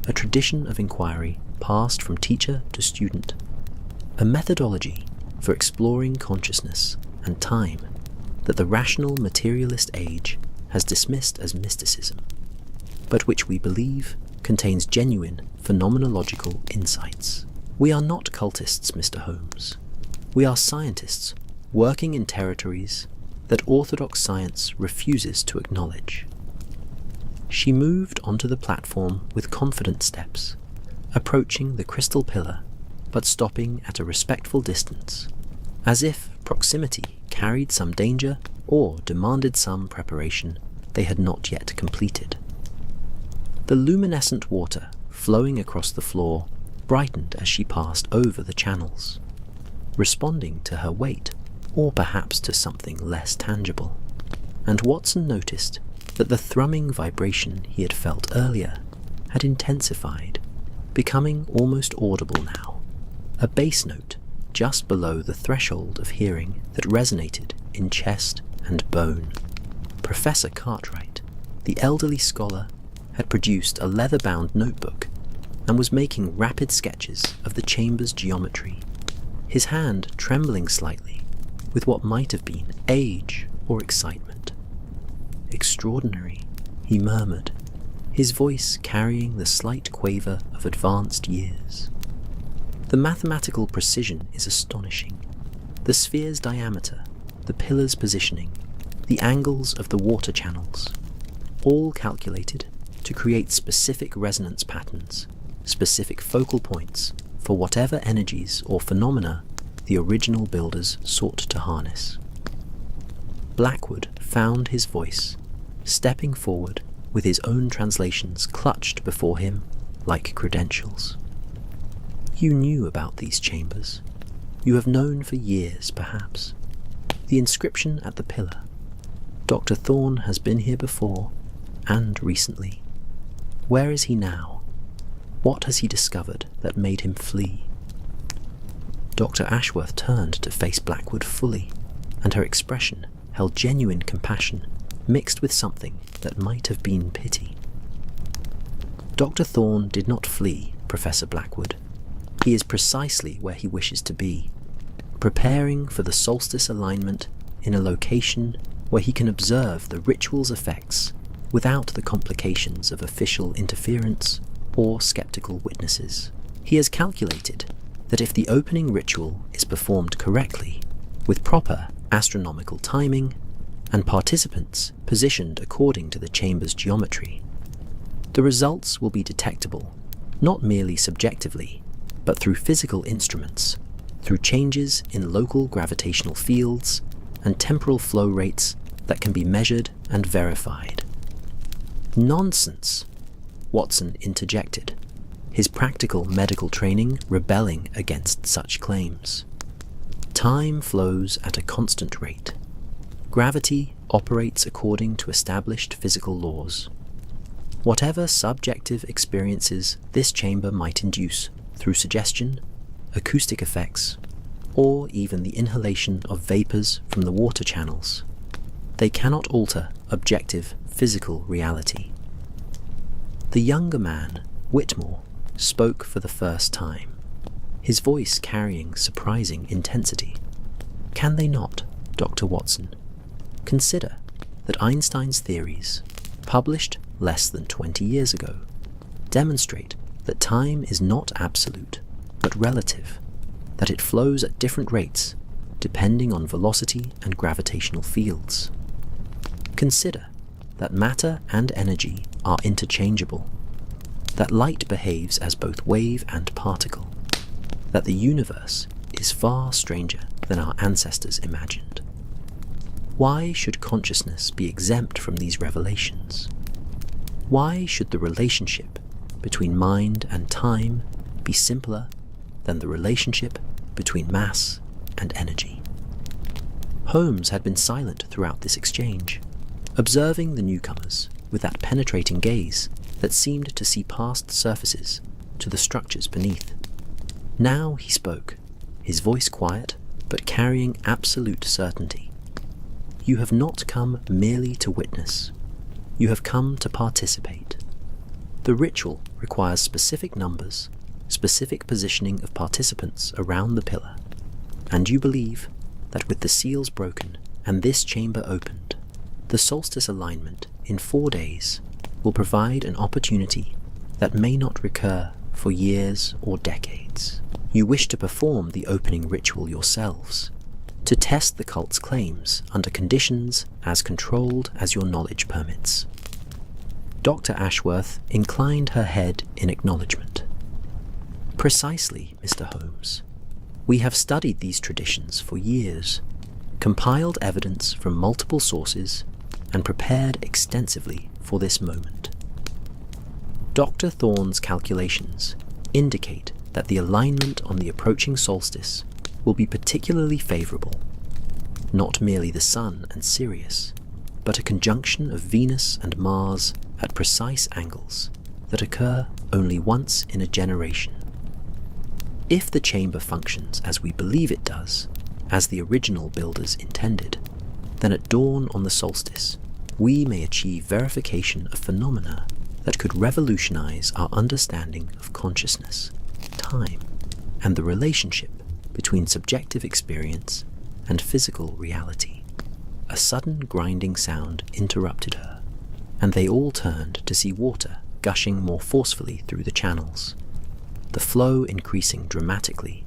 a tradition of inquiry passed from teacher to student, a methodology for exploring consciousness and time that the rational materialist age has dismissed as mysticism, but which we believe contains genuine phenomenological insights. We are not cultists, Mr. Holmes. We are scientists working in territories that orthodox science refuses to acknowledge. She moved onto the platform with confident steps, approaching the crystal pillar, but stopping at a respectful distance, as if proximity carried some danger or demanded some preparation they had not yet completed. The luminescent water flowing across the floor brightened as she passed over the channels, responding to her weight, or perhaps to something less tangible. And Watson noticed that the thrumming vibration he had felt earlier had intensified, becoming almost audible now, a bass note just below the threshold of hearing that resonated in chest and bone. Professor Cartwright, the elderly scholar, had produced a leather-bound notebook and was making rapid sketches of the chamber's geometry, his hand trembling slightly with what might have been age or excitement. "Extraordinary," he murmured, his voice carrying the slight quaver of advanced years. "The mathematical precision is astonishing. The sphere's diameter, the pillar's positioning, the angles of the water channels, all calculated to create specific resonance patterns, specific focal points for whatever energies or phenomena the original builders sought to harness." Blackwood found his voice, stepping forward with his own translations clutched before him like credentials. "You knew about these chambers. You have known for years, perhaps. The inscription at the pillar. Dr. Thorne has been here before, and recently. Where is he now? What has he discovered that made him flee?" Dr. Ashworth turned to face Blackwood fully, and her expression held genuine compassion mixed with something that might have been pity. "Dr. Thorne did not flee, Professor Blackwood. He is precisely where he wishes to be, preparing for the solstice alignment in a location where he can observe the ritual's effects without the complications of official interference or skeptical witnesses. He has calculated that if the opening ritual is performed correctly, with proper astronomical timing, and participants positioned according to the chamber's geometry, the results will be detectable, not merely subjectively, but through physical instruments, through changes in local gravitational fields and temporal flow rates that can be measured and verified." "Nonsense," Watson interjected, his practical medical training rebelling against such claims. "Time flows at a constant rate. Gravity operates according to established physical laws. Whatever subjective experiences this chamber might induce through suggestion, acoustic effects, or even the inhalation of vapors from the water channels, they cannot alter objective physical reality." The younger man, Whitmore, spoke for the first time, his voice carrying surprising intensity. "Can they not, Dr. Watson, consider that Einstein's theories, published less than 20 years ago, demonstrate that time is not absolute, but relative, that it flows at different rates depending on velocity and gravitational fields? Consider that matter and energy are interchangeable, that light behaves as both wave and particle, that the universe is far stranger than our ancestors imagined. Why should consciousness be exempt from these revelations? Why should the relationship between mind and time be simpler than the relationship between mass and energy? Holmes had been silent throughout this exchange, observing the newcomers with that penetrating gaze that seemed to see past surfaces to the structures beneath. Now he spoke, his voice quiet but carrying absolute certainty. You have not come merely to witness. You have come to participate. The ritual requires specific numbers, specific positioning of participants around the pillar, and you believe that with the seals broken and this chamber opened, the solstice alignment in 4 days will provide an opportunity that may not recur for years or decades. You wish to perform the opening ritual yourselves, to test the cult's claims under conditions as controlled as your knowledge permits. Dr. Ashworth inclined her head in acknowledgement. Precisely, Mr. Holmes. We have studied these traditions for years, compiled evidence from multiple sources, and prepared extensively for this moment. Dr. Thorne's calculations indicate that the alignment on the approaching solstice will be particularly favorable. Not merely the Sun and Sirius, but a conjunction of Venus and Mars at precise angles that occur only once in a generation. If the chamber functions as we believe it does, as the original builders intended, then at dawn on the solstice, we may achieve verification of phenomena that could revolutionize our understanding of consciousness, time, and the relationship between subjective experience and physical reality. A sudden grinding sound interrupted her, and they all turned to see water gushing more forcefully through the channels, the flow increasing dramatically,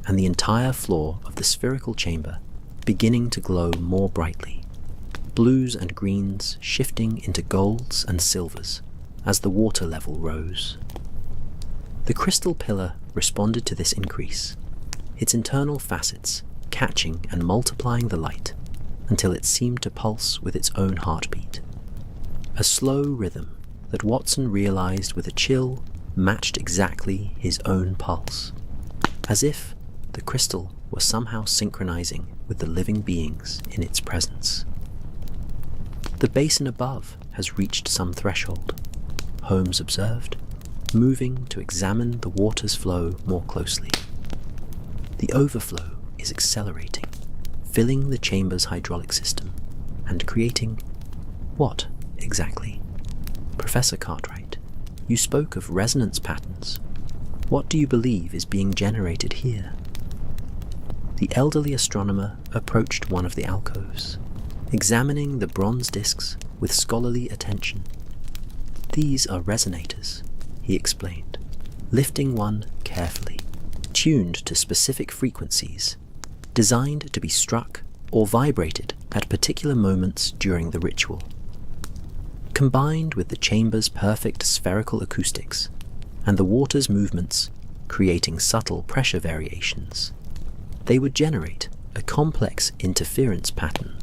and the entire floor of the spherical chamber beginning to glow more brightly, blues and greens shifting into golds and silvers as the water level rose. The crystal pillar responded to this increase, its internal facets catching and multiplying the light until it seemed to pulse with its own heartbeat. A slow rhythm that Watson realized with a chill matched exactly his own pulse, as if the crystal were somehow synchronizing with the living beings in its presence. The basin above has reached some threshold, Holmes observed, moving to examine the water's flow more closely. The overflow is accelerating, filling the chamber's hydraulic system, and creating what exactly? Professor Cartwright, you spoke of resonance patterns. What do you believe is being generated here? The elderly astronomer approached one of the alcoves, examining the bronze discs with scholarly attention. These are resonators, he explained, lifting one carefully, tuned to specific frequencies, designed to be struck or vibrated at particular moments during the ritual. Combined with the chamber's perfect spherical acoustics and the water's movements creating subtle pressure variations, they would generate a complex interference pattern.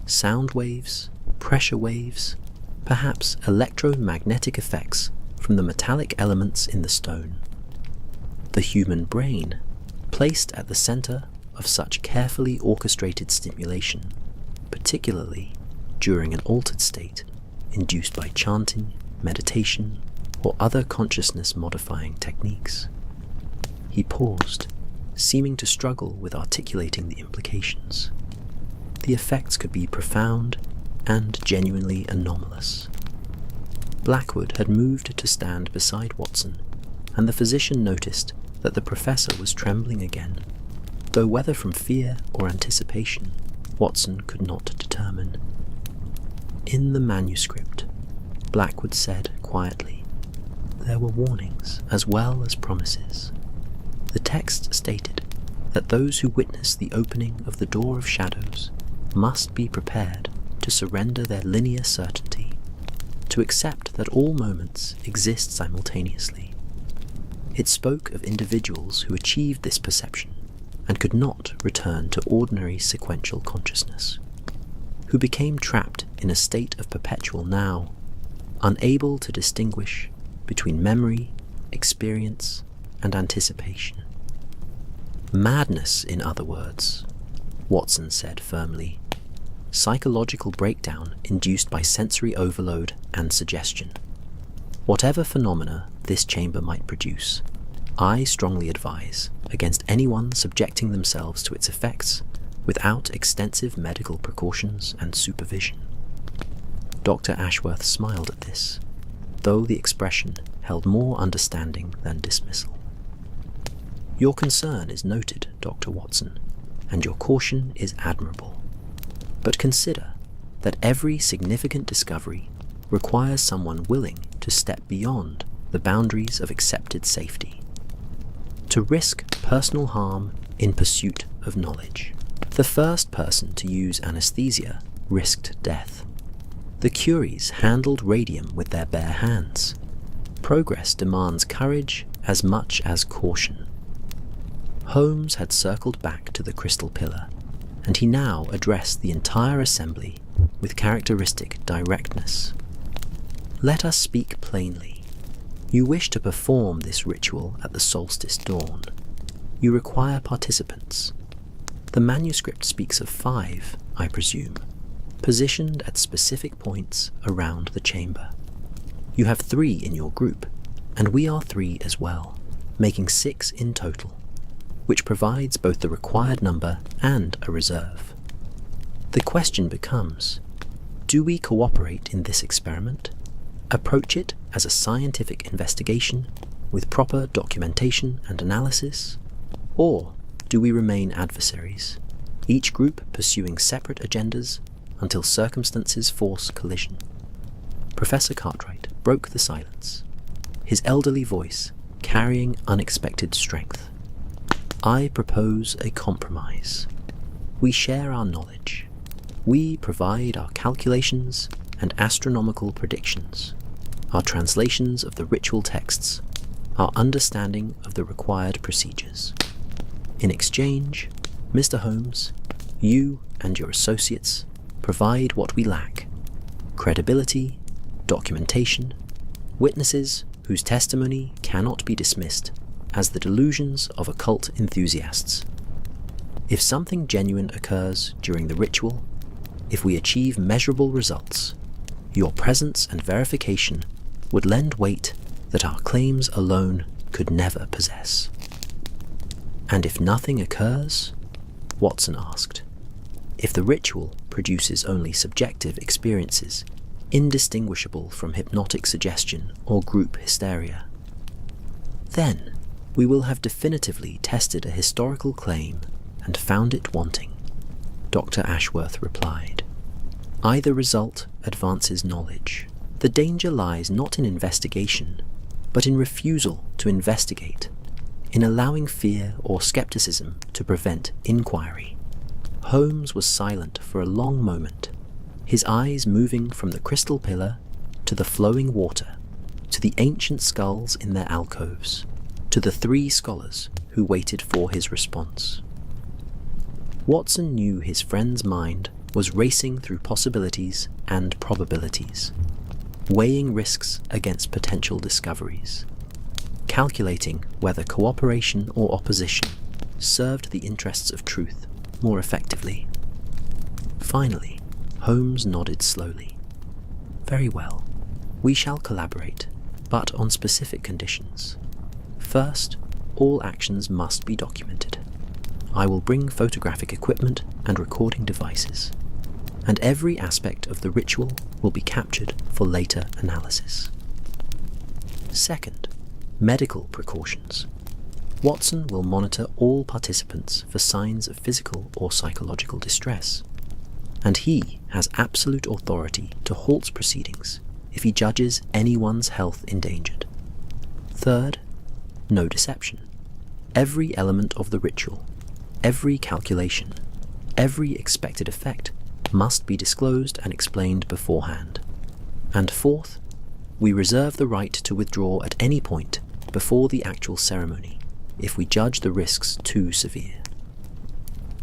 Sound waves, pressure waves, perhaps electromagnetic effects from the metallic elements in the stone. The human brain, placed at the center of such carefully orchestrated stimulation, particularly during an altered state induced by chanting, meditation, or other consciousness-modifying techniques. He paused, seeming to struggle with articulating the implications. The effects could be profound and genuinely anomalous. Blackwood had moved to stand beside Watson, and the physician noticed that the professor was trembling again, though whether from fear or anticipation, Watson could not determine. In the manuscript, Blackwood said quietly, there were warnings as well as promises. The text stated that those who witness the opening of the door of shadows must be prepared to surrender their linear certainty, to accept that all moments exist simultaneously. It spoke of individuals who achieved this perception and could not return to ordinary sequential consciousness, who became trapped in a state of perpetual now, unable to distinguish between memory, experience, and anticipation. Madness, in other words, Watson said firmly. Psychological breakdown induced by sensory overload and suggestion. Whatever phenomena this chamber might produce, I strongly advise against anyone subjecting themselves to its effects without extensive medical precautions and supervision. Dr. Ashworth smiled at this, though the expression held more understanding than dismissal. Your concern is noted, Dr. Watson, and your caution is admirable. But consider that every significant discovery requires someone willing to step beyond the boundaries of accepted safety, to risk personal harm in pursuit of knowledge. The first person to use anesthesia risked death. The Curies handled radium with their bare hands. Progress demands courage as much as caution. Holmes had circled back to the crystal pillar, and he now addressed the entire assembly with characteristic directness. Let us speak plainly. You wish to perform this ritual at the solstice dawn. You require participants. The manuscript speaks of 5, I presume, positioned at specific points around the chamber. You have 3 in your group, and we are 3 as well, making 6 in total, which provides both the required number and a reserve. The question becomes, do we cooperate in this experiment, approach it as a scientific investigation with proper documentation and analysis, or do we remain adversaries, each group pursuing separate agendas until circumstances force collision? Professor Cartwright broke the silence, his elderly voice carrying unexpected strength. I propose a compromise. We share our knowledge. We provide our calculations and astronomical predictions, our translations of the ritual texts, our understanding of the required procedures. In exchange, Mr. Holmes, you and your associates provide what we lack: credibility, documentation, witnesses whose testimony cannot be dismissed as the delusions of occult enthusiasts. If something genuine occurs during the ritual, if we achieve measurable results, your presence and verification would lend weight that our claims alone could never possess. And if nothing occurs? Watson asked. If the ritual produces only subjective experiences, indistinguishable from hypnotic suggestion or group hysteria, then we will have definitively tested a historical claim and found it wanting, Dr. Ashworth replied. Either result advances knowledge. The danger lies not in investigation, but in refusal to investigate, in allowing fear or skepticism to prevent inquiry. Holmes was silent for a long moment, his eyes moving from the crystal pillar to the flowing water, to the ancient skulls in their alcoves, to the 3 scholars who waited for his response. Watson knew his friend's mind was racing through possibilities and probabilities, weighing risks against potential discoveries, calculating whether cooperation or opposition served the interests of truth more effectively. Finally, Holmes nodded slowly. Very well, we shall collaborate, but on specific conditions. First, all actions must be documented. I will bring photographic equipment and recording devices, and every aspect of the ritual will be captured for later analysis. Second, medical precautions. Watson will monitor all participants for signs of physical or psychological distress, and he has absolute authority to halt proceedings if he judges anyone's health endangered. Third, no deception. Every element of the ritual, every calculation, every expected effect must be disclosed and explained beforehand. And fourth, we reserve the right to withdraw at any point before the actual ceremony if we judge the risks too severe.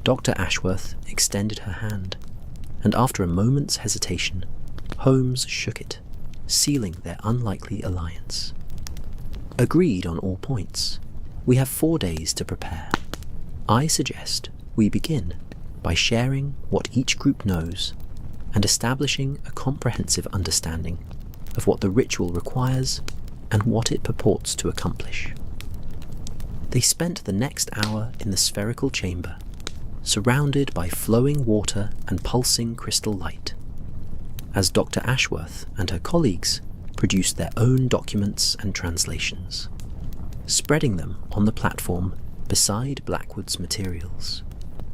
Dr. Ashworth extended her hand, and after a moment's hesitation, Holmes shook it, sealing their unlikely alliance. Agreed on all points, we have 4 days to prepare. I suggest we begin by sharing what each group knows and establishing a comprehensive understanding of what the ritual requires and what it purports to accomplish. They spent the next hour in the spherical chamber, surrounded by flowing water and pulsing crystal light, as Dr. Ashworth and her colleagues produced their own documents and translations, spreading them on the platform beside Blackwood's materials,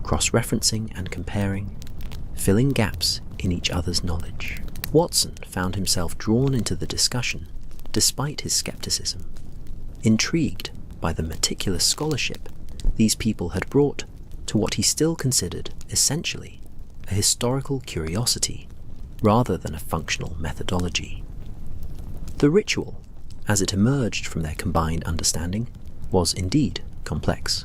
cross-referencing and comparing, filling gaps in each other's knowledge. Watson found himself drawn into the discussion despite his skepticism, intrigued by the meticulous scholarship these people had brought to what he still considered essentially a historical curiosity rather than a functional methodology. The ritual, as it emerged from their combined understanding, was indeed complex.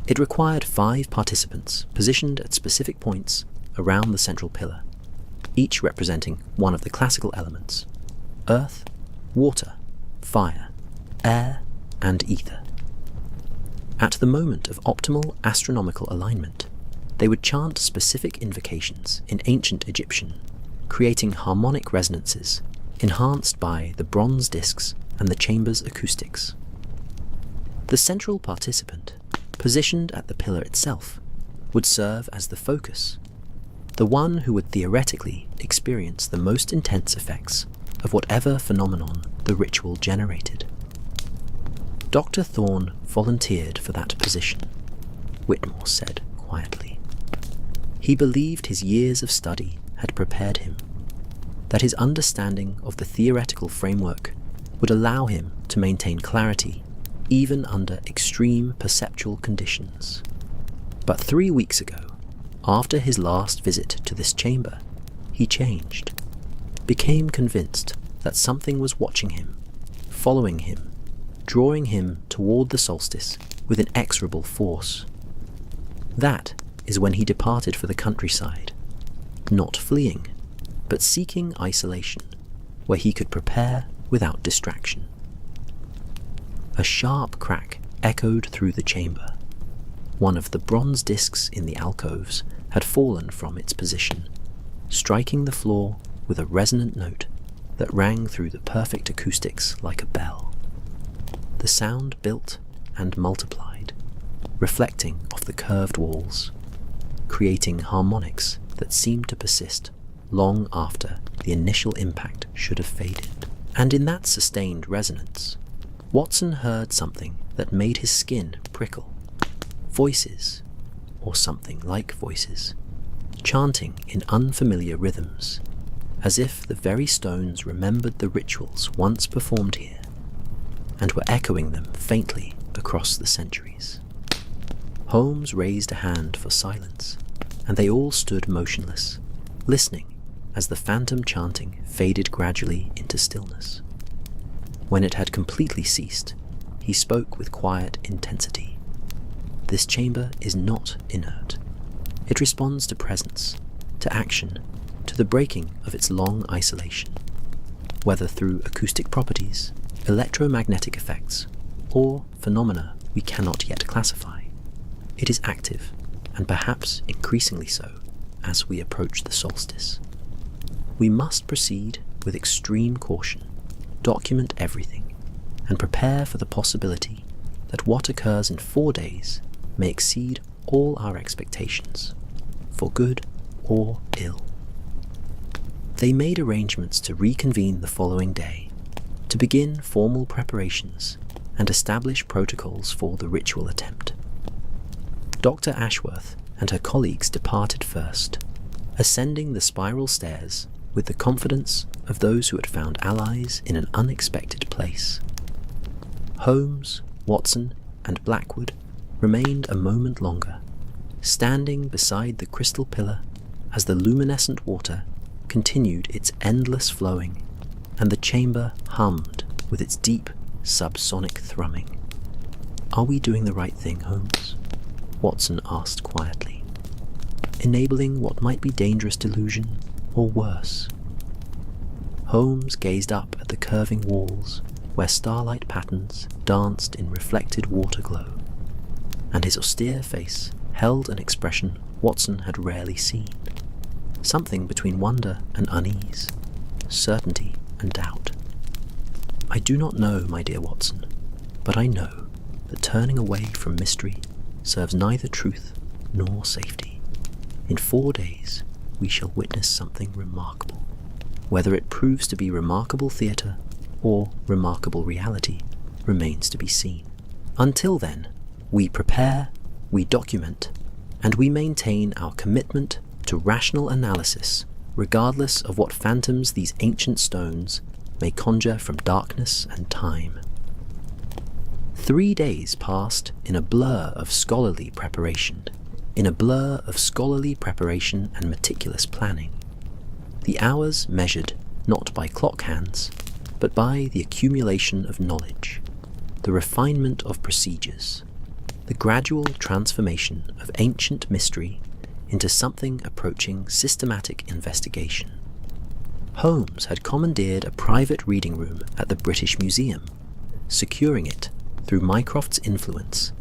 It required 5 participants positioned at specific points around the central pillar, each representing one of the classical elements: earth, water, fire, air, and ether. At the moment of optimal astronomical alignment, they would chant specific invocations in ancient Egyptian, creating harmonic resonances enhanced by the bronze discs and the chamber's acoustics. The central participant, positioned at the pillar itself, would serve as the focus, the one who would theoretically experience the most intense effects of whatever phenomenon the ritual generated. Dr. Thorne volunteered for that position, Whitmore said quietly. He believed his years of study had prepared him, that his understanding of the theoretical framework would allow him to maintain clarity even under extreme perceptual conditions. But 3 weeks ago, after his last visit to this chamber, he changed, became convinced that something was watching him, following him, drawing him toward the solstice with inexorable force. That is when he departed for the countryside, not fleeing, but seeking isolation, where he could prepare without distraction. A sharp crack echoed through the chamber. One of the bronze discs in the alcoves had fallen from its position, striking the floor with a resonant note that rang through the perfect acoustics like a bell. The sound built and multiplied, reflecting off the curved walls, creating harmonics that seemed to persist long after the initial impact should have faded. And in that sustained resonance, Watson heard something that made his skin prickle. Voices, or something like voices, chanting in unfamiliar rhythms, as if the very stones remembered the rituals once performed here, and were echoing them faintly across the centuries. Holmes raised a hand for silence, and they all stood motionless, listening as the phantom chanting faded gradually into stillness. When it had completely ceased, he spoke with quiet intensity. This chamber is not inert. It responds to presence, to action, to the breaking of its long isolation, whether through acoustic properties, electromagnetic effects, or phenomena we cannot yet classify. It is active, and perhaps increasingly so, as we approach the solstice. We must proceed with extreme caution, document everything, and prepare for the possibility that what occurs in 4 days may exceed all our expectations, for good or ill. They made arrangements to reconvene the following day, to begin formal preparations and establish protocols for the ritual attempt. Dr. Ashworth and her colleagues departed first, ascending the spiral stairs with the confidence of those who had found allies in an unexpected place. Holmes, Watson, and Blackwood remained a moment longer, standing beside the crystal pillar as the luminescent water continued its endless flowing, and the chamber hummed with its deep, subsonic thrumming. "Are we doing the right thing, Holmes?" Watson asked quietly. "Enabling what might be dangerous delusion, or worse?" Holmes gazed up at the curving walls where starlight patterns danced in reflected water glow, and his austere face held an expression Watson had rarely seen, something between wonder and unease, certainty and doubt. "I do not know, my dear Watson, but I know that turning away from mystery serves neither truth nor safety. In 4 days we shall witness something remarkable. Whether it proves to be remarkable theatre or remarkable reality remains to be seen. Until then, we prepare, we document, and we maintain our commitment to rational analysis, regardless of what phantoms these ancient stones may conjure from darkness and time." 3 days passed in a blur of scholarly preparation, and meticulous planning. The hours measured not by clock hands, but by the accumulation of knowledge, the refinement of procedures, the gradual transformation of ancient mystery into something approaching systematic investigation. Holmes had commandeered a private reading room at the British Museum, securing it through Mycroft's influence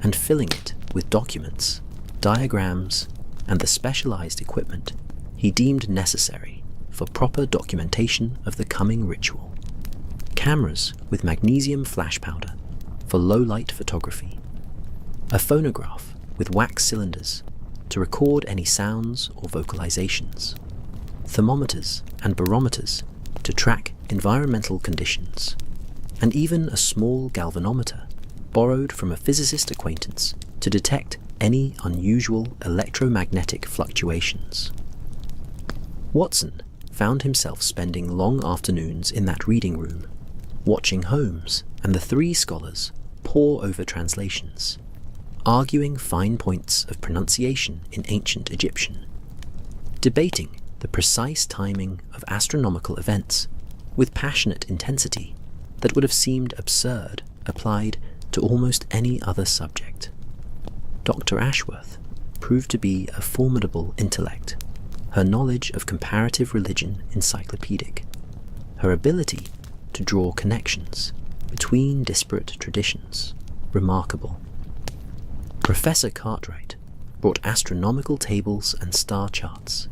and filling it with documents, diagrams, and the specialized equipment he deemed necessary for proper documentation of the coming ritual. Cameras with magnesium flash powder for low-light photography, a phonograph with wax cylinders to record any sounds or vocalizations, thermometers and barometers to track environmental conditions, and even a small galvanometer borrowed from a physicist acquaintance to detect any unusual electromagnetic fluctuations. Watson found himself spending long afternoons in that reading room, watching Holmes and the 3 scholars pore over translations, arguing fine points of pronunciation in ancient Egyptian, debating the precise timing of astronomical events with passionate intensity that would have seemed absurd applied to almost any other subject. Dr. Ashworth proved to be a formidable intellect, her knowledge of comparative religion encyclopedic, her ability to draw connections between disparate traditions remarkable. Professor Cartwright brought astronomical tables and star charts,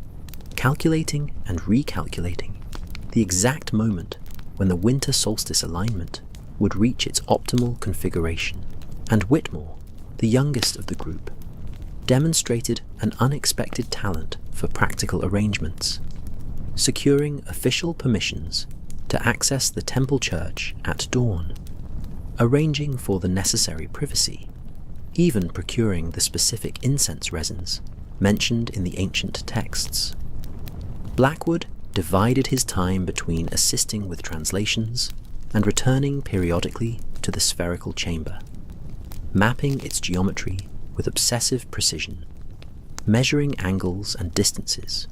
calculating and recalculating the exact moment when the winter solstice alignment would reach its optimal configuration, and Whitmore, the youngest of the group, demonstrated an unexpected talent for practical arrangements, securing official permissions to access the temple church at dawn, arranging for the necessary privacy, even procuring the specific incense resins mentioned in the ancient texts. Blackwood divided his time between assisting with translations and returning periodically to the spherical chamber, mapping its geometry with obsessive precision, measuring angles and distances,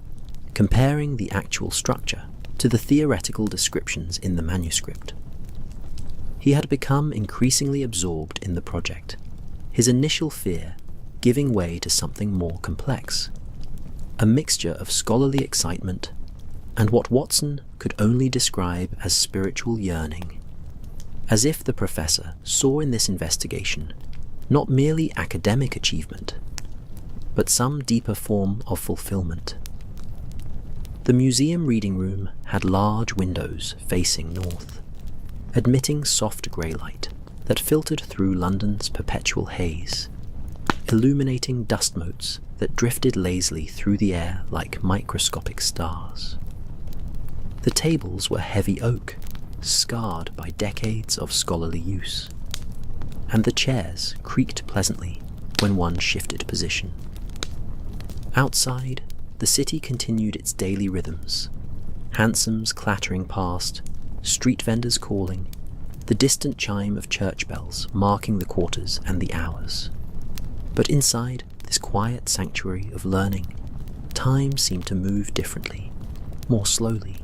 comparing the actual structure to the theoretical descriptions in the manuscript. He had become increasingly absorbed in the project, his initial fear giving way to something more complex, a mixture of scholarly excitement and what Watson could only describe as spiritual yearning, as if the professor saw in this investigation not merely academic achievement, but some deeper form of fulfillment. The museum reading room had large windows facing north, admitting soft grey light that filtered through London's perpetual haze, illuminating dust motes that drifted lazily through the air like microscopic stars. The tables were heavy oak, scarred by decades of scholarly use, and the chairs creaked pleasantly when one shifted position. Outside, the city continued its daily rhythms, hansoms clattering past, street vendors calling, the distant chime of church bells marking the quarters and the hours. But inside this quiet sanctuary of learning, time seemed to move differently, more slowly,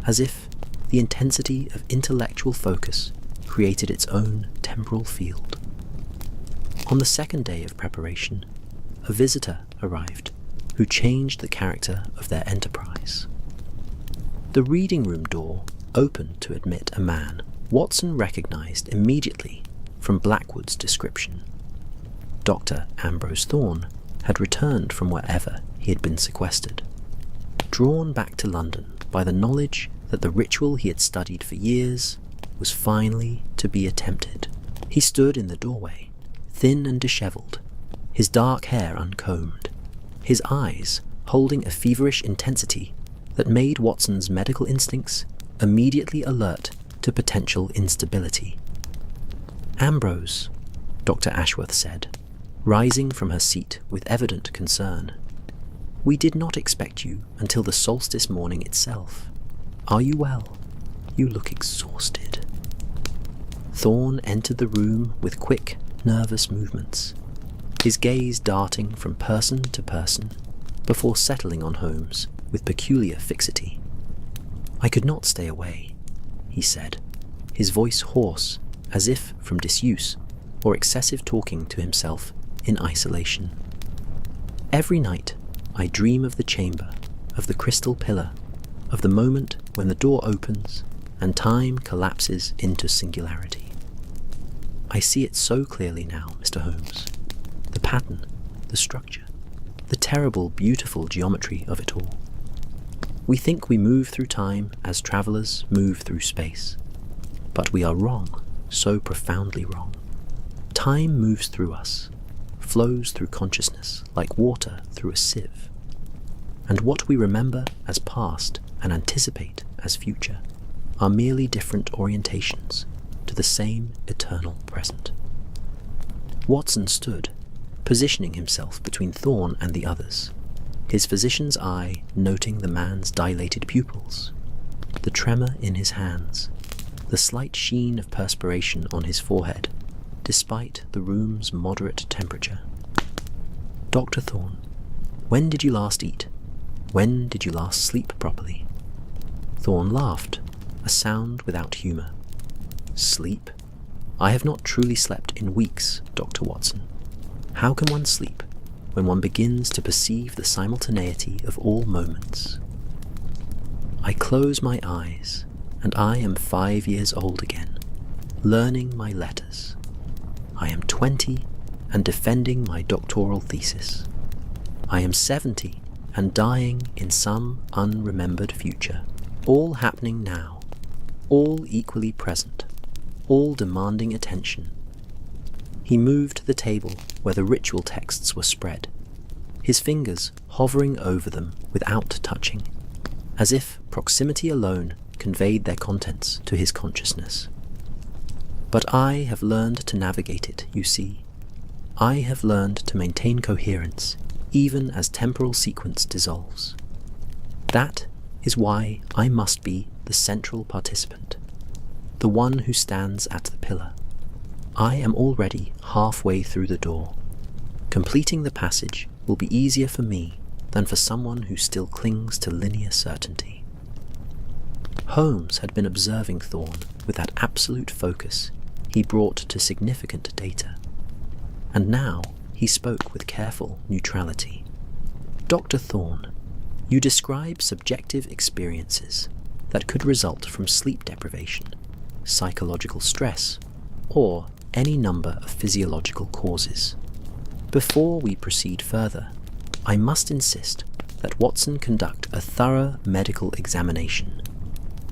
as if the intensity of intellectual focus created its own temporal field. On the second day of preparation, a visitor arrived who changed the character of their enterprise. The reading room door opened to admit a man Watson recognized immediately from Blackwood's description. Dr. Ambrose Thorne had returned from wherever he had been sequestered, drawn back to London by the knowledge that the ritual he had studied for years was finally to be attempted. He stood in the doorway, thin and dishevelled, his dark hair uncombed, his eyes holding a feverish intensity that made Watson's medical instincts immediately alert to potential instability. "Ambrose," Dr. Ashworth said, rising from her seat with evident concern, "we did not expect you until the solstice morning itself. Are you well? You look exhausted." Thorne entered the room with quick, nervous movements, his gaze darting from person to person before settling on Holmes with peculiar fixity. "I could not stay away," he said, his voice hoarse as if from disuse or excessive talking to himself in isolation. "Every night I dream of the chamber, of the crystal pillar, of the moment when the door opens and time collapses into singularity. I see it so clearly now, Mr. Holmes. The pattern, the structure, the terrible, beautiful geometry of it all. We think we move through time as travellers move through space. But we are wrong, so profoundly wrong. Time moves through us, flows through consciousness like water through a sieve. And what we remember as past and anticipate as future are merely different orientations to the same eternal present." Watson stood, positioning himself between Thorne and the others, his physician's eye noting the man's dilated pupils, the tremor in his hands, the slight sheen of perspiration on his forehead, despite the room's moderate temperature. "Dr. Thorne, when did you last eat? When did you last sleep properly?" Thorne laughed, a sound without humour. "Sleep? I have not truly slept in weeks, Dr. Watson. How can one sleep when one begins to perceive the simultaneity of all moments? I close my eyes, and I am 5 years old again, learning my letters. I am 20 and defending my doctoral thesis. I am 70 and dying in some unremembered future, all happening now, all equally present, all demanding attention." He moved to the table where the ritual texts were spread, his fingers hovering over them without touching, as if proximity alone conveyed their contents to his consciousness. "But I have learned to navigate it, you see. I have learned to maintain coherence even as temporal sequence dissolves. That is why I must be the central participant, the one who stands at the pillar. I am already halfway through the door. Completing the passage will be easier for me than for someone who still clings to linear certainty." Holmes had been observing Thorne with that absolute focus he brought to significant data, and now he spoke with careful neutrality. "Dr. Thorne, you describe subjective experiences that could result from sleep deprivation, psychological stress, or any number of physiological causes. Before we proceed further, I must insist that Watson conduct a thorough medical examination.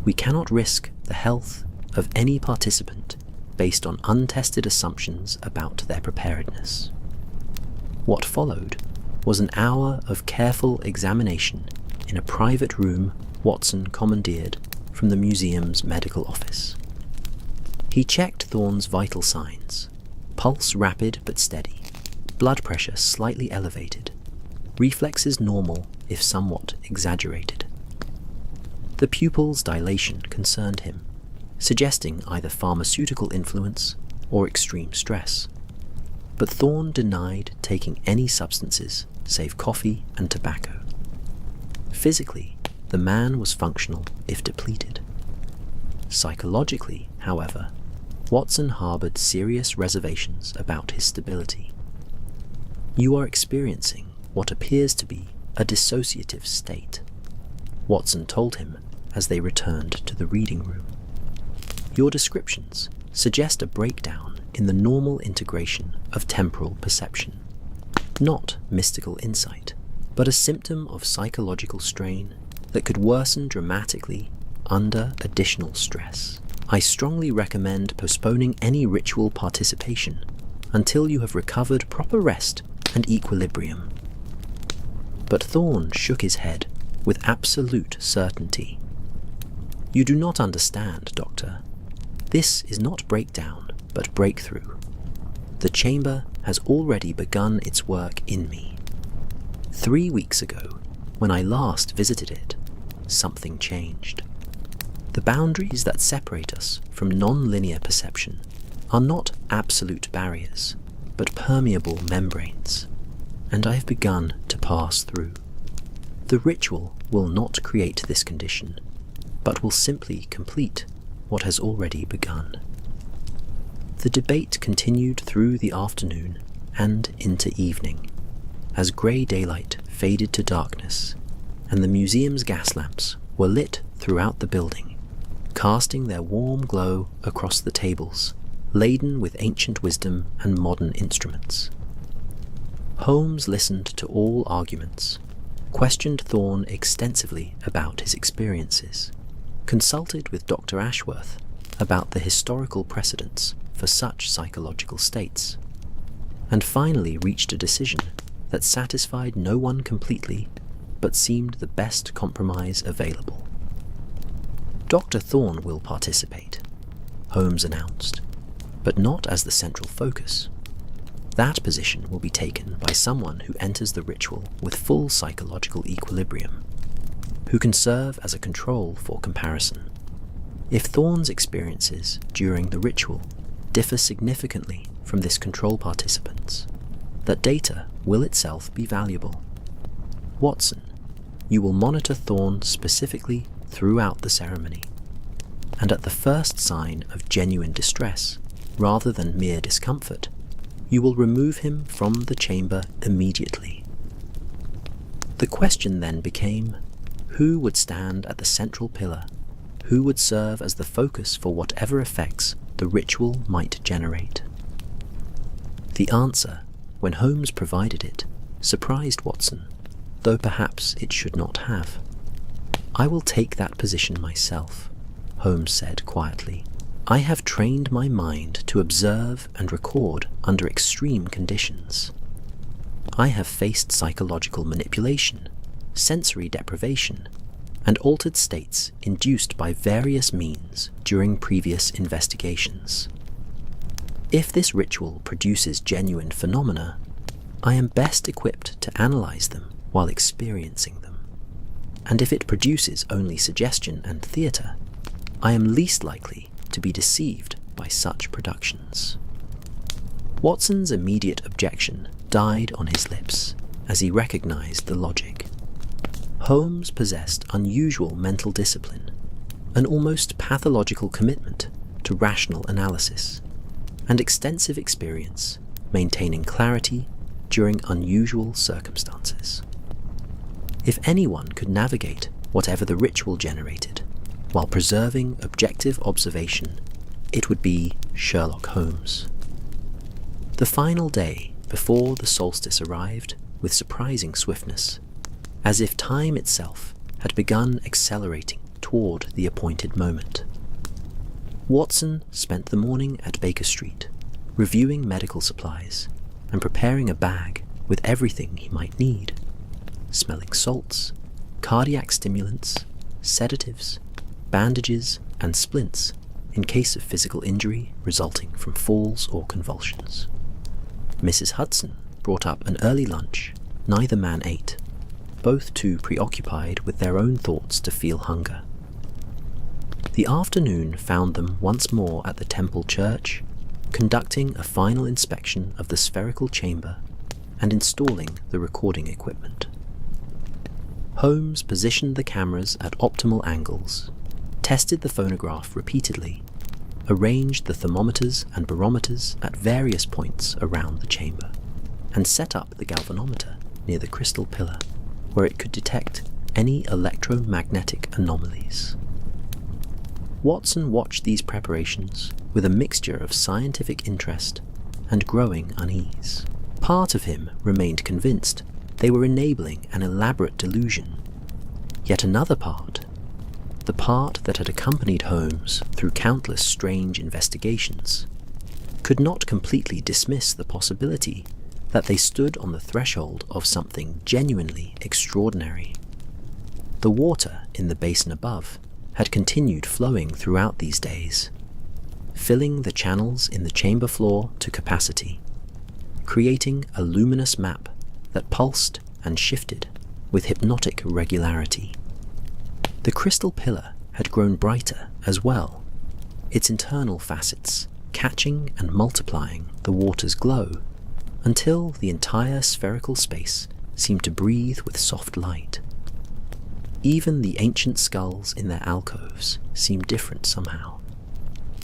We cannot risk the health of any participant based on untested assumptions about their preparedness." What followed was an hour of careful examination in a private room Watson commandeered from the museum's medical office. He checked Thorne's vital signs: pulse rapid but steady, blood pressure slightly elevated, reflexes normal if somewhat exaggerated. The pupil's dilation concerned him, suggesting either pharmaceutical influence or extreme stress. But Thorne denied taking any substances save coffee and tobacco, Physically, the man was functional if depleted. Psychologically, however, Watson harbored serious reservations about his stability. "You are experiencing what appears to be a dissociative state," Watson told him as they returned to the reading room. "Your descriptions suggest a breakdown in the normal integration of temporal perception. Not mystical insight, but a symptom of psychological strain that could worsen dramatically under additional stress. I strongly recommend postponing any ritual participation until you have recovered proper rest and equilibrium." But Thorne shook his head with absolute certainty. "You do not understand, Doctor. This is not breakdown, but breakthrough. The chamber has already begun its work in me. 3 weeks ago, when I last visited it, something changed. The boundaries that separate us from non-linear perception are not absolute barriers, but permeable membranes, and I have begun to pass through. The ritual will not create this condition, but will simply complete what has already begun." The debate continued through the afternoon and into evening, as grey daylight faded to darkness, and the museum's gas lamps were lit throughout the building, casting their warm glow across the tables, laden with ancient wisdom and modern instruments. Holmes listened to all arguments, questioned Thorne extensively about his experiences, consulted with Dr. Ashworth about the historical precedents for such psychological states, and finally reached a decision that satisfied no one completely, but seemed the best compromise available. "Dr. Thorne will participate," Holmes announced, "but not as the central focus. That position will be taken by someone who enters the ritual with full psychological equilibrium, who can serve as a control for comparison. If Thorne's experiences during the ritual differ significantly from this control participant's, that data will itself be valuable. Watson, you will monitor Thorne specifically throughout the ceremony, and at the first sign of genuine distress, rather than mere discomfort, you will remove him from the chamber immediately." The question then became, who would stand at the central pillar? Who would serve as the focus for whatever effects the ritual might generate? The answer, when Holmes provided it, surprised Watson, though perhaps it should not have. "I will take that position myself," Holmes said quietly. "I have trained my mind to observe and record under extreme conditions. I have faced psychological manipulation, sensory deprivation, and altered states induced by various means during previous investigations. If this ritual produces genuine phenomena, I am best equipped to analyze them while experiencing them. And if it produces only suggestion and theatre, I am least likely to be deceived by such productions." Watson's immediate objection died on his lips as he recognized the logic. Holmes possessed unusual mental discipline, an almost pathological commitment to rational analysis, and extensive experience maintaining clarity during unusual circumstances. If anyone could navigate whatever the ritual generated while preserving objective observation, it would be Sherlock Holmes. The final day before the solstice arrived with surprising swiftness, as if time itself had begun accelerating toward the appointed moment. Watson spent the morning at Baker Street, reviewing medical supplies and preparing a bag with everything he might need: smelling salts, cardiac stimulants, sedatives, bandages, and splints in case of physical injury resulting from falls or convulsions. Mrs. Hudson brought up an early lunch. Neither man ate, both too preoccupied with their own thoughts to feel hunger. The afternoon found them once more at the Temple Church, conducting a final inspection of the spherical chamber and installing the recording equipment. Holmes positioned the cameras at optimal angles, tested the phonograph repeatedly, arranged the thermometers and barometers at various points around the chamber, and set up the galvanometer near the crystal pillar, where it could detect any electromagnetic anomalies. Watson watched these preparations with a mixture of scientific interest and growing unease. Part of him remained convinced they were enabling an elaborate delusion. Yet another part, the part that had accompanied Holmes through countless strange investigations, could not completely dismiss the possibility that they stood on the threshold of something genuinely extraordinary. The water in the basin above had continued flowing throughout these days, filling the channels in the chamber floor to capacity, creating a luminous map that pulsed and shifted with hypnotic regularity. The crystal pillar had grown brighter as well, its internal facets catching and multiplying the water's glow until the entire spherical space seemed to breathe with soft light. Even the ancient skulls in their alcoves seemed different somehow,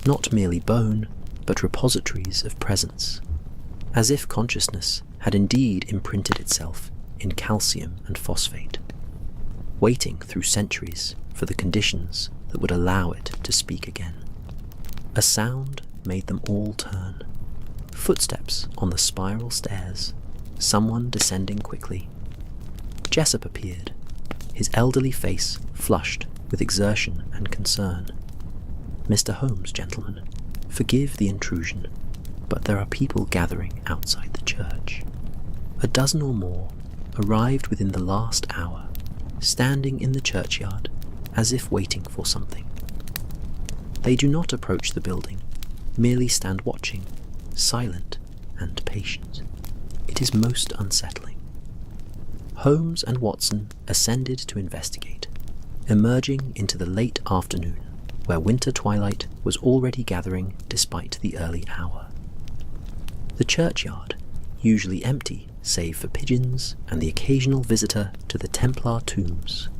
not merely bone, but repositories of presence, as if consciousness had indeed imprinted itself in calcium and phosphate, waiting through centuries for the conditions that would allow it to speak again. A sound made them all turn. Footsteps on the spiral stairs, someone descending quickly. Jessup appeared, his elderly face flushed with exertion and concern. "Mr. Holmes, gentlemen, forgive the intrusion, but there are people gathering outside the church." A dozen or more arrived within the last hour, standing in the churchyard as if waiting for something. They do not approach the building, merely stand watching, silent and patient. It is most unsettling. Holmes and Watson ascended to investigate, emerging into the late afternoon, where winter twilight was already gathering despite the early hour. The churchyard, usually empty save for pigeons and the occasional visitor to the Templar tombs,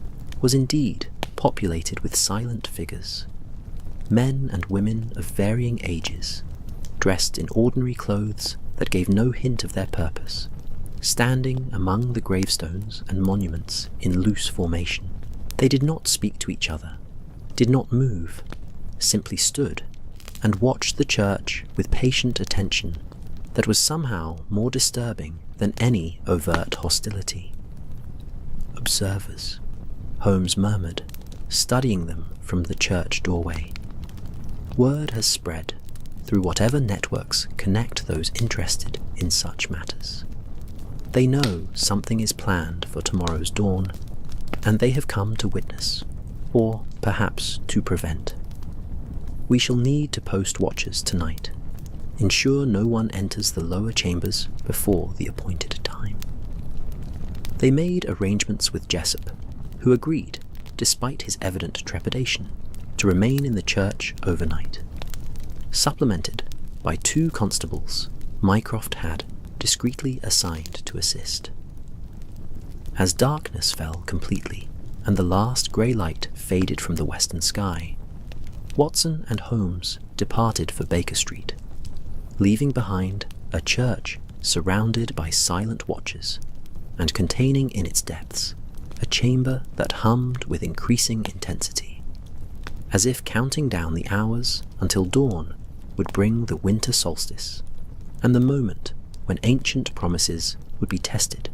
was indeed populated with silent figures, men and women of varying ages, dressed in ordinary clothes that gave no hint of their purpose, standing among the gravestones and monuments in loose formation. They did not speak to each other, did not move, simply stood and watched the church with patient attention that was somehow more disturbing than any overt hostility. "Observers," Holmes murmured, studying them from the church doorway. Word has spread through whatever networks connect those interested in such matters. They know something is planned for tomorrow's dawn, and they have come to witness, or perhaps to prevent. We shall need to post watchers tonight. Ensure no one enters the lower chambers before the appointed time. They made arrangements with Jessup, who agreed, despite his evident trepidation, to remain in the church overnight. Supplemented by 2 constables Mycroft had discreetly assigned to assist. As darkness fell completely and the last grey light faded from the western sky, Watson and Holmes departed for Baker Street, leaving behind a church surrounded by silent watchers and containing in its depths a chamber that hummed with increasing intensity, as if counting down the hours until dawn would bring the winter solstice and the moment when ancient promises would be tested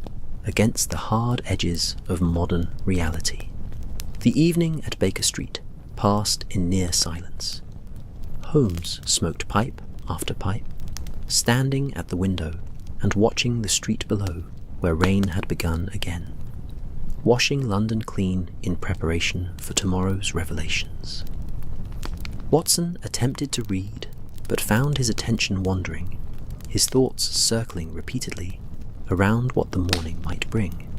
against the hard edges of modern reality. The evening at Baker Street passed in near silence. Holmes smoked pipe after pipe, standing at the window and watching the street below where rain had begun again, washing London clean in preparation for tomorrow's revelations. Watson attempted to read, but found his attention wandering, his thoughts circling repeatedly around what the morning might bring: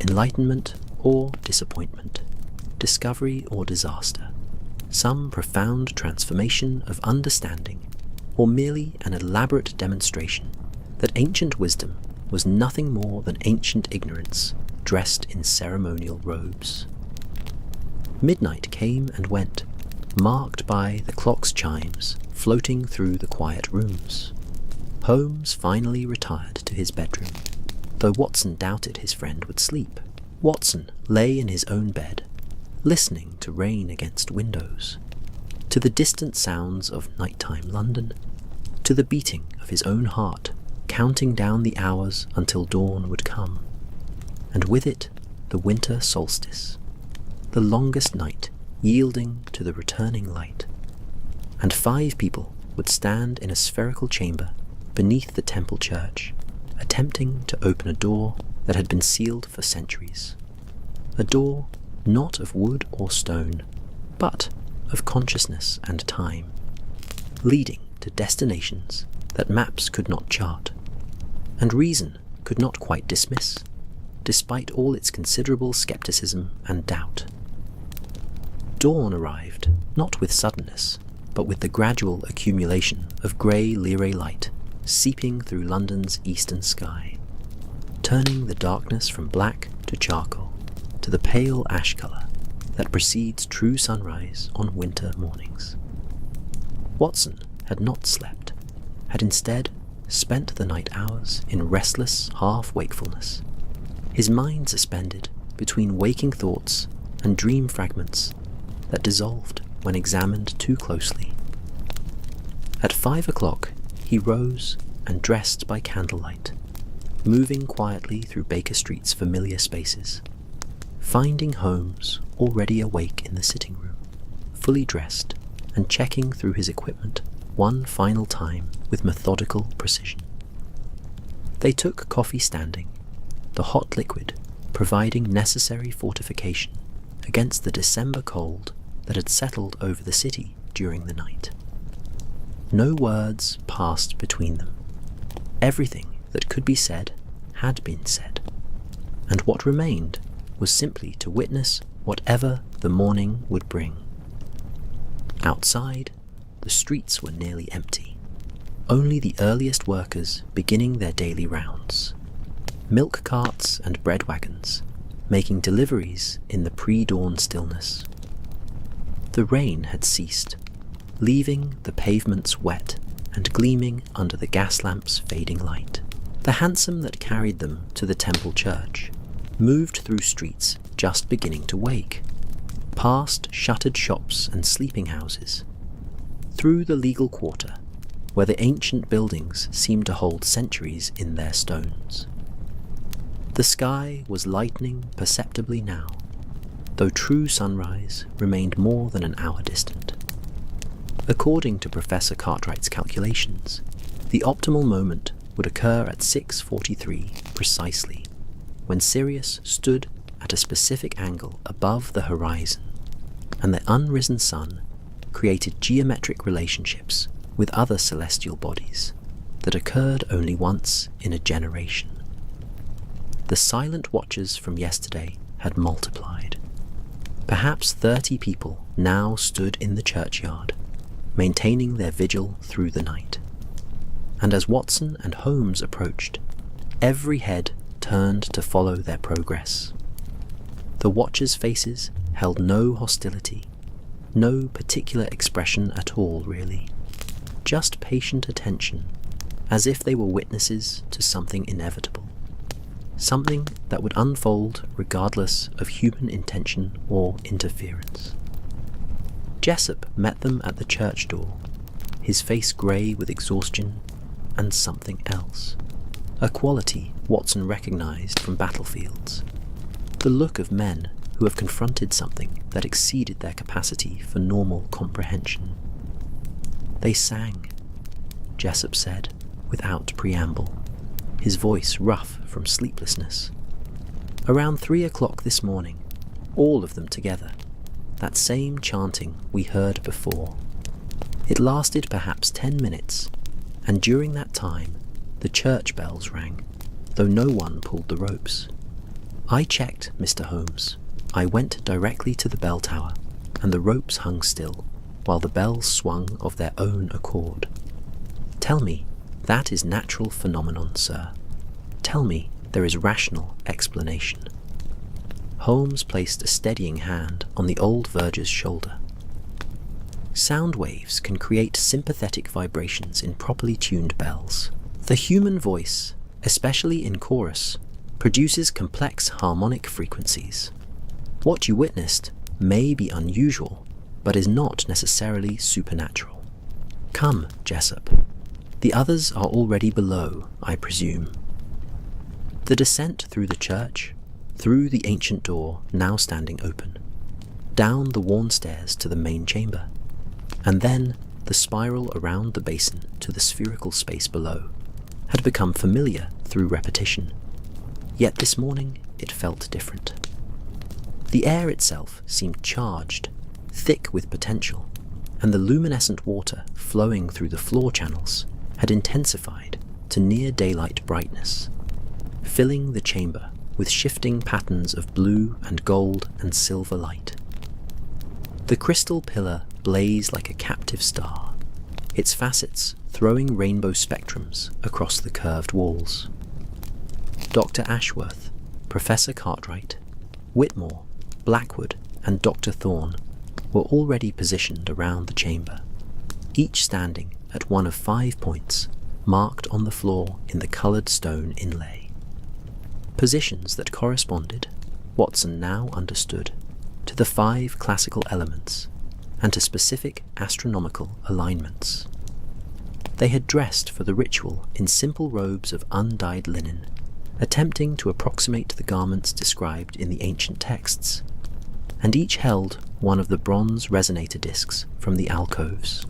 enlightenment or disappointment, discovery or disaster, some profound transformation of understanding, or merely an elaborate demonstration that ancient wisdom was nothing more than ancient ignorance dressed in ceremonial robes. Midnight came and went, marked by the clock's chimes floating through the quiet rooms. Holmes finally retired to his bedroom, though Watson doubted his friend would sleep. Watson lay in his own bed, listening to rain against windows, to the distant sounds of nighttime London, to the beating of his own heart, counting down the hours until dawn would come, and with it the winter solstice, the longest night yielding to the returning light, and 5 people would stand in a spherical chamber beneath the temple church, attempting to open a door that had been sealed for centuries. A door not of wood or stone, but of consciousness and time, leading to destinations that maps could not chart, and reason could not quite dismiss, despite all its considerable skepticism and doubt. Dawn arrived, not with suddenness, but with the gradual accumulation of grey Lyrae light seeping through London's eastern sky, turning the darkness from black to charcoal, to the pale ash colour that precedes true sunrise on winter mornings. Watson had not slept, had instead spent the night hours in restless half-wakefulness, his mind suspended between waking thoughts and dream fragments that dissolved when examined too closely. At 5 o'clock, he rose and dressed by candlelight, moving quietly through Baker Street's familiar spaces, finding Holmes already awake in the sitting room, fully dressed and checking through his equipment one final time with methodical precision. They took coffee standing, the hot liquid providing necessary fortification against the December cold that had settled over the city during the night. No words passed between them. Everything that could be said had been said, and what remained was simply to witness whatever the morning would bring. Outside, the streets were nearly empty, only the earliest workers beginning their daily rounds, milk carts and bread wagons making deliveries in the pre-dawn stillness. The rain had ceased, leaving the pavements wet and gleaming under the gas lamp's fading light. The hansom that carried them to the temple church moved through streets just beginning to wake, past shuttered shops and sleeping houses, through the legal quarter, where the ancient buildings seemed to hold centuries in their stones. The sky was lightening perceptibly now, though true sunrise remained more than an hour distant. According to Professor Cartwright's calculations, the optimal moment would occur at 6:43 precisely, when Sirius stood at a specific angle above the horizon, and the unrisen sun created geometric relationships with other celestial bodies that occurred only once in a generation. The silent watchers from yesterday had multiplied. Perhaps 30 people now stood in the churchyard, maintaining their vigil through the night. And as Watson and Holmes approached, every head turned to follow their progress. The watchers' faces held no hostility, no particular expression at all really, just patient attention, as if they were witnesses to something inevitable, something that would unfold regardless of human intention or interference. Jessup met them at the church door, his face grey with exhaustion and something else, a quality Watson recognized from battlefields, the look of men who have confronted something that exceeded their capacity for normal comprehension. They sang, Jessup said, without preamble, his voice rough from sleeplessness. Around 3 o'clock this morning, all of them together, that same chanting we heard before. It lasted perhaps 10 minutes, and during that time, the church bells rang, though no one pulled the ropes. I checked, Mr. Holmes. I went directly to the bell tower, and the ropes hung still, while the bells swung of their own accord. Tell me, that is natural phenomenon, sir. Tell me there is rational explanation. Holmes placed a steadying hand on the old verger's shoulder. Sound waves can create sympathetic vibrations in properly tuned bells. The human voice, especially in chorus, produces complex harmonic frequencies. What you witnessed may be unusual, but is not necessarily supernatural. Come, Jessup. The others are already below, I presume. The descent through the church, through the ancient door now standing open, down the worn stairs to the main chamber, and then the spiral around the basin to the spherical space below, had become familiar through repetition. Yet this morning it felt different. The air itself seemed charged, thick with potential, and the luminescent water flowing through the floor channels had intensified to near daylight brightness, filling the chamber with shifting patterns of blue and gold and silver light. The crystal pillar blazed like a captive star, its facets throwing rainbow spectrums across the curved walls. Dr. Ashworth, Professor Cartwright, Whitmore, Blackwood, and Dr. Thorne were already positioned around the chamber, each standing at one of 5 points marked on the floor in the coloured stone inlay. Positions that corresponded, Watson now understood, to the 5 classical elements and to specific astronomical alignments. They had dressed for the ritual in simple robes of undyed linen, attempting to approximate the garments described in the ancient texts, and each held one of the bronze resonator discs from the alcoves.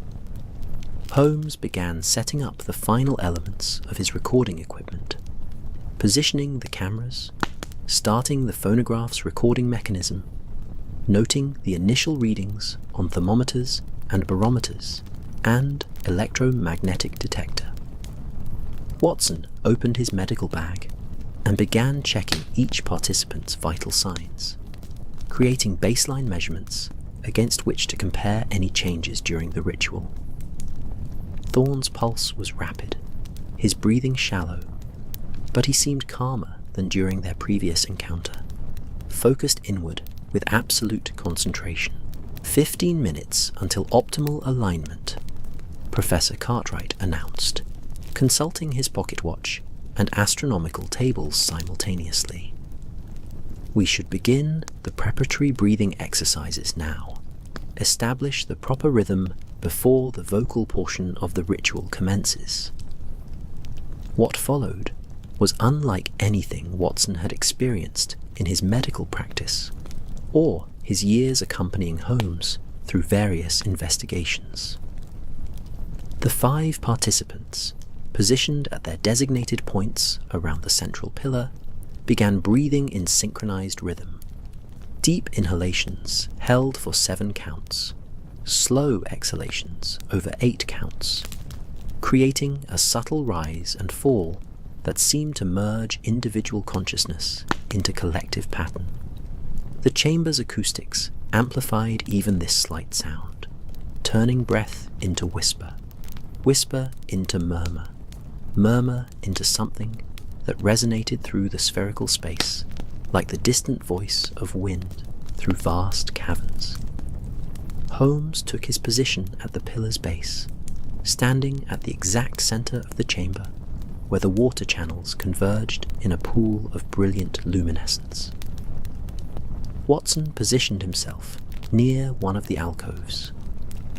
Holmes began setting up the final elements of his recording equipment, positioning the cameras, starting the phonograph's recording mechanism, noting the initial readings on thermometers and barometers and electromagnetic detector. Watson opened his medical bag and began checking each participant's vital signs, creating baseline measurements against which to compare any changes during the ritual. Thorne's pulse was rapid, his breathing shallow, but he seemed calmer than during their previous encounter, focused inward with absolute concentration. 15 minutes until optimal alignment, Professor Cartwright announced, consulting his pocket watch and astronomical tables simultaneously. We should begin the preparatory breathing exercises now. Establish the proper rhythm before the vocal portion of the ritual commences. What followed was unlike anything Watson had experienced in his medical practice or his years accompanying Holmes through various investigations. The 5 participants, positioned at their designated points around the central pillar, began breathing in synchronized rhythm. Deep inhalations held for 7 counts, slow exhalations over 8 counts, creating a subtle rise and fall that seemed to merge individual consciousness into collective pattern. The chamber's acoustics amplified even this slight sound, turning breath into whisper, whisper into murmur, murmur into something that resonated through the spherical space like the distant voice of wind through vast caverns. Holmes took his position at the pillar's base, standing at the exact center of the chamber where the water channels converged in a pool of brilliant luminescence. Watson positioned himself near one of the alcoves,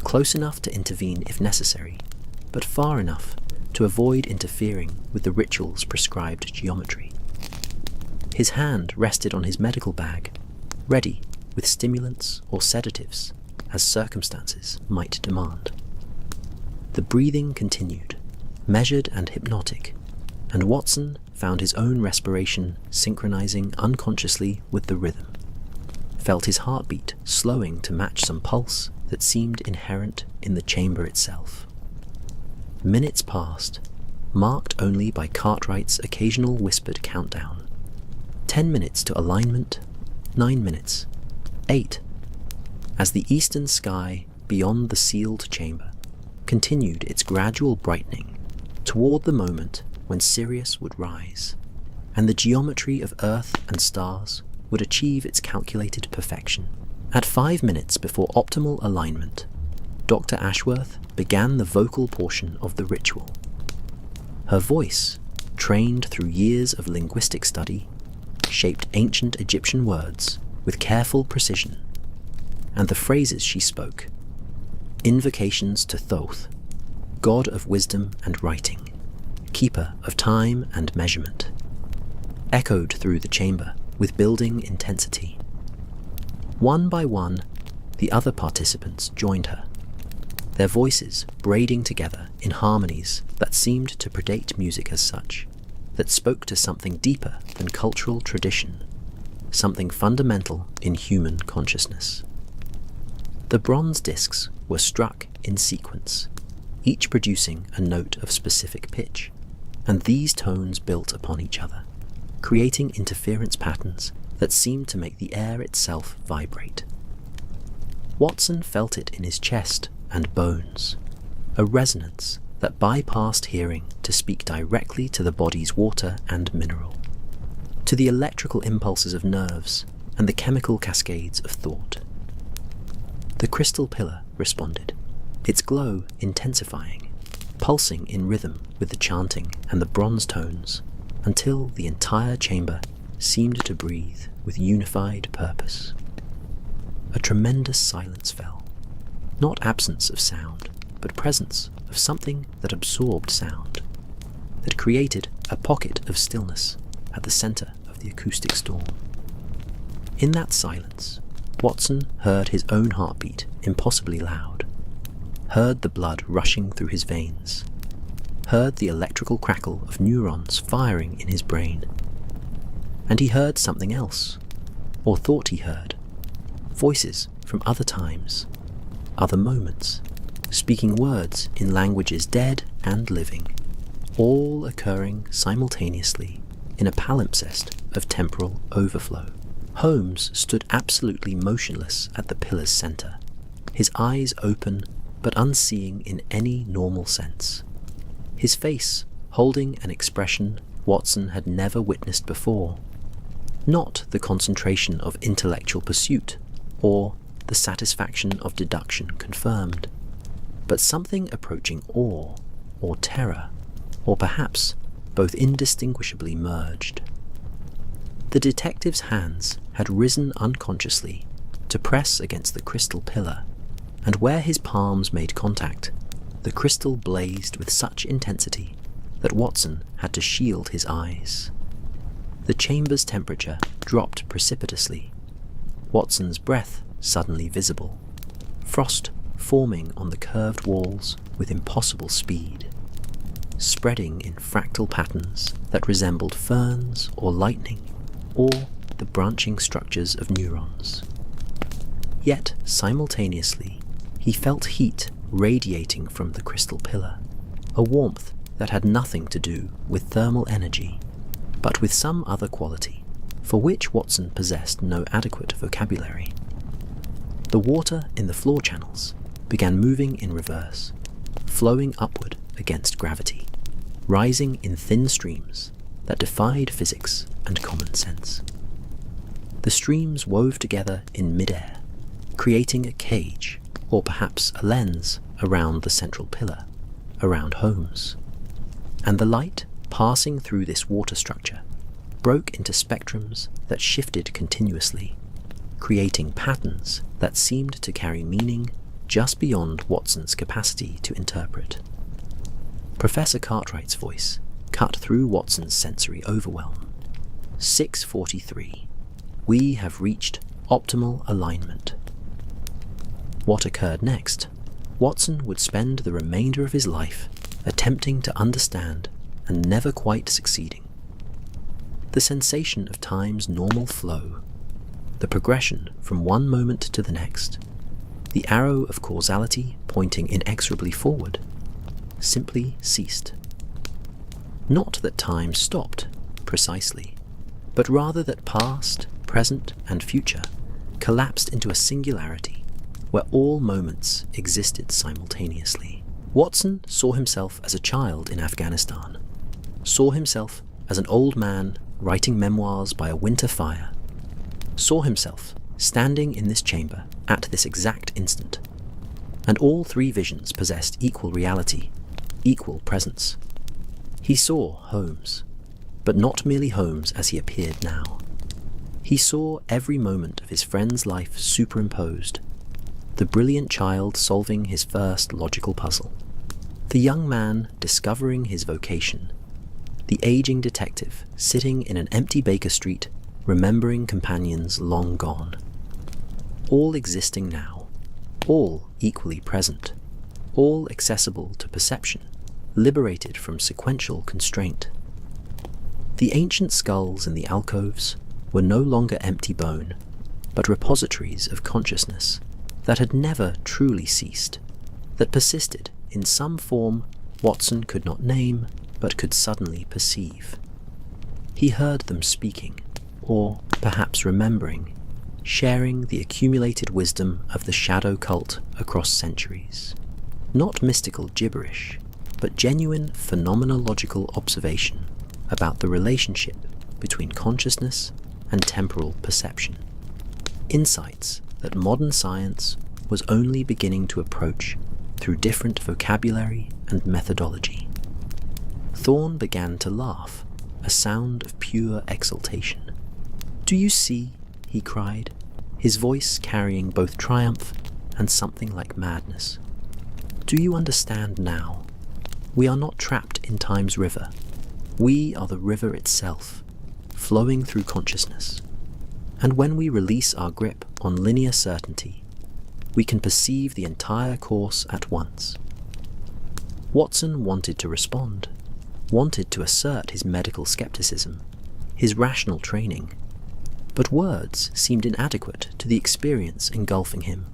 close enough to intervene if necessary, but far enough to avoid interfering with the ritual's prescribed geometry. His hand rested on his medical bag, ready with stimulants or sedatives as circumstances might demand. The breathing continued, measured and hypnotic, and Watson found his own respiration synchronizing unconsciously with the rhythm, felt his heartbeat slowing to match some pulse that seemed inherent in the chamber itself. Minutes passed, marked only by Cartwright's occasional whispered countdown. 10 minutes to alignment, 9 minutes, 8, as the eastern sky beyond the sealed chamber continued its gradual brightening toward the moment when Sirius would rise, and the geometry of Earth and stars would achieve its calculated perfection. At 5 minutes before optimal alignment, Dr. Ashworth began the vocal portion of the ritual. Her voice, trained through years of linguistic study, shaped ancient Egyptian words with careful precision, and the phrases she spoke, invocations to Thoth, god of wisdom and writing, keeper of time and measurement, echoed through the chamber with building intensity. One by one, the other participants joined her, their voices braiding together in harmonies that seemed to predate music as such, that spoke to something deeper than cultural tradition, something fundamental in human consciousness. The bronze discs were struck in sequence, each producing a note of specific pitch, and these tones built upon each other, creating interference patterns that seemed to make the air itself vibrate. Watson felt it in his chest and bones, a resonance that bypassed hearing to speak directly to the body's water and mineral, to the electrical impulses of nerves and the chemical cascades of thought. The crystal pillar responded, its glow intensifying, pulsing in rhythm with the chanting and the bronze tones, until the entire chamber seemed to breathe with unified purpose. A tremendous silence fell, not absence of sound, but presence of something that absorbed sound, that created a pocket of stillness at the center of the acoustic storm. In that silence, Watson heard his own heartbeat impossibly loud, heard the blood rushing through his veins, heard the electrical crackle of neurons firing in his brain. And he heard something else, or thought he heard, voices from other times, other moments, speaking words in languages dead and living, all occurring simultaneously in a palimpsest of temporal overflow. Holmes stood absolutely motionless at the pillar's center, his eyes open but unseeing in any normal sense, his face holding an expression Watson had never witnessed before, not the concentration of intellectual pursuit or the satisfaction of deduction confirmed, but something approaching awe or terror, or perhaps both indistinguishably merged. The detective's hands had risen unconsciously to press against the crystal pillar, and where his palms made contact, the crystal blazed with such intensity that Watson had to shield his eyes. The chamber's temperature dropped precipitously, Watson's breath suddenly visible, frost forming on the curved walls with impossible speed, spreading in fractal patterns that resembled ferns or lightning, or the branching structures of neurons. Yet, simultaneously, he felt heat radiating from the crystal pillar, a warmth that had nothing to do with thermal energy, but with some other quality, for which Watson possessed no adequate vocabulary. The water in the floor channels began moving in reverse, flowing upward against gravity, rising in thin streams that defied physics and common sense. The streams wove together in midair, creating a cage, or perhaps a lens, around the central pillar, around Holmes. And the light passing through this water structure broke into spectrums that shifted continuously, creating patterns that seemed to carry meaning just beyond Watson's capacity to interpret. Professor Cartwright's voice cut through Watson's sensory overwhelm. 6:43. We have reached optimal alignment. What occurred next? Watson would spend the remainder of his life attempting to understand and never quite succeeding. The sensation of time's normal flow, the progression from one moment to the next, the arrow of causality pointing inexorably forward, simply ceased. Not that time stopped, precisely, but rather that past, present, and future collapsed into a singularity where all moments existed simultaneously. Watson saw himself as a child in Afghanistan, saw himself as an old man writing memoirs by a winter fire, saw himself standing in this chamber at this exact instant. And all three visions possessed equal reality, equal presence. He saw Holmes, but not merely Holmes as he appeared now. He saw every moment of his friend's life superimposed, the brilliant child solving his first logical puzzle, the young man discovering his vocation, the aging detective sitting in an empty Baker Street remembering companions long gone. All existing now, all equally present, all accessible to perception, liberated from sequential constraint. The ancient skulls in the alcoves were no longer empty bone, but repositories of consciousness that had never truly ceased, that persisted in some form Watson could not name but could suddenly perceive. He heard them speaking, or perhaps remembering, sharing the accumulated wisdom of the shadow cult across centuries. Not mystical gibberish, but genuine phenomenological observation about the relationship between consciousness and temporal perception. Insights that modern science was only beginning to approach through different vocabulary and methodology. Thorne began to laugh, a sound of pure exultation. "Do you see?" he cried, his voice carrying both triumph and something like madness. "Do you understand now? We are not trapped in time's river. We are the river itself, flowing through consciousness. And when we release our grip on linear certainty, we can perceive the entire course at once." Watson wanted to respond, wanted to assert his medical skepticism, his rational training, but words seemed inadequate to the experience engulfing him.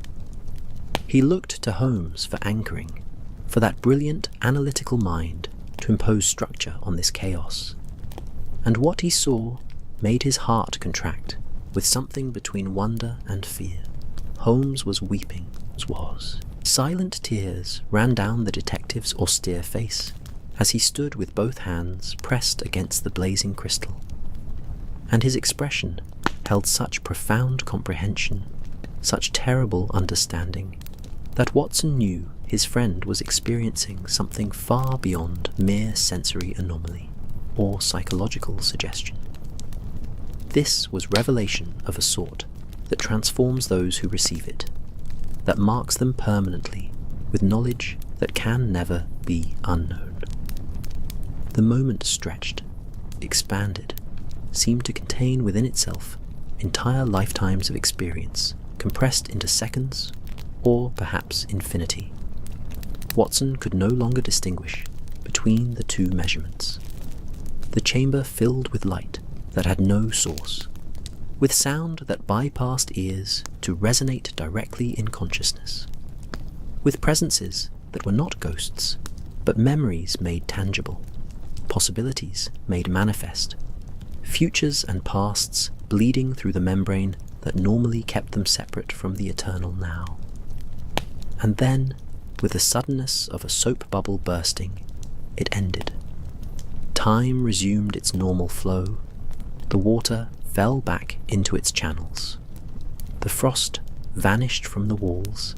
He looked to Holmes for anchoring, for that brilliant analytical mind to impose structure on this chaos. And what he saw made his heart contract with something between wonder and fear. Holmes was weeping, was. Silent tears ran down the detective's austere face as he stood with both hands pressed against the blazing crystal. And his expression held such profound comprehension, such terrible understanding, that Watson knew his friend was experiencing something far beyond mere sensory anomaly or psychological suggestion. This was revelation of a sort that transforms those who receive it, that marks them permanently with knowledge that can never be unknown. The moment stretched, expanded, seemed to contain within itself entire lifetimes of experience, compressed into seconds, or perhaps infinity. Watson could no longer distinguish between the two measurements. The chamber filled with light that had no source, with sound that bypassed ears to resonate directly in consciousness, with presences that were not ghosts, but memories made tangible, possibilities made manifest, futures and pasts bleeding through the membrane that normally kept them separate from the eternal now. And then, with the suddenness of a soap bubble bursting, it ended. Time resumed its normal flow. The water fell back into its channels. The frost vanished from the walls,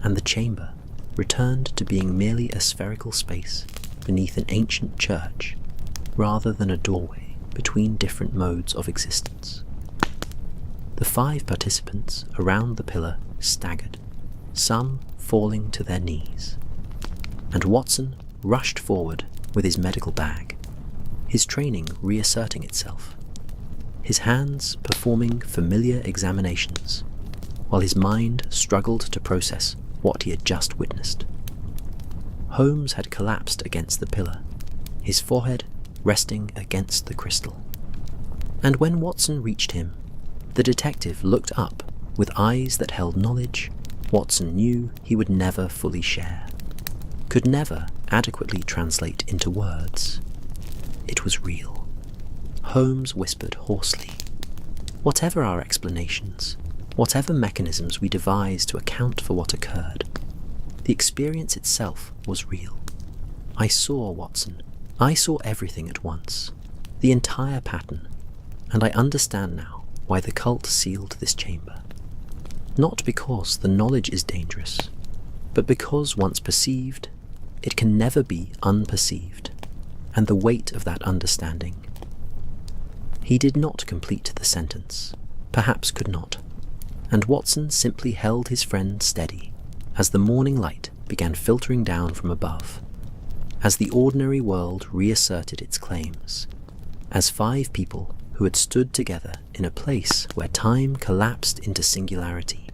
and the chamber returned to being merely a spherical space beneath an ancient church, rather than a doorway between different modes of existence. The 5 participants around the pillar staggered, some falling to their knees, and Watson rushed forward with his medical bag, his training reasserting itself, his hands performing familiar examinations, while his mind struggled to process what he had just witnessed. Holmes had collapsed against the pillar, his forehead resting against the crystal. And when Watson reached him, the detective looked up with eyes that held knowledge Watson knew he would never fully share, could never adequately translate into words. It was real. Holmes whispered hoarsely, "Whatever our explanations, whatever mechanisms we devise to account for what occurred, the experience itself was real. I saw, Watson. I saw everything at once, the entire pattern, and I understand now why the cult sealed this chamber. Not because the knowledge is dangerous, but because once perceived, it can never be unperceived, and the weight of that understanding. He did not complete the sentence, perhaps could not, and Watson simply held his friend steady as the morning light began filtering down from above, as the ordinary world reasserted its claims, as 5 people who had stood together in a place where time collapsed into singularity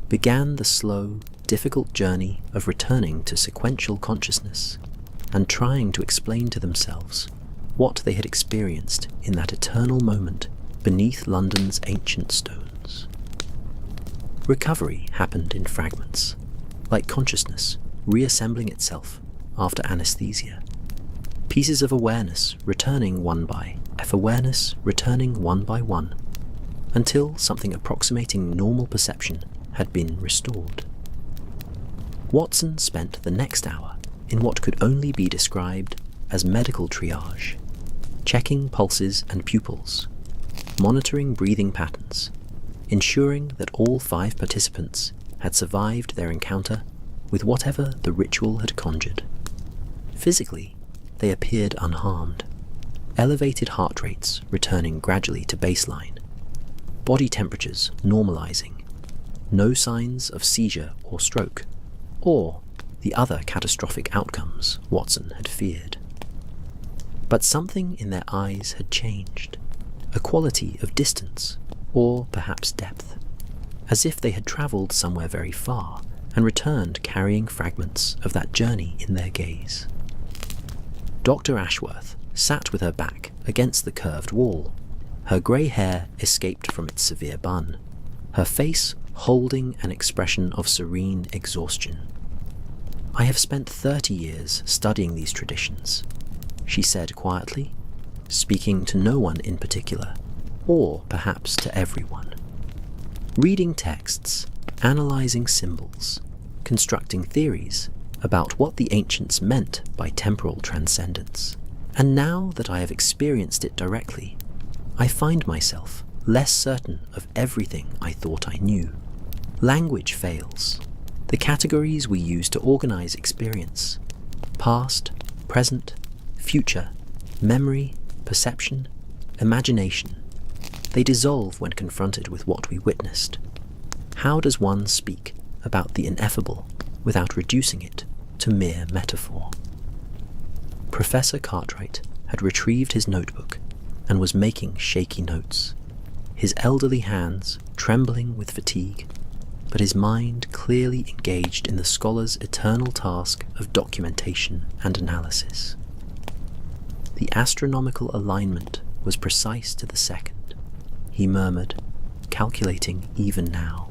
began the slow, difficult journey of returning to sequential consciousness and trying to explain to themselves what they had experienced in that eternal moment beneath London's ancient stones. Recovery happened in fragments, like consciousness reassembling itself after anesthesia. Pieces of awareness returning one by one, until something approximating normal perception had been restored. Watson spent the next hour in what could only be described as medical triage, checking pulses and pupils, monitoring breathing patterns, ensuring that all 5 participants had survived their encounter with whatever the ritual had conjured. Physically, they appeared unharmed, elevated heart rates returning gradually to baseline, body temperatures normalizing, no signs of seizure or stroke, or the other catastrophic outcomes Watson had feared. But something in their eyes had changed, a quality of distance, or perhaps depth, as if they had travelled somewhere very far and returned carrying fragments of that journey in their gaze. Dr. Ashworth sat with her back against the curved wall, her grey hair escaped from its severe bun, her face holding an expression of serene exhaustion. "I have spent 30 years studying these traditions," she said quietly, speaking to no one in particular, or perhaps to everyone. Reading texts, analysing symbols, constructing theories about what the ancients meant by temporal transcendence. And now that I have experienced it directly, I find myself less certain of everything I thought I knew. Language fails. The categories we use to organise experience, past, present, future, memory, perception, imagination, they dissolve when confronted with what we witnessed. How does one speak about the ineffable without reducing it to mere metaphor? Professor Cartwright had retrieved his notebook and was making shaky notes, his elderly hands trembling with fatigue, but his mind clearly engaged in the scholar's eternal task of documentation and analysis. The astronomical alignment was precise to the second, he murmured, calculating even now.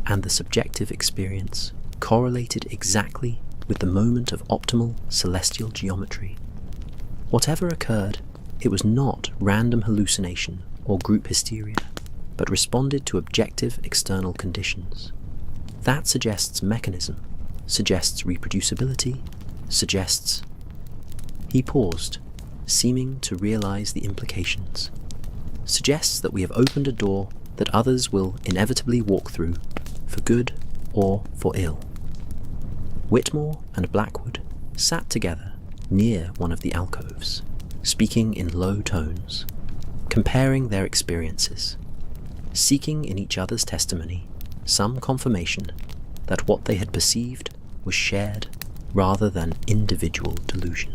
And the subjective experience correlated exactly with the moment of optimal celestial geometry. Whatever occurred, it was not random hallucination or group hysteria, but responded to objective external conditions. That suggests mechanism, suggests reproducibility, suggests... He paused, seeming to realize the implications. Suggests that we have opened a door that others will inevitably walk through, for good or for ill. Whitmore and Blackwood sat together near one of the alcoves, speaking in low tones, comparing their experiences, seeking in each other's testimony some confirmation that what they had perceived was shared rather than individual delusion.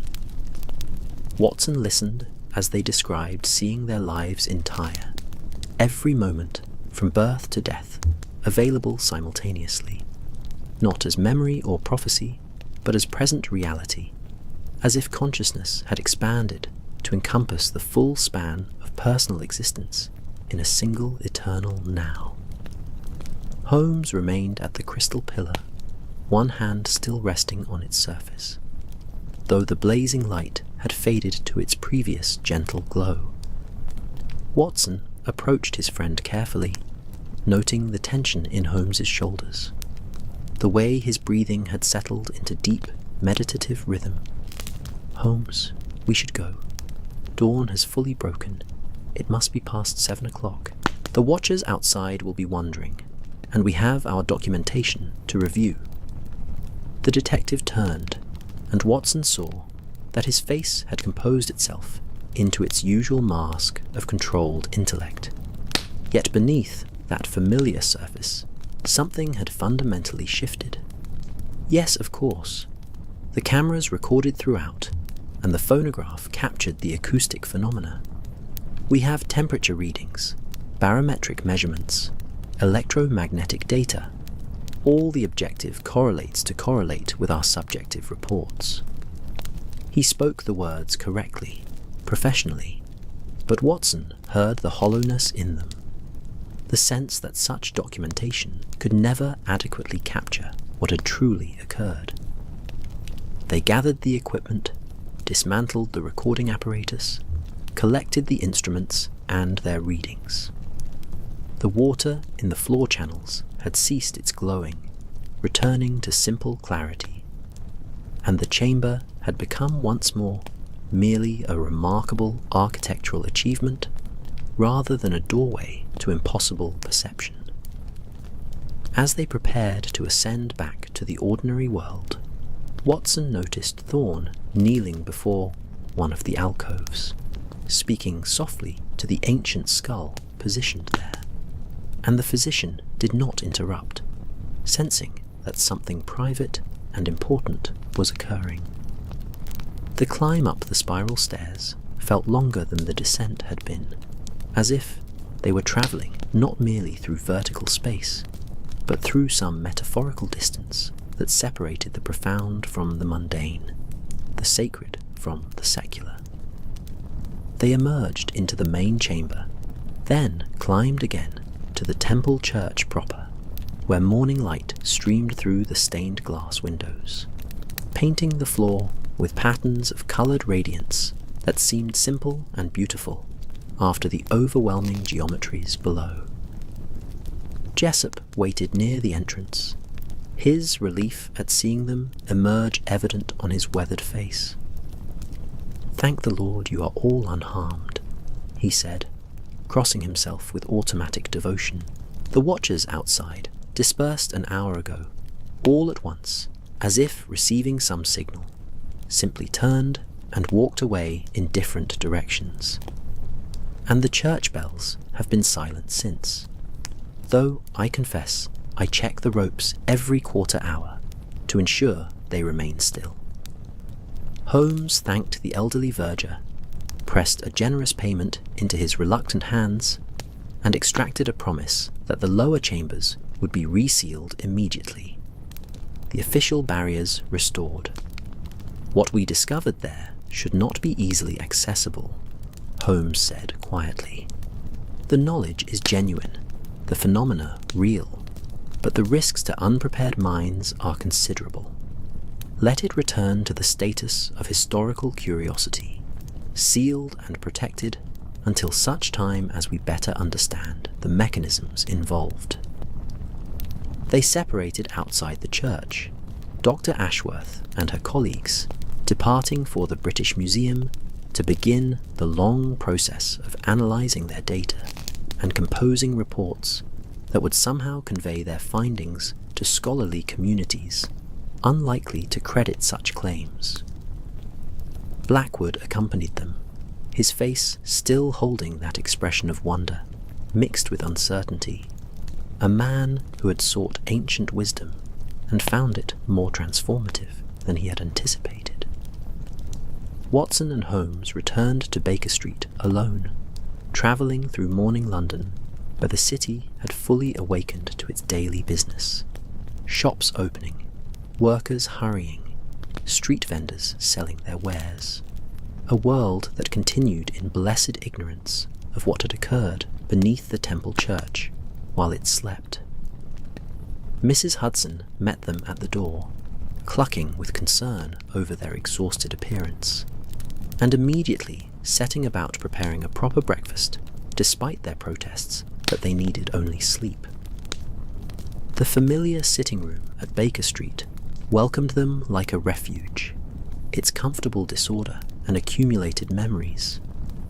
Watson listened as they described seeing their lives entire, every moment from birth to death, available simultaneously, not as memory or prophecy, but as present reality, as if consciousness had expanded to encompass the full span of personal existence in a single eternal now. Holmes remained at the crystal pillar, one hand still resting on its surface, though the blazing light had faded to its previous gentle glow. Watson approached his friend carefully, noting the tension in Holmes's shoulders, the way his breathing had settled into deep, meditative rhythm. "Holmes, we should go. Dawn has fully broken. It must be past 7 o'clock. The watchers outside will be wondering, and we have our documentation to review. The detective turned, and Watson saw that his face had composed itself into its usual mask of controlled intellect. Yet beneath that familiar surface, something had fundamentally shifted. Yes, of course. The cameras recorded throughout, and the phonograph captured the acoustic phenomena. We have temperature readings, barometric measurements, electromagnetic data. All the objective correlates to correlate with our subjective reports. He spoke the words correctly, professionally, but Watson heard the hollowness in them, the sense that such documentation could never adequately capture what had truly occurred. They gathered the equipment, dismantled the recording apparatus, collected the instruments and their readings. The water in the floor channels had ceased its glowing, returning to simple clarity, and the chamber had become once more merely a remarkable architectural achievement rather than a doorway to impossible perception. As they prepared to ascend back to the ordinary world, Watson noticed Thorne kneeling before one of the alcoves, speaking softly to the ancient skull positioned there, and the physician did not interrupt, sensing that something private and important was occurring. The climb up the spiral stairs felt longer than the descent had been, as if they were travelling not merely through vertical space, but through some metaphorical distance that separated the profound from the mundane, the sacred from the secular. They emerged into the main chamber, then climbed again to the temple church proper, where morning light streamed through the stained glass windows, painting the floor with patterns of coloured radiance that seemed simple and beautiful after the overwhelming geometries below. Jessup waited near the entrance, his relief at seeing them emerge evident on his weathered face. "Thank the Lord you are all unharmed," he said, crossing himself with automatic devotion. The watchers outside dispersed an hour ago, all at once, as if receiving some signal, simply turned and walked away in different directions. And the church bells have been silent since, though I confess I check the ropes every quarter hour to ensure they remain still. Holmes thanked the elderly verger, pressed a generous payment into his reluctant hands, and extracted a promise that the lower chambers would be resealed immediately. The official barriers restored. What we discovered there should not be easily accessible, Holmes said quietly. The knowledge is genuine, the phenomena real, but the risks to unprepared minds are considerable. Let it return to the status of historical curiosity, sealed and protected until such time as we better understand the mechanisms involved. They separated outside the church, Dr. Ashworth and her colleagues departing for the British Museum to begin the long process of analysing their data and composing reports that would somehow convey their findings to scholarly communities unlikely to credit such claims. Blackwood accompanied them, his face still holding that expression of wonder, mixed with uncertainty, a man who had sought ancient wisdom and found it more transformative than he had anticipated. Watson and Holmes returned to Baker Street alone, travelling through morning London, where the city had fully awakened to its daily business. Shops opening, workers hurrying, street vendors selling their wares. A world that continued in blessed ignorance of what had occurred beneath the temple church while it slept. Mrs. Hudson met them at the door, clucking with concern over their exhausted appearance, and immediately setting about preparing a proper breakfast, despite their protests that they needed only sleep. The familiar sitting room at Baker Street welcomed them like a refuge, its comfortable disorder and accumulated memories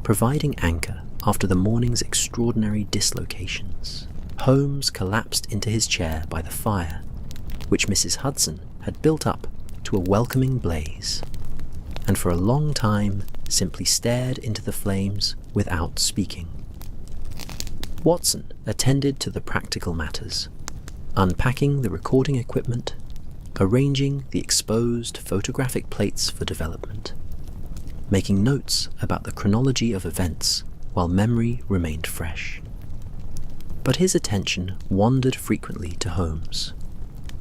providing anchor after the morning's extraordinary dislocations, Holmes collapsed into his chair by the fire, which Mrs. Hudson had built up to a welcoming blaze, and for a long time simply stared into the flames without speaking. Watson attended to the practical matters, unpacking the recording equipment, arranging the exposed photographic plates for development, making notes about the chronology of events while memory remained fresh. But his attention wandered frequently to Holmes,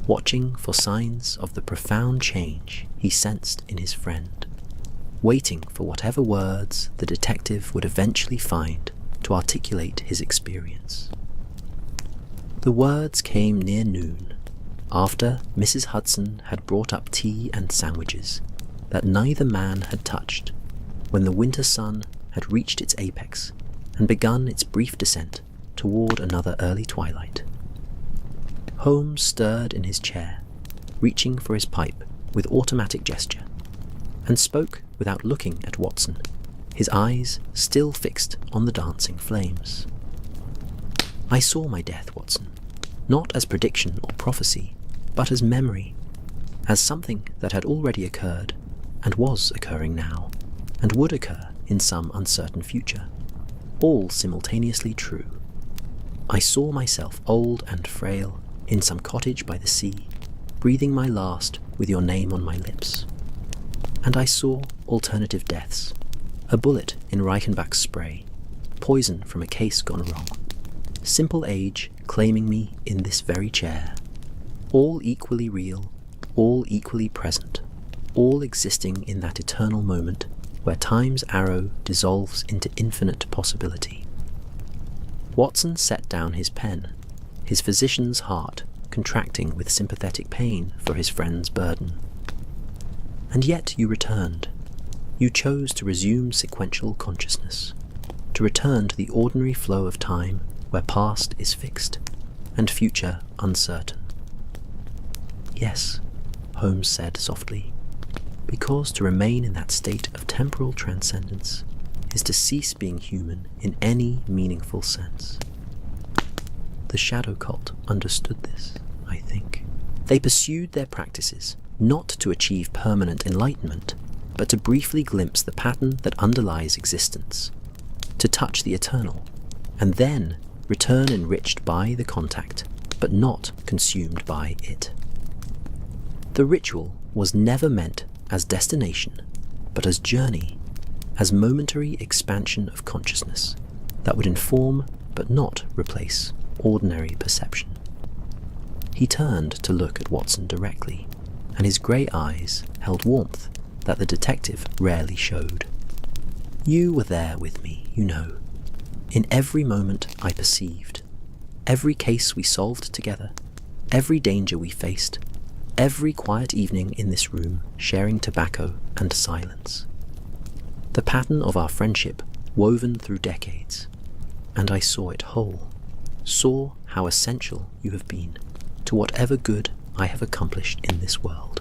watching for signs of the profound change he sensed in his friend, waiting for whatever words the detective would eventually find to articulate his experience. The words came near noon, after Mrs. Hudson had brought up tea and sandwiches that neither man had touched, when the winter sun had reached its apex and begun its brief descent toward another early twilight. Holmes stirred in his chair, reaching for his pipe with automatic gesture, and spoke without looking at Watson, his eyes still fixed on the dancing flames. "I saw my death, Watson, not as prediction or prophecy, but as memory, as something that had already occurred, and was occurring now, and would occur in some uncertain future, all simultaneously true. I saw myself old and frail in some cottage by the sea, breathing my last with your name on my lips. And I saw alternative deaths, a bullet in Reichenbach's spray, poison from a case gone wrong, simple age claiming me in this very chair, all equally real, all equally present, all existing in that eternal moment where time's arrow dissolves into infinite possibility." Watson set down his pen, his physician's heart contracting with sympathetic pain for his friend's burden. "And yet you returned. You chose to resume sequential consciousness, to return to the ordinary flow of time where past is fixed and future uncertain." "Yes," Holmes said softly, "because to remain in that state of temporal transcendence is to cease being human in any meaningful sense." The shadow cult understood this, I think. They pursued their practices not to achieve permanent enlightenment, but to briefly glimpse the pattern that underlies existence, to touch the eternal, and then return enriched by the contact, but not consumed by it. The ritual was never meant as destination, but as journey, as momentary expansion of consciousness that would inform but not replace ordinary perception. He turned to look at Watson directly, and his grey eyes held warmth that the detective rarely showed. "You were there with me, you know, in every moment I perceived, every case we solved together, every danger we faced, every quiet evening in this room sharing tobacco and silence. The pattern of our friendship woven through decades, and I saw it whole, saw how essential you have been to whatever good I have accomplished in this world.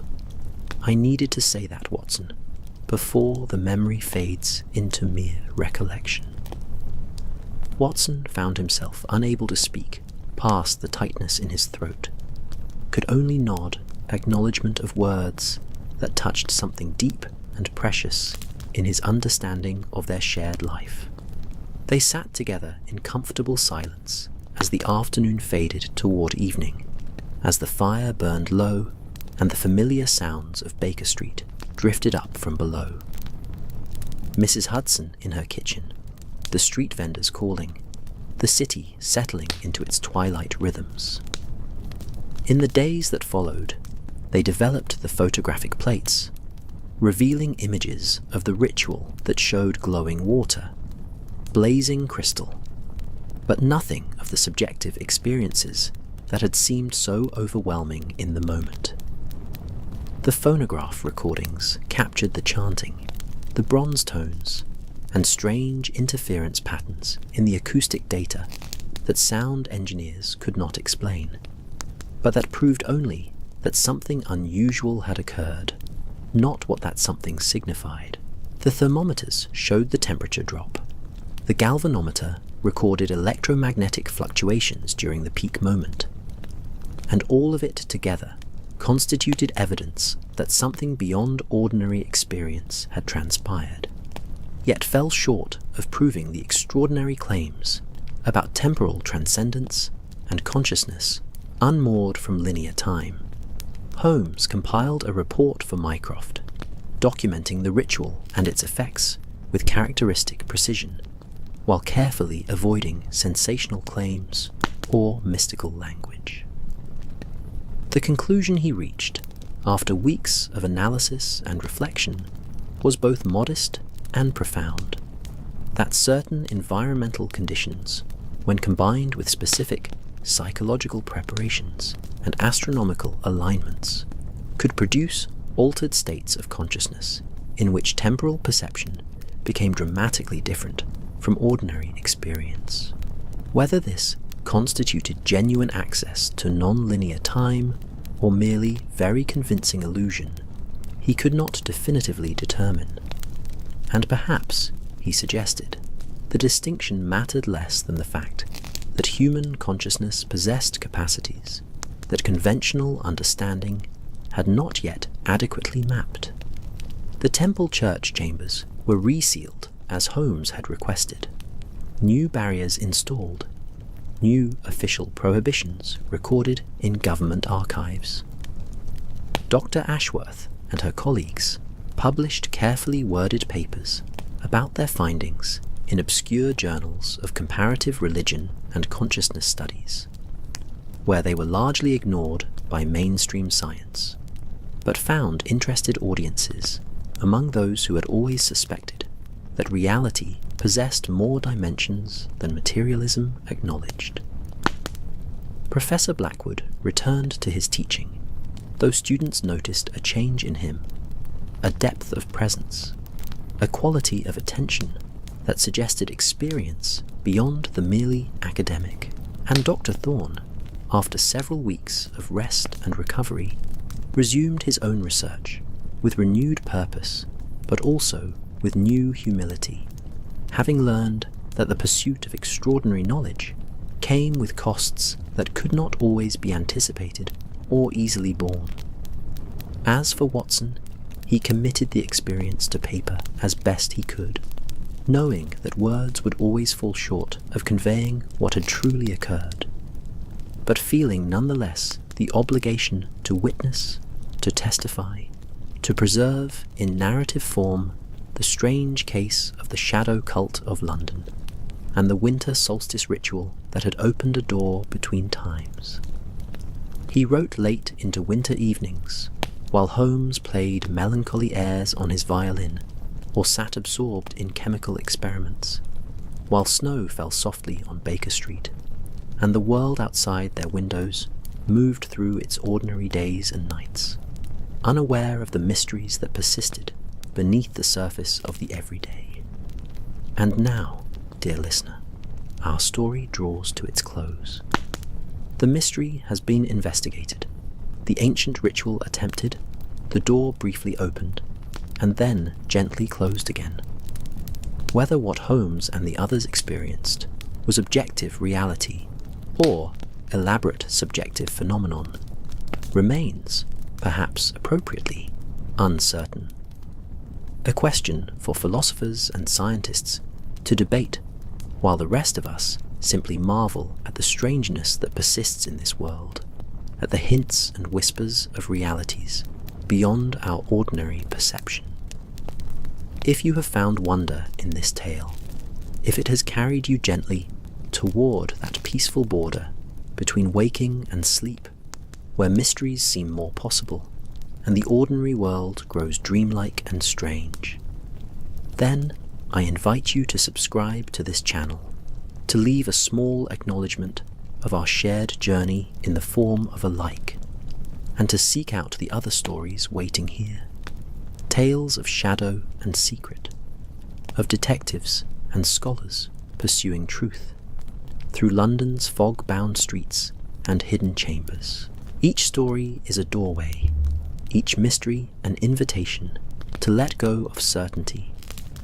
I needed to say that, Watson, before the memory fades into mere recollection." Watson found himself unable to speak past the tightness in his throat, could only nod acknowledgement of words that touched something deep and precious in his understanding of their shared life. They sat together in comfortable silence as the afternoon faded toward evening, as the fire burned low and the familiar sounds of Baker Street drifted up from below. Mrs. Hudson in her kitchen, the street vendors calling, the city settling into its twilight rhythms. In the days that followed, they developed the photographic plates, revealing images of the ritual that showed glowing water, blazing crystal, but nothing of the subjective experiences that had seemed so overwhelming in the moment. The phonograph recordings captured the chanting, the bronze tones, and strange interference patterns in the acoustic data that sound engineers could not explain, but that proved only that something unusual had occurred, not what that something signified. The thermometers showed the temperature drop, The galvanometer recorded electromagnetic fluctuations during the peak moment, and all of it together constituted evidence that something beyond ordinary experience had transpired, yet fell short of proving the extraordinary claims about temporal transcendence and consciousness unmoored from linear time. Holmes compiled a report for Mycroft, documenting the ritual and its effects with characteristic precision, while carefully avoiding sensational claims or mystical language. The conclusion he reached, after weeks of analysis and reflection, was both modest and profound: that certain environmental conditions, when combined with specific psychological preparations and astronomical alignments, could produce altered states of consciousness in which temporal perception became dramatically different from ordinary experience. Whether this constituted genuine access to non-linear time or merely very convincing illusion, he could not definitively determine. And perhaps, he suggested, the distinction mattered less than the fact that human consciousness possessed capacities that conventional understanding had not yet adequately mapped. The temple church chambers were resealed as Holmes had requested, new barriers installed, new official prohibitions recorded in government archives. Dr. Ashworth and her colleagues published carefully worded papers about their findings in obscure journals of comparative religion and consciousness studies, where they were largely ignored by mainstream science, but found interested audiences among those who had always suspected that reality possessed more dimensions than materialism acknowledged. Professor Blackwood returned to his teaching, though students noticed a change in him, a depth of presence, a quality of attention that suggested experience beyond the merely academic. And Dr. Thorne, after several weeks of rest and recovery, resumed his own research with renewed purpose, but also with new humility, having learned that the pursuit of extraordinary knowledge came with costs that could not always be anticipated or easily borne. As for Watson, he committed the experience to paper as best he could, knowing that words would always fall short of conveying what had truly occurred, but feeling nonetheless the obligation to witness, to testify, to preserve in narrative form the strange case of the shadow cult of London and the winter solstice ritual that had opened a door between times. He wrote late into winter evenings, while Holmes played melancholy airs on his violin or sat absorbed in chemical experiments, while snow fell softly on Baker Street, and the world outside their windows moved through its ordinary days and nights, unaware of the mysteries that persisted beneath the surface of the everyday. And now, dear listener, our story draws to its close. The mystery has been investigated, the ancient ritual attempted, the door briefly opened, and then gently closed again. Whether what Holmes and the others experienced was objective reality or elaborate subjective phenomenon remains, perhaps appropriately, uncertain. A question for philosophers and scientists to debate, while the rest of us simply marvel at the strangeness that persists in this world, at the hints and whispers of realities beyond our ordinary perception. If you have found wonder in this tale, if it has carried you gently toward that peaceful border between waking and sleep, where mysteries seem more possible and the ordinary world grows dreamlike and strange, then I invite you to subscribe to this channel, to leave a small acknowledgement of our shared journey in the form of a like, and to seek out the other stories waiting here, tales of shadow and secret, of detectives and scholars pursuing truth through London's fog-bound streets and hidden chambers. Each story is a doorway, each mystery an invitation to let go of certainty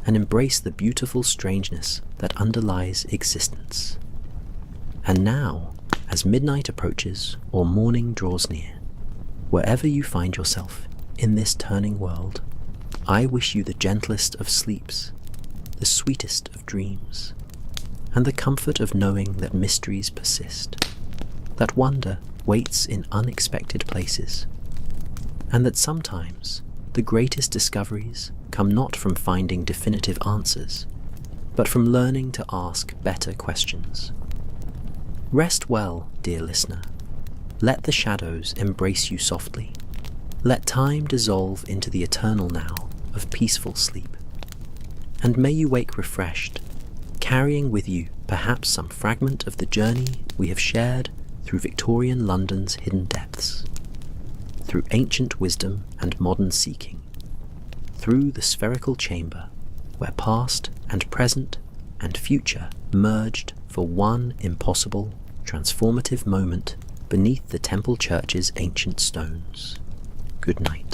and embrace the beautiful strangeness that underlies existence. And now, as midnight approaches or morning draws near, wherever you find yourself in this turning world, I wish you the gentlest of sleeps, the sweetest of dreams, and the comfort of knowing that mysteries persist, that wonder waits in unexpected places, and that sometimes the greatest discoveries come not from finding definitive answers, but from learning to ask better questions. Rest well, dear listener. Let the shadows embrace you softly. Let time dissolve into the eternal now of peaceful sleep. And may you wake refreshed, carrying with you perhaps some fragment of the journey we have shared through Victorian London's hidden depths, through ancient wisdom and modern seeking, through the spherical chamber where past and present and future merged for one impossible, transformative moment beneath the temple church's ancient stones. Good night.